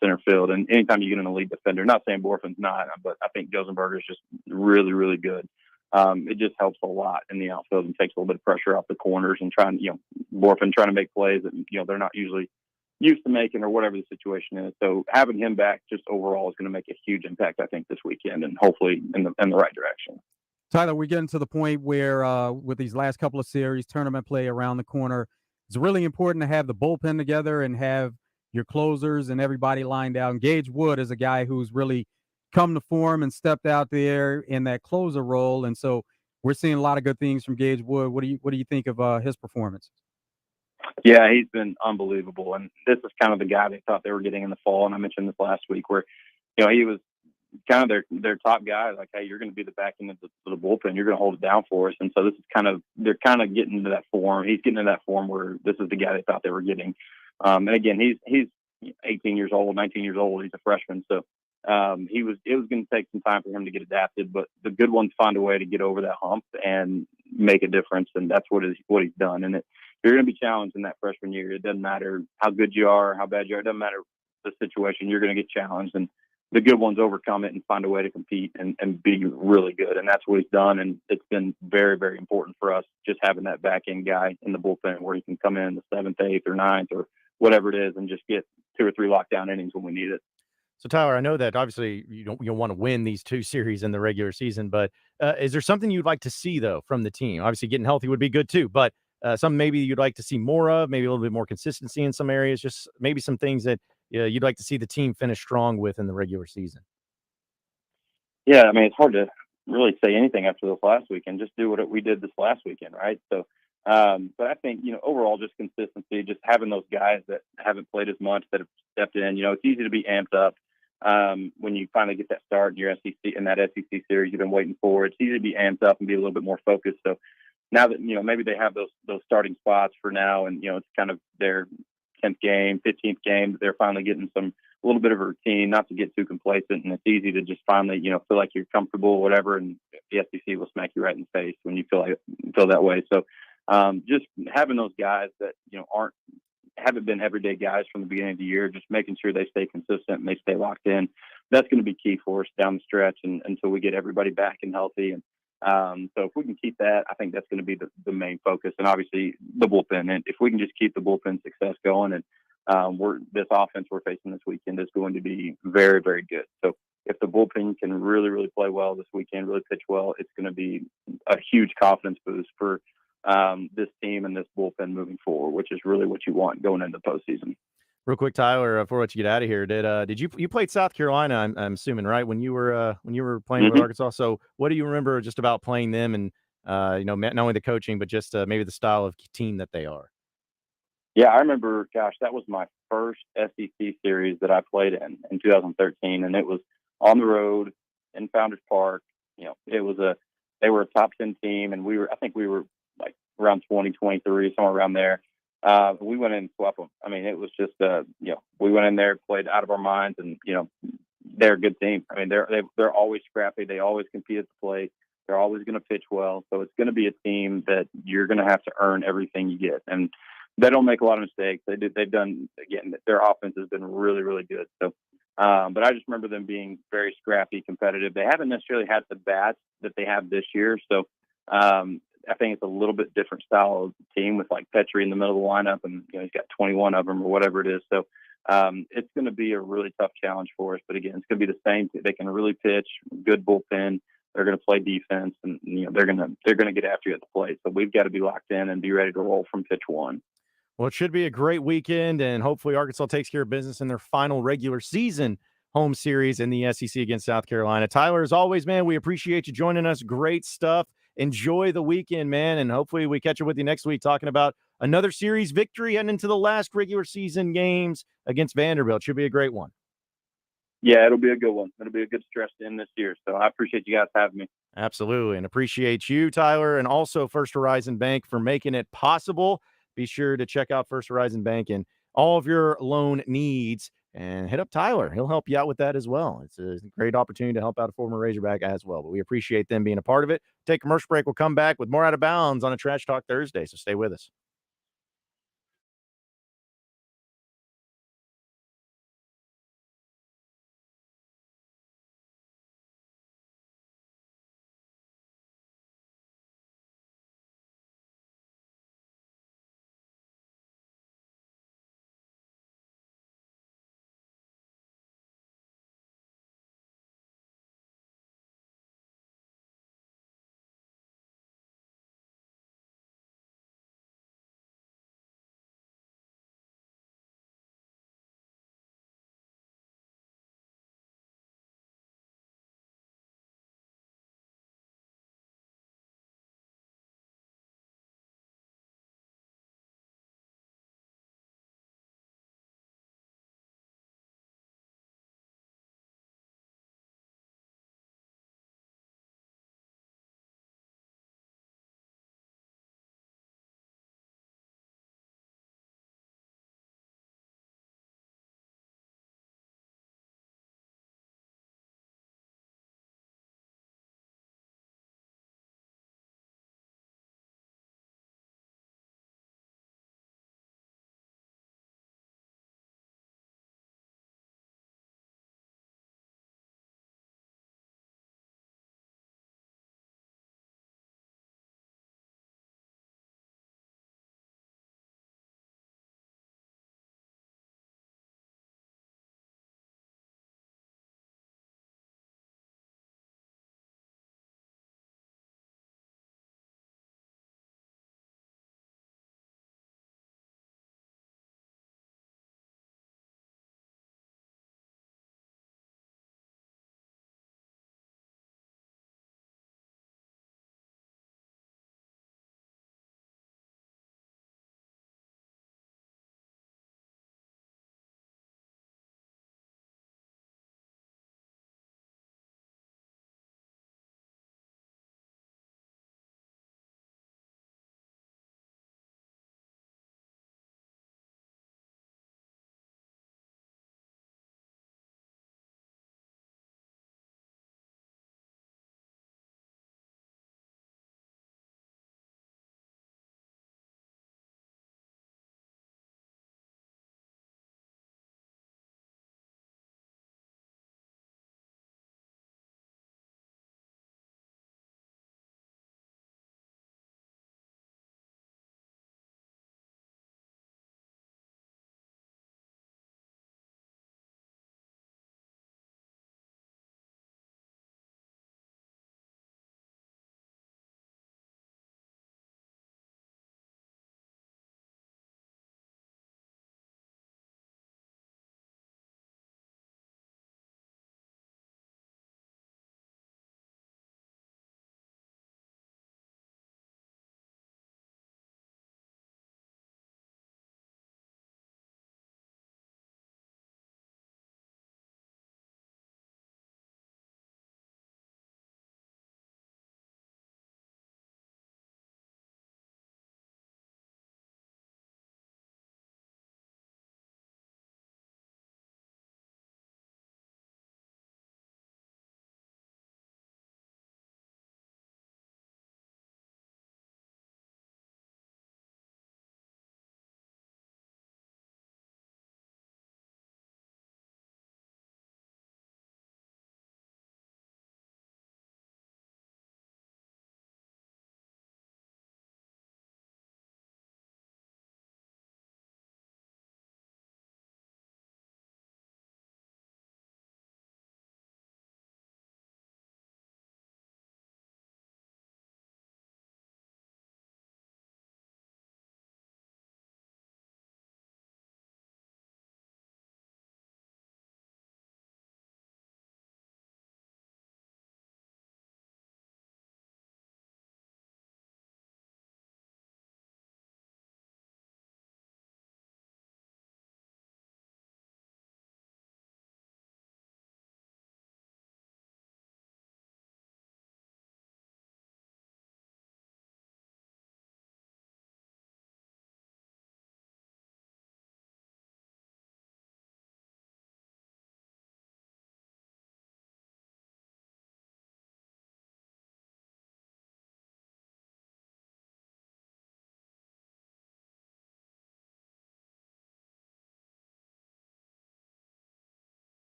center field. And anytime you get an elite defender, not saying Borfin's not, but I think Josenberger's just really, really good. It just helps a lot in the outfield and takes a little bit of pressure off the corners and Borfin trying to make plays that, they're not usually used to making or whatever the situation is. So having him back just overall is going to make a huge impact, I think, this weekend and hopefully in the right direction. Tyler, we're getting to the point where with these last couple of series, tournament play around the corner, it's really important to have the bullpen together and have your closers and everybody lined out. And Gage Wood is a guy who's really come to form and stepped out there in that closer role. And so we're seeing a lot of good things from Gage Wood. What do you think of his performance? Yeah, he's been unbelievable. And this is kind of the guy they thought they were getting in the fall. And I mentioned this last week where, he was kind of their top guy. Like, hey, you're going to be the back end of the bullpen. You're going to hold it down for us. And so this is they're kind of getting into that form. He's getting into that form where this is the guy they thought they were getting. And again, he's 18 years old, 19 years old. He's a freshman. So it was going to take some time for him to get adapted, but the good ones find a way to get over that hump and make a difference. And that's what he's done. And you're going to be challenged in that freshman year. It doesn't matter how good you are, how bad you are. It doesn't matter the situation. You're going to get challenged, and the good ones overcome it and find a way to compete and be really good. And that's what he's done. And it's been very, very important for us just having that back end guy in the bullpen where he can come in the 7th, 8th, or 9th or whatever it is and just get 2 or 3 lockdown innings when we need it. So Tyler, I know that obviously you don't want to win these 2 series in the regular season, but is there something you'd like to see though from the team? Obviously, getting healthy would be good too, but some maybe you'd like to see more of, maybe a little bit more consistency in some areas, just maybe some things that you'd like to see the team finish strong with in the regular season. Yeah, I mean, it's hard to really say anything after this last weekend. Just do what we did this last weekend, right? So, but I think overall, just consistency, just having those guys that haven't played as much that have stepped in. It's easy to be amped up when you finally get that start in your that SEC series you've been waiting for. It's easy to be amped up and be a little bit more focused. So now that maybe they have those starting spots for now, and it's kind of their 10th game, 15th game, they're finally getting a little bit of a routine, not to get too complacent, and it's easy to just finally feel like you're comfortable or whatever, and the SEC will smack you right in the face when you feel that way. So just having those guys that haven't been everyday guys from the beginning of the year, just making sure they stay consistent and they stay locked in, that's going to be key for us down the stretch and until we get everybody back and healthy. And so if we can keep that, I think that's going to be the main focus, and obviously the bullpen. And if we can just keep the bullpen success going, and this offense we're facing this weekend is going to be very, very good. So if the bullpen can really, really play well this weekend, really pitch well, it's going to be a huge confidence boost for this team and this bullpen moving forward, which is really what you want going into the postseason. Real quick, Tyler, before I let you get out of here, did you played South Carolina? I'm assuming, right, when you were playing with Arkansas. So what do you remember just about playing them and not only the coaching but just maybe the style of team that they are? Yeah, I remember. Gosh, that was my first SEC series that I played in 2013, and it was on the road in Founders Park. They were a top 10 team, and I think we were like around 20, 23, somewhere around there. We went in and swept them. I mean, it was just, we went in there, played out of our minds, and, they're a good team. I mean, they're always scrappy. They always compete at the plate. They're always going to pitch well. So it's going to be a team that you're going to have to earn everything you get. And they don't make a lot of mistakes. They've done, again, their offense has been really, really good. So, but I just remember them being very scrappy, competitive. They haven't necessarily had the bats that they have this year. So, I think it's a little bit different style of team with like Petrie in the middle of the lineup, and he's got 21 of them or whatever it is. So it's going to be a really tough challenge for us. But again, it's going to be the same. They can really pitch, good bullpen. They're going to play defense, and they're going to get after you at the plate. So we've got to be locked in and be ready to roll from pitch one. Well, it should be a great weekend, and hopefully Arkansas takes care of business in their final regular season home series in the SEC against South Carolina. Tyler, as always, man, we appreciate you joining us. Great stuff. Enjoy the weekend, man, and hopefully we catch up with you next week talking about another series victory heading into the last regular season games against Vanderbilt. Should be a great one. Yeah, it'll be a good one. It'll be a good stretch to end this year. So I appreciate you guys having me. Absolutely, and appreciate you, Tyler, and also First Horizon Bank for making it possible. Be sure to check out First Horizon Bank and all of your loan needs, and hit up Tyler. He'll help you out with that as well. It's a great opportunity to help out a former Razorback as well, but we appreciate them being a part of it. Take a commercial break. We'll come back with more Out of Bounds on a Trash Talk Thursday, so stay with us.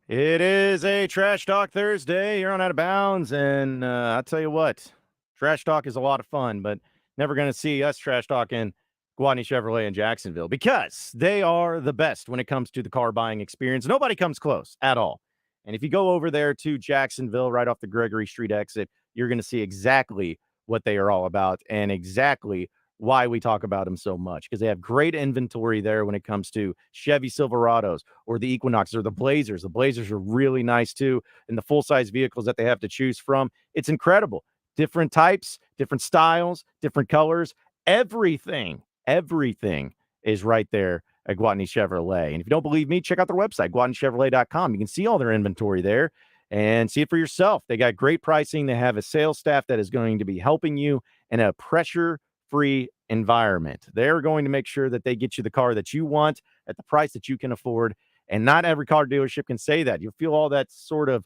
It is a Trash Talk Thursday. You're on Out of Bounds, and I'll tell you what, Trash Talk is a lot of fun, but never going to see us Trash Talking Guadney Chevrolet in Jacksonville because they are the best when it comes to the car buying experience. Nobody comes close at all. And if you go over there to Jacksonville, right off the Gregory Street exit, you're going to see exactly what they are all about and exactly why we talk about them so much, because they have great inventory there when it comes to Chevy Silverados or the Equinoxes or the Blazers. The Blazers are really nice too, and the full-size vehicles that they have to choose from, it's incredible. Different types, different styles, different colors, everything is right there at Guadney Chevrolet. And if you don't believe me, check out their website, GuadneyChevrolet.com. You can see all their inventory there and see it for yourself. They got great pricing. They have a sales staff that is going to be helping you in a pressure-free environment. They're going to make sure that they get you the car that you want at the price that you can afford. And not every car dealership can say that. You'll feel all that sort of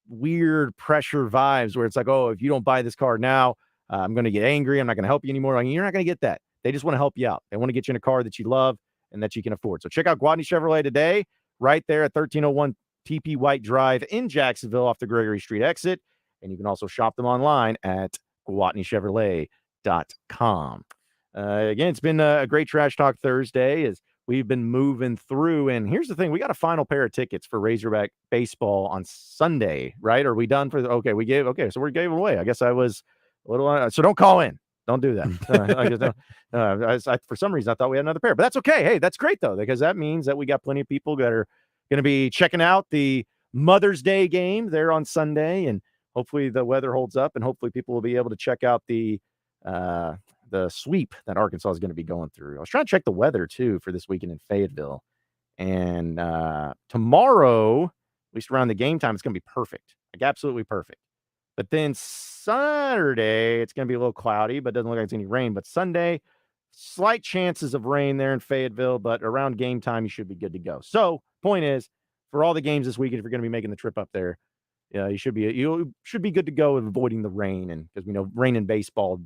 weird pressure vibes where it's like, oh, if you don't buy this car now, I'm going to get angry. I'm not going to help you anymore. Like, you're not going to get that. They just want to help you out. They want to get you in a car that you love and that you can afford. So check out Guadney Chevrolet today, right there at 1301 TP White Drive in Jacksonville off the Gregory Street exit. And you can also shop them online at GuadneyChevrolet.com. Again, it's been a great Trash Talk Thursday as we've been moving through. And here's the thing. We got a final pair of tickets for Razorback baseball on Sunday, right? Are we done for okay, so we gave them away. I guess I was a little, so don't call in. Don't do that. For some reason, I thought we had another pair, but that's okay. Hey, that's great, though, because that means that we got plenty of people that are going to be checking out the Mother's Day game there on Sunday, and hopefully the weather holds up, and hopefully people will be able to check out the sweep that Arkansas is going to be going through. I was trying to check the weather, too, for this weekend in Fayetteville, and tomorrow, at least around the game time, it's going to be perfect, like absolutely perfect. But then Saturday, it's going to be a little cloudy, but doesn't look like it's any rain. But Sunday, slight chances of rain there in Fayetteville, but around game time, you should be good to go. So, point is, for all the games this weekend, if you're going to be making the trip up there, you should be good to go with avoiding the rain, and because we know rain and baseball,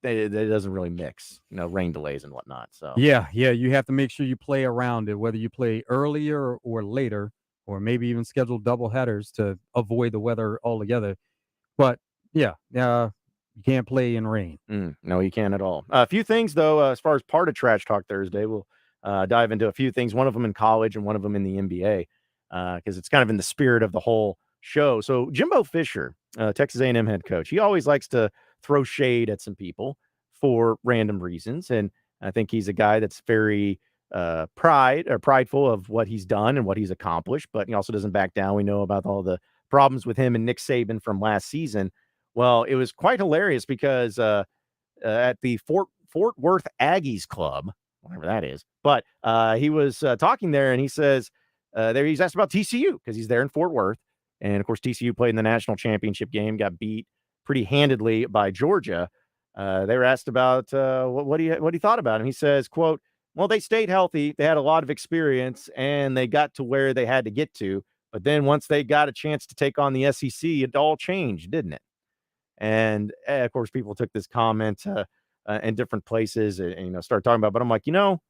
it doesn't really mix, rain delays and whatnot. So yeah, you have to make sure you play around it, whether you play earlier or later, or maybe even schedule double headers to avoid the weather altogether. But yeah, you can't play in rain. No, you can't at all. A few things, though, as far as part of Trash Talk Thursday, we'll dive into a few things, one of them in college and one of them in the NBA, because it's kind of in the spirit of the whole show. So Jimbo Fisher, Texas A&M head coach, he always likes to throw shade at some people for random reasons. And I think he's a guy that's very prideful of what he's done and what he's accomplished, but he also doesn't back down. We know about all the problems with him and Nick Saban from last season. Well, it was quite hilarious because at the Fort Worth Aggies Club, whatever that is, but he was talking there, and he says there he's asked about TCU because he's there in Fort Worth, and of course TCU played in the national championship game, got beat pretty handedly by Georgia. They were asked about what he thought about him. He says, "quote Well, they stayed healthy, they had a lot of experience, and they got to where they had to get to." But then once they got a chance to take on the SEC, it all changed, didn't it? And of course, people took this comment in different places and start talking about. But I'm like, Jimbo,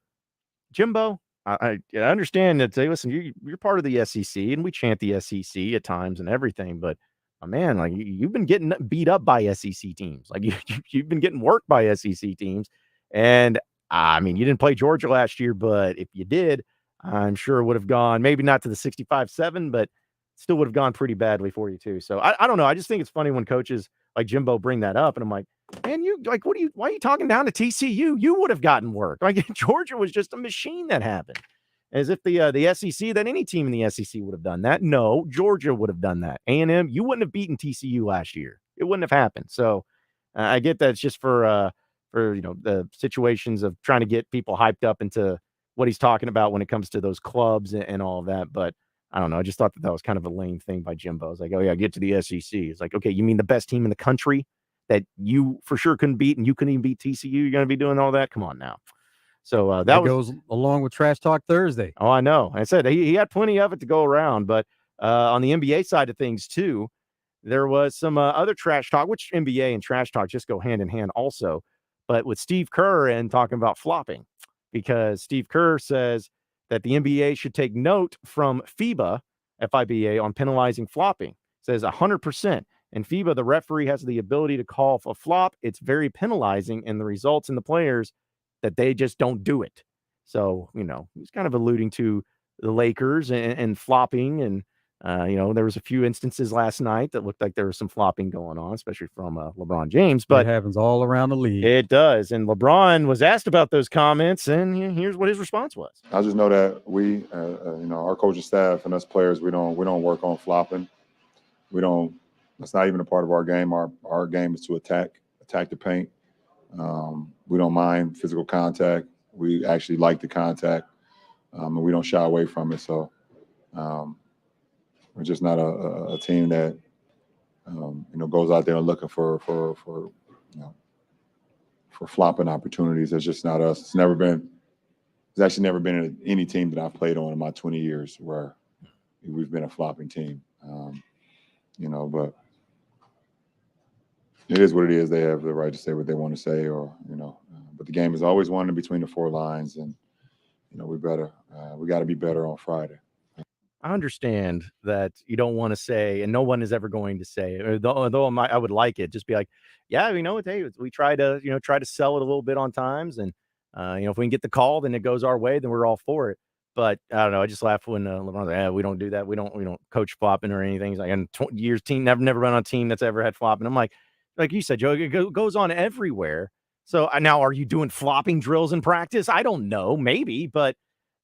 I understand that. Say, listen, you're part of the SEC, and we chant the SEC at times and everything. But man, like you've been getting beat up by SEC teams. Like you've been getting worked by SEC teams. And I mean, you didn't play Georgia last year, but if you did, I'm sure it would have gone maybe not to the 65-7, but still would have gone pretty badly for you too. So I don't know. I just think it's funny when coaches like Jimbo bring that up, and I'm like, man, why are you talking down to TCU? You would have gotten work. Like Georgia was just a machine that happened. As if the SEC, that any team in the SEC would have done that. No, Georgia would have done that. A&M, you wouldn't have beaten TCU last year. It wouldn't have happened. So I get that it's just for the situations of trying to get people hyped up into what he's talking about when it comes to those clubs and all of that. But I don't know. I just thought that was kind of a lame thing by Jimbo. It's like, oh yeah, get to the SEC. It's like, okay, you mean the best team in the country that you for sure couldn't beat, and you couldn't even beat TCU? You're going to be doing all that? Come on now. So that goes along with Trash Talk Thursday. Oh, I know. I said he had plenty of it to go around, but on the NBA side of things too, there was some other trash talk, which NBA and trash talk just go hand in hand also. But with Steve Kerr and talking about flopping, because Steve Kerr says that the NBA should take note from FIBA FIBA, on penalizing flopping. It says 100%. In FIBA, the referee has the ability to call a flop. It's very penalizing, and the results in the players that they just don't do it. So, he's kind of alluding to the Lakers and flopping. And, there was a few instances last night that looked like there was some flopping going on, especially from LeBron James. But it happens all around the league. It does. And LeBron was asked about those comments, and here's what his response was. I just know that we, our coaching staff and us players, we don't work on flopping. We don't. That's not even a part of our game. Our game is to attack the paint. We don't mind physical contact. We actually like the contact, and we don't shy away from it. So we're just not a team that goes out there and looking for flopping opportunities. It's just not us. It's actually never been any team that I've played on in my 20 years where we've been a flopping team. But it is what it is. They have the right to say what they want to say, but the game is always won in between the four lines, and we got to be better on Friday. I understand that you don't want to say, and no one is ever going to say, although I would like it, just be like, yeah, hey, we try to sell it a little bit on times, and if we can get the call, then it goes our way, then we're all for it. But I don't know. I just laugh when LeBron's like, we don't do that. We don't coach flopping or anything. He's like, in 20 years, team never run on a team that's ever had flopping. I'm like you said, Joe, it goes on everywhere. So now, are you doing flopping drills in practice? I don't know, maybe, but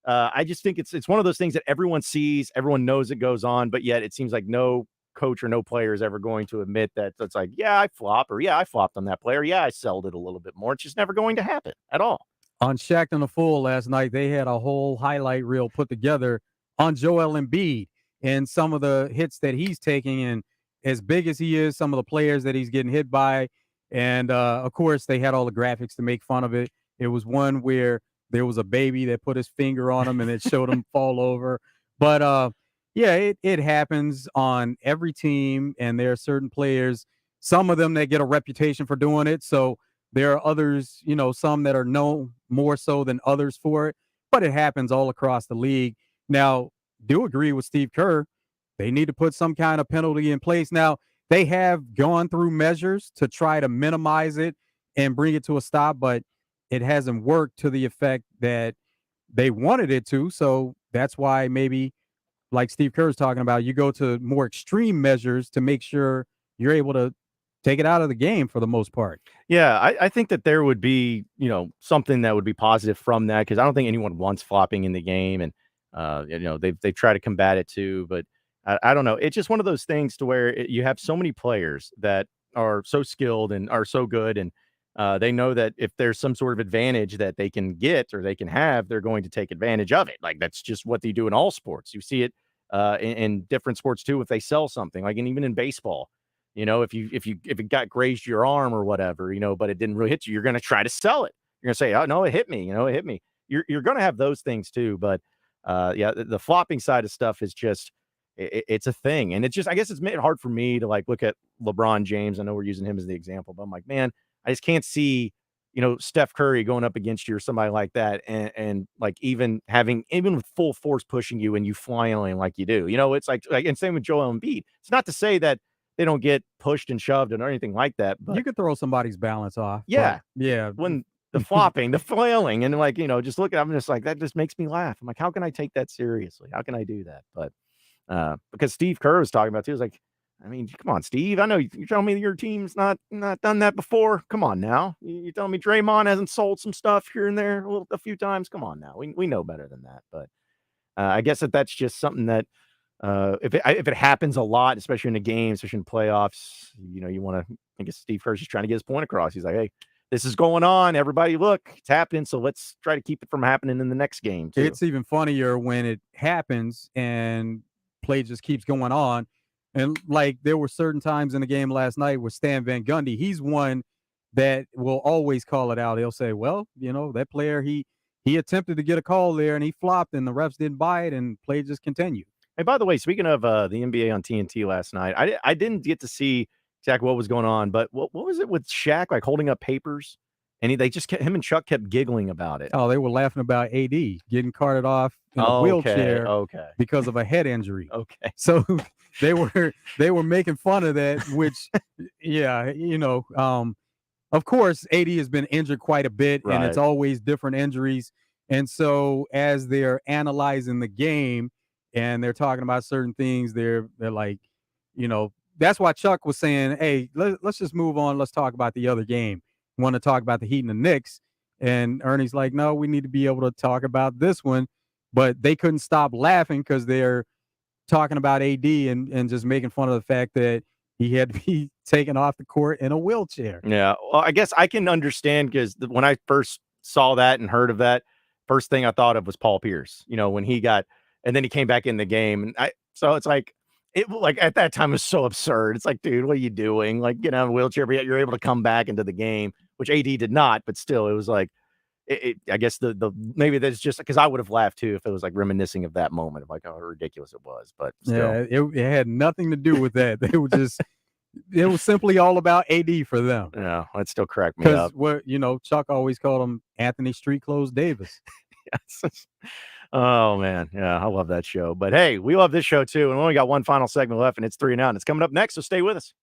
I just think it's one of those things that everyone sees, everyone knows it goes on, but yet it seems like no coach or no player is ever going to admit that it's like, yeah, I flop, or yeah, I flopped on that player. Yeah, I sold it a little bit more. It's just never going to happen at all. On Shaq and the Fool last night, they had a whole highlight reel put together on Joel Embiid and some of the hits that he's taking. And as big as he is, some of the players that he's getting hit by. And, of course, they had all the graphics to make fun of it. It was one where there was a baby that put his finger on him and it showed him fall over. But, yeah, it happens on every team. And there are certain players, some of them that get a reputation for doing it. So there are others, some that are known more so than others for it, but it happens all across the league. Now, do agree with Steve Kerr. They need to put some kind of penalty in place. Now, they have gone through measures to try to minimize it and bring it to a stop, but it hasn't worked to the effect that they wanted it to. So that's why maybe, like Steve Kerr is talking about, you go to more extreme measures to make sure you're able to take it out of the game for the most part. Yeah, I think that there would be, something that would be positive from that, because I don't think anyone wants flopping in the game, and they've tried to combat it too. But I don't know. It's just one of those things to where you have so many players that are so skilled and are so good, and they know that if there's some sort of advantage that they can get or they can have, they're going to take advantage of it. Like, that's just what they do in all sports. You see it in different sports too. If they sell something, like, and even in baseball. If it got grazed your arm or whatever, but it didn't really hit you, you're going to try to sell it. You're going to say, oh, no, it hit me. It hit me. You're going to have those things too. But yeah, the flopping side of stuff is just, it's a thing. And it's just, I guess it's made it hard for me to look at LeBron James. I know we're using him as the example, but I'm like, man, I just can't see, Steph Curry going up against you or somebody like that. And even with full force pushing you and you flailing like you do, it's like, and same with Joel Embiid. It's not to say that they don't get pushed and shoved or anything like that. But you could throw somebody's balance off. Yeah. Yeah. When the flopping, the flailing, and just look at, I'm just like, that just makes me laugh. I'm like, how can I take that seriously? How can I do that? But because Steve Kerr was talking about too, was like, I mean, come on, Steve. I know you're telling me your team's not done that before. Come on now. You're telling me Draymond hasn't sold some stuff here and there a few times. Come on now. We know better than that. But I guess that's just something that, if it happens a lot, especially in a game, especially in playoffs, you want to. I guess Steve Kerr's just trying to get his point across. He's like, hey, this is going on. Everybody, look, it's happening. So let's try to keep it from happening in the next game too. It's even funnier when it happens and play just keeps going on. And there were certain times in the game last night with Stan Van Gundy. He's one that will always call it out. He'll say, well, that player, he attempted to get a call there and he flopped and the refs didn't buy it and play just continued. Hey, by the way, speaking of the NBA on TNT last night, I didn't get to see exactly what was going on, but what was it with Shaq holding up papers and they just him and Chuck kept giggling about it. Oh, they were laughing about AD getting carted off in a wheelchair Okay. because of a head injury. Okay. So they were making fun of that, which, yeah, of course, AD has been injured quite a bit, and it's Right. always different injuries. And so as they're analyzing the game and they're talking about certain things, they're like, that's why Chuck was saying, hey, let's just move on. Let's talk about the other game. Want to talk about the Heat and the Knicks. And Ernie's like, no, we need to be able to talk about this one. But they couldn't stop laughing because they're talking about AD and just making fun of the fact that he had to be taken off the court in a wheelchair. Yeah. Well, I guess I can understand because when I first saw that and heard of that, first thing I thought of was Paul Pierce, when he got, and then he came back in the game. And so it's like, at that time was so absurd. It's like, dude, what are you doing? Like, get out of a wheelchair, but yet you're able to come back into the game, which AD did not, but still, it was like, I guess maybe that's just because I would have laughed too if it was like reminiscing of that moment of like how ridiculous it was, but still. Yeah, it had nothing to do with that. They were just, it was simply all about AD for them. Yeah, that still cracked me Because up. Chuck always called him Anthony Street Clothes Davis. Yes. Oh man, yeah, I love that show. But hey, we love this show too, and we only got one final segment left, and it's 3 and Out, and it's coming up next. So stay with us.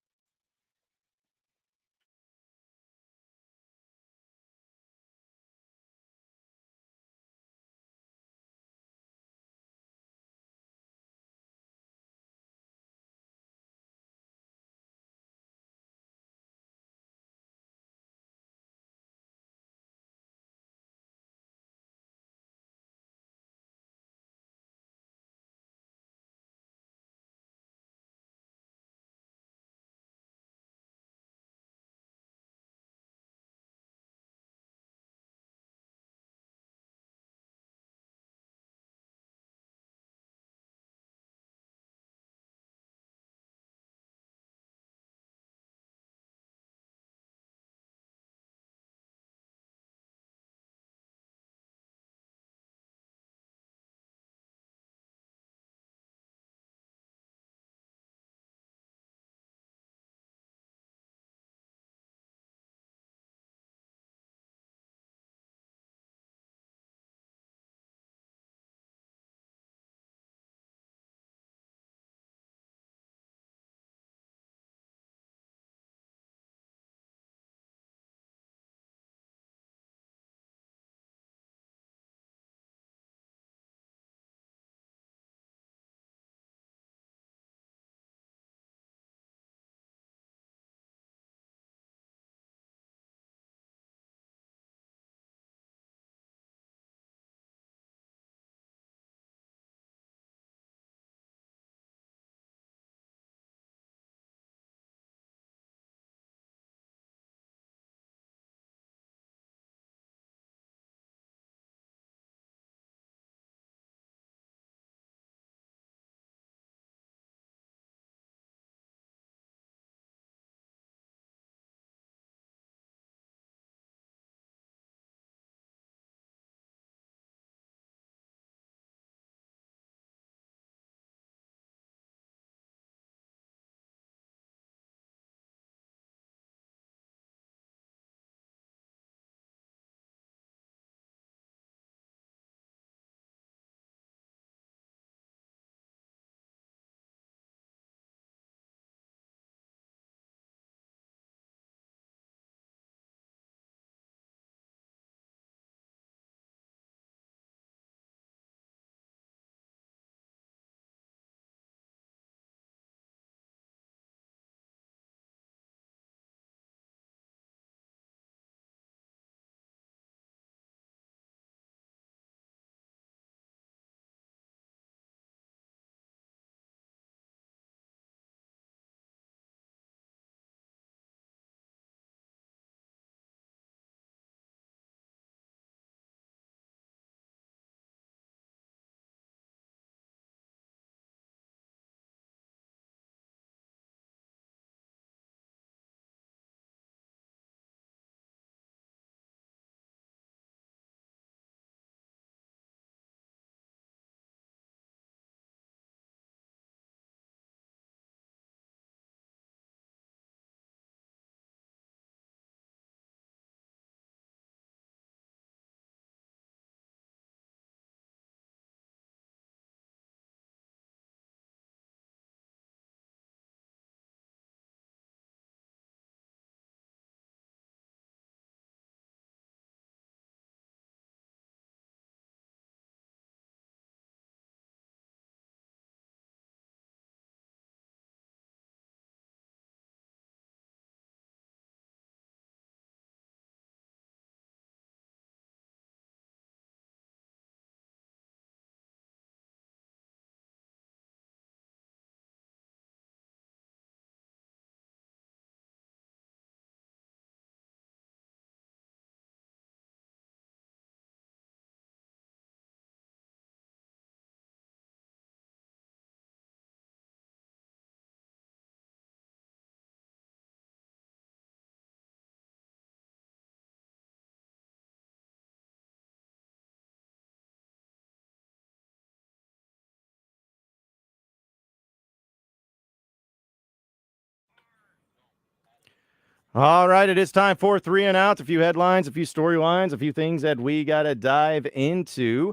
All right, it is time for 3 and Outs. A few headlines, a few storylines, a few things that we got to dive into.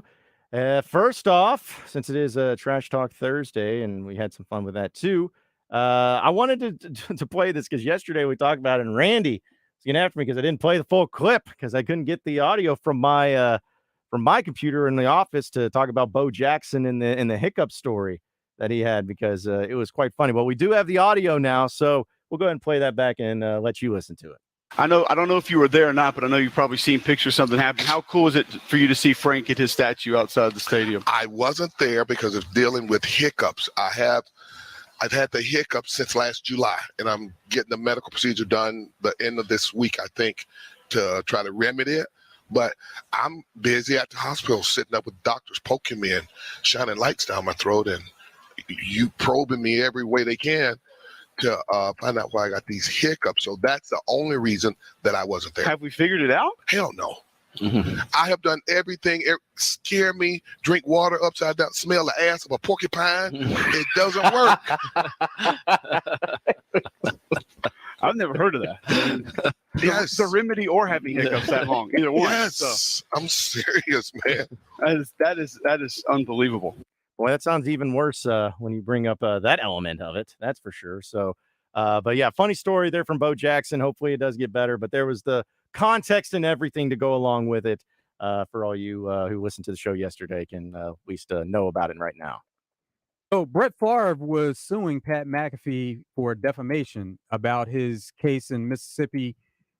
First off, since it is a Trash Talk Thursday, and we had some fun with that too, I wanted to play this because yesterday we talked about it, and Randy was getting after me because I didn't play the full clip because I couldn't get the audio from my computer in the office to talk about Bo Jackson in the hiccup story that he had because it was quite funny. Well, we do have the audio now, so we'll go ahead and play that back and let you listen to it. I don't know if you were there or not, but I know you've probably seen pictures of something happen. How cool is it for you to see Frank at his statue outside the stadium? I wasn't there because of dealing with hiccups. I've had the hiccups since last July, and I'm getting the medical procedure done the end of this week, I think, to try to remedy it. But I'm busy at the hospital sitting up with doctors poking me and shining lights down my throat and you probing me every way they can to find out why I got these hiccups. So that's the only reason that I wasn't there. Have we figured it out? Hell no. I have done everything. Scare me, drink water upside down, smell the ass of a porcupine. It doesn't work. I've never heard of that. Yes. The remedy or having hiccups that long, either one. Yes, so, I'm serious, man. That is unbelievable. Boy, that sounds even worse when you bring up that element of it. That's for sure. So, but yeah, funny story there from Bo Jackson. Hopefully it does get better. But there was the context and everything to go along with it for all you who listened to the show yesterday can at least know about it right now. So Brett Favre was suing Pat McAfee for defamation about his case in Mississippi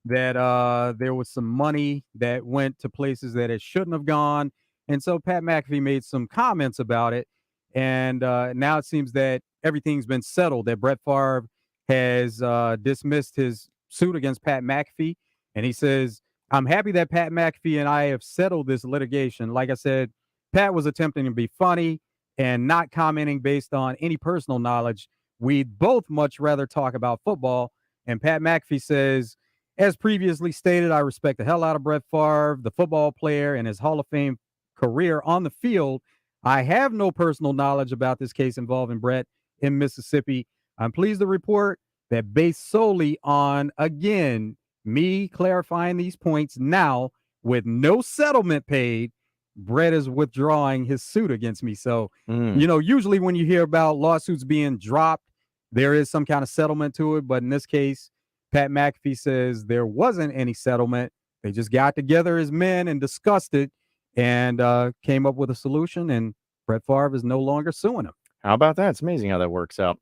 that there was some money that went to places that it shouldn't have gone. And so Pat McAfee made some comments about it. And now it seems that everything's been settled, that Brett Favre has dismissed his suit against Pat McAfee. And he says, I'm happy that Pat McAfee and I have settled this litigation. Like I said, Pat was attempting to be funny and not commenting based on any personal knowledge. We'd both much rather talk about football. And Pat McAfee says, as previously stated, I respect the hell out of Brett Favre, the football player, and his Hall of Fame career on the field. I have no personal knowledge about this case involving Brett in Mississippi. I'm pleased to report that based solely on, again, me clarifying these points now with no settlement paid, Brett is withdrawing his suit against me. So, usually when you hear about lawsuits being dropped, there is some kind of settlement to it. But in this case, Pat McAfee says there wasn't any settlement. They just got together as men and discussed it and came up with a solution, and Brett Favre is no longer suing him. How about that? It's amazing how that works out.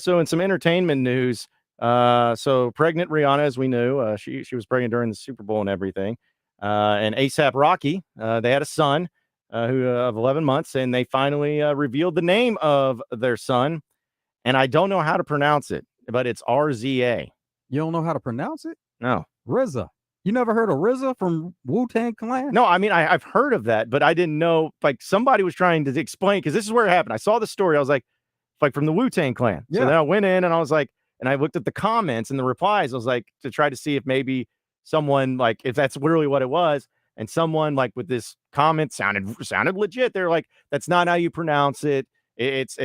So in some entertainment news, so pregnant Rihanna, as we knew, she was pregnant during the Super Bowl and everything. And ASAP Rocky, they had a son who of 11 months, and they finally revealed the name of their son. And I don't know how to pronounce it, but it's RZA. You don't know how to pronounce it? No. RZA. You never heard of RZA from Wu-Tang Clan? No, I mean, I've heard of that, but I didn't know, like, somebody was trying to explain, because this is where it happened. I saw the story. I was like from the Wu-Tang Clan. Yeah. So then I went in and I was like, and I looked at the comments and the replies. I was like, to try to see if maybe someone, like, if that's literally what it was. And someone, like, with this comment sounded legit. They're like, that's not how you pronounce it. It's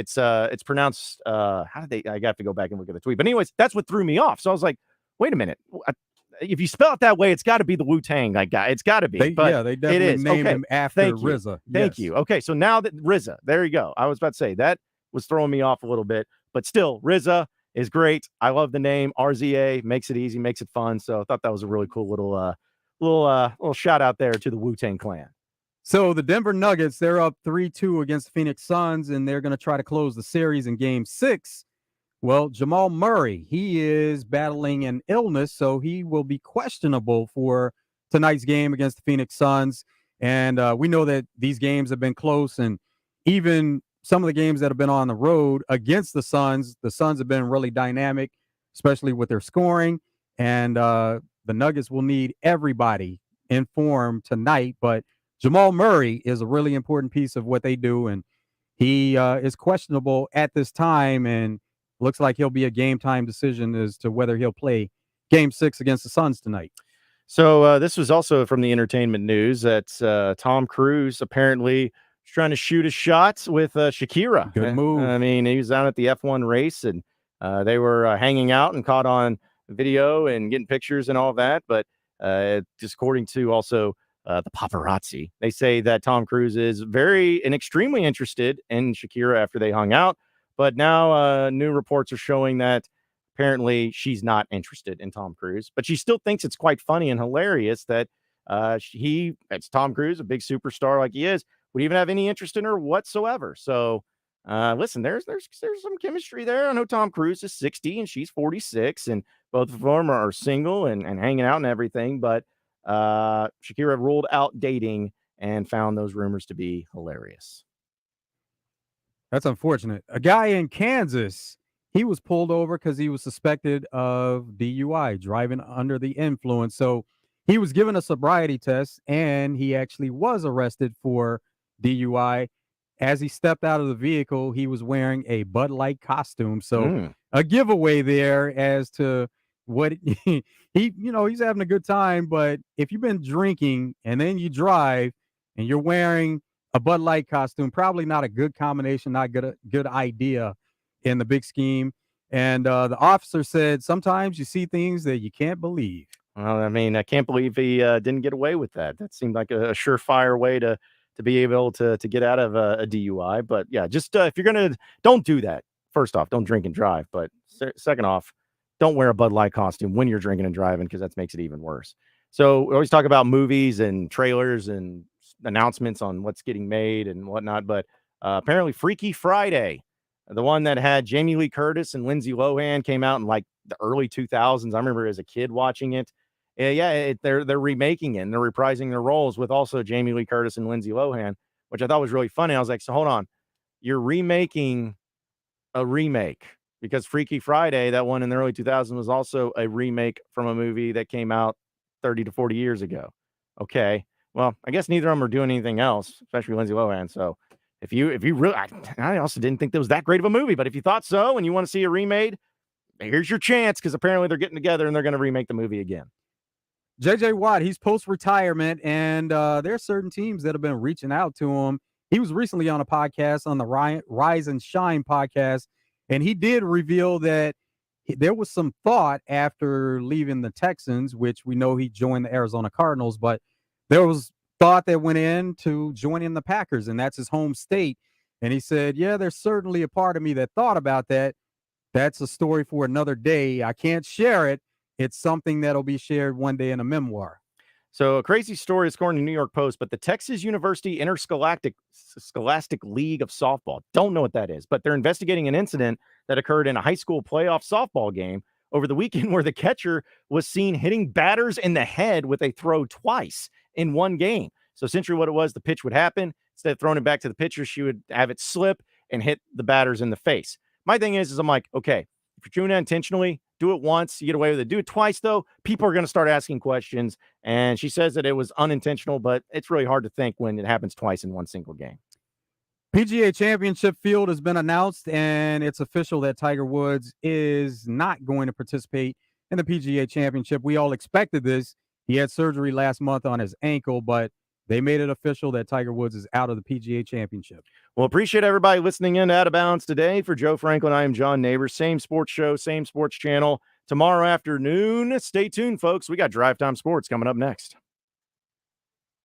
pronounced, how did they, I got to go back and look at the tweet. But anyways, that's what threw me off. So I was like, wait a minute. If you spell it that way, it's got to be the Wu-Tang guy. It's got to be. They definitely named him after RZA. Thank you. Okay, so now that RZA, there you go. I was about to say that was throwing me off a little bit, but still, RZA is great. I love the name RZA. Makes it easy, makes it fun. So I thought that was a really cool little shout out there to the Wu-Tang Clan. So the Denver Nuggets, they're up 3-2 against the Phoenix Suns, and they're going to try to close the series in Game 6. Well, Jamal Murray, he is battling an illness, so he will be questionable for tonight's game against the Phoenix Suns. And we know that these games have been close, and even some of the games that have been on the road against the Suns have been really dynamic, especially with their scoring. And the Nuggets will need everybody in form tonight. But Jamal Murray is a really important piece of what they do, and he is questionable at this time, and looks like he'll be a game time decision as to whether he'll play Game 6 against the Suns tonight. So this was also from the entertainment news that Tom Cruise apparently was trying to shoot a shot with Shakira. Good move. I mean, he was out at the F1 race, and they were hanging out and caught on video and getting pictures and all that. But just according to also the paparazzi, they say that Tom Cruise is very and extremely interested in Shakira after they hung out. But now new reports are showing that apparently she's not interested in Tom Cruise, but she still thinks it's quite funny and hilarious that it's Tom Cruise, a big superstar like he is, would even have any interest in her whatsoever. So listen, there's some chemistry there. I know Tom Cruise is 60 and she's 46, and both of them are single and hanging out and everything. But Shakira ruled out dating and found those rumors to be hilarious. That's unfortunate. A guy in Kansas, he was pulled over because he was suspected of DUI, driving under the influence. So he was given a sobriety test, and he actually was arrested for DUI. As he stepped out of the vehicle, he was wearing a Bud Light costume. So a giveaway there as to what he's having a good time. But if you've been drinking and then you drive and you're wearing a Bud Light costume, probably not a good combination, not good idea in the big scheme. And the officer said, sometimes you see things that you can't believe. Well, I mean, I can't believe he didn't get away with that. That seemed like a surefire way to be able to get out of a DUI. But yeah, just if you're gonna, don't do that. First off, don't drink and drive. But second off, don't wear a Bud Light costume when you're drinking and driving, because that makes it even worse. So we always talk about movies and trailers and announcements on what's getting made and whatnot. But apparently Freaky Friday, the one that had Jamie Lee Curtis and Lindsay Lohan, came out in like the early 2000s. I remember as a kid watching it. They're remaking it and they're reprising their roles with also Jamie Lee Curtis and Lindsay Lohan, which I thought was really funny. I was like, so hold on, you're remaking a remake, because Freaky Friday, that one in the early 2000s, was also a remake from a movie that came out 30 to 40 years ago. Okay, well, I guess neither of them are doing anything else, especially Lindsay Lohan. So if you really, I also didn't think that was that great of a movie, but if you thought so and you want to see it remade, here's your chance, because apparently they're getting together and they're going to remake the movie again. JJ Watt, he's post-retirement, and there are certain teams that have been reaching out to him. He was recently on a podcast, on the Rise and Shine podcast, and he did reveal that there was some thought after leaving the Texans, which we know he joined the Arizona Cardinals, but there was thought that went into joining the Packers, and that's his home state. And he said, yeah, there's certainly a part of me that thought about that. That's a story for another day. I can't share it. It's something that'll be shared one day in a memoir. So a crazy story, according to New York Post, but the Texas University Scholastic League of Softball, don't know what that is, but they're investigating an incident that occurred in a high school playoff softball game over the weekend where the catcher was seen hitting batters in the head with a throw twice in one game. So essentially what it was, the pitch would happen. Instead of throwing it back to the pitcher, she would have it slip and hit the batters in the face. My thing is I'm like, okay, if you're doing that intentionally, do it once, you get away with it. Do it twice, though, people are going to start asking questions. And she says that it was unintentional, but it's really hard to think when it happens twice in one single game. PGA Championship field has been announced, and it's official that Tiger Woods is not going to participate in the PGA Championship. We all expected this. He had surgery last month on his ankle, but they made it official that Tiger Woods is out of the PGA Championship. Well, appreciate everybody listening in to Out of Bounds today. For Joe Franklin, I am John Nabors. Same sports show, same sports channel. Tomorrow afternoon, stay tuned, folks. We got Drive Time Sports coming up next.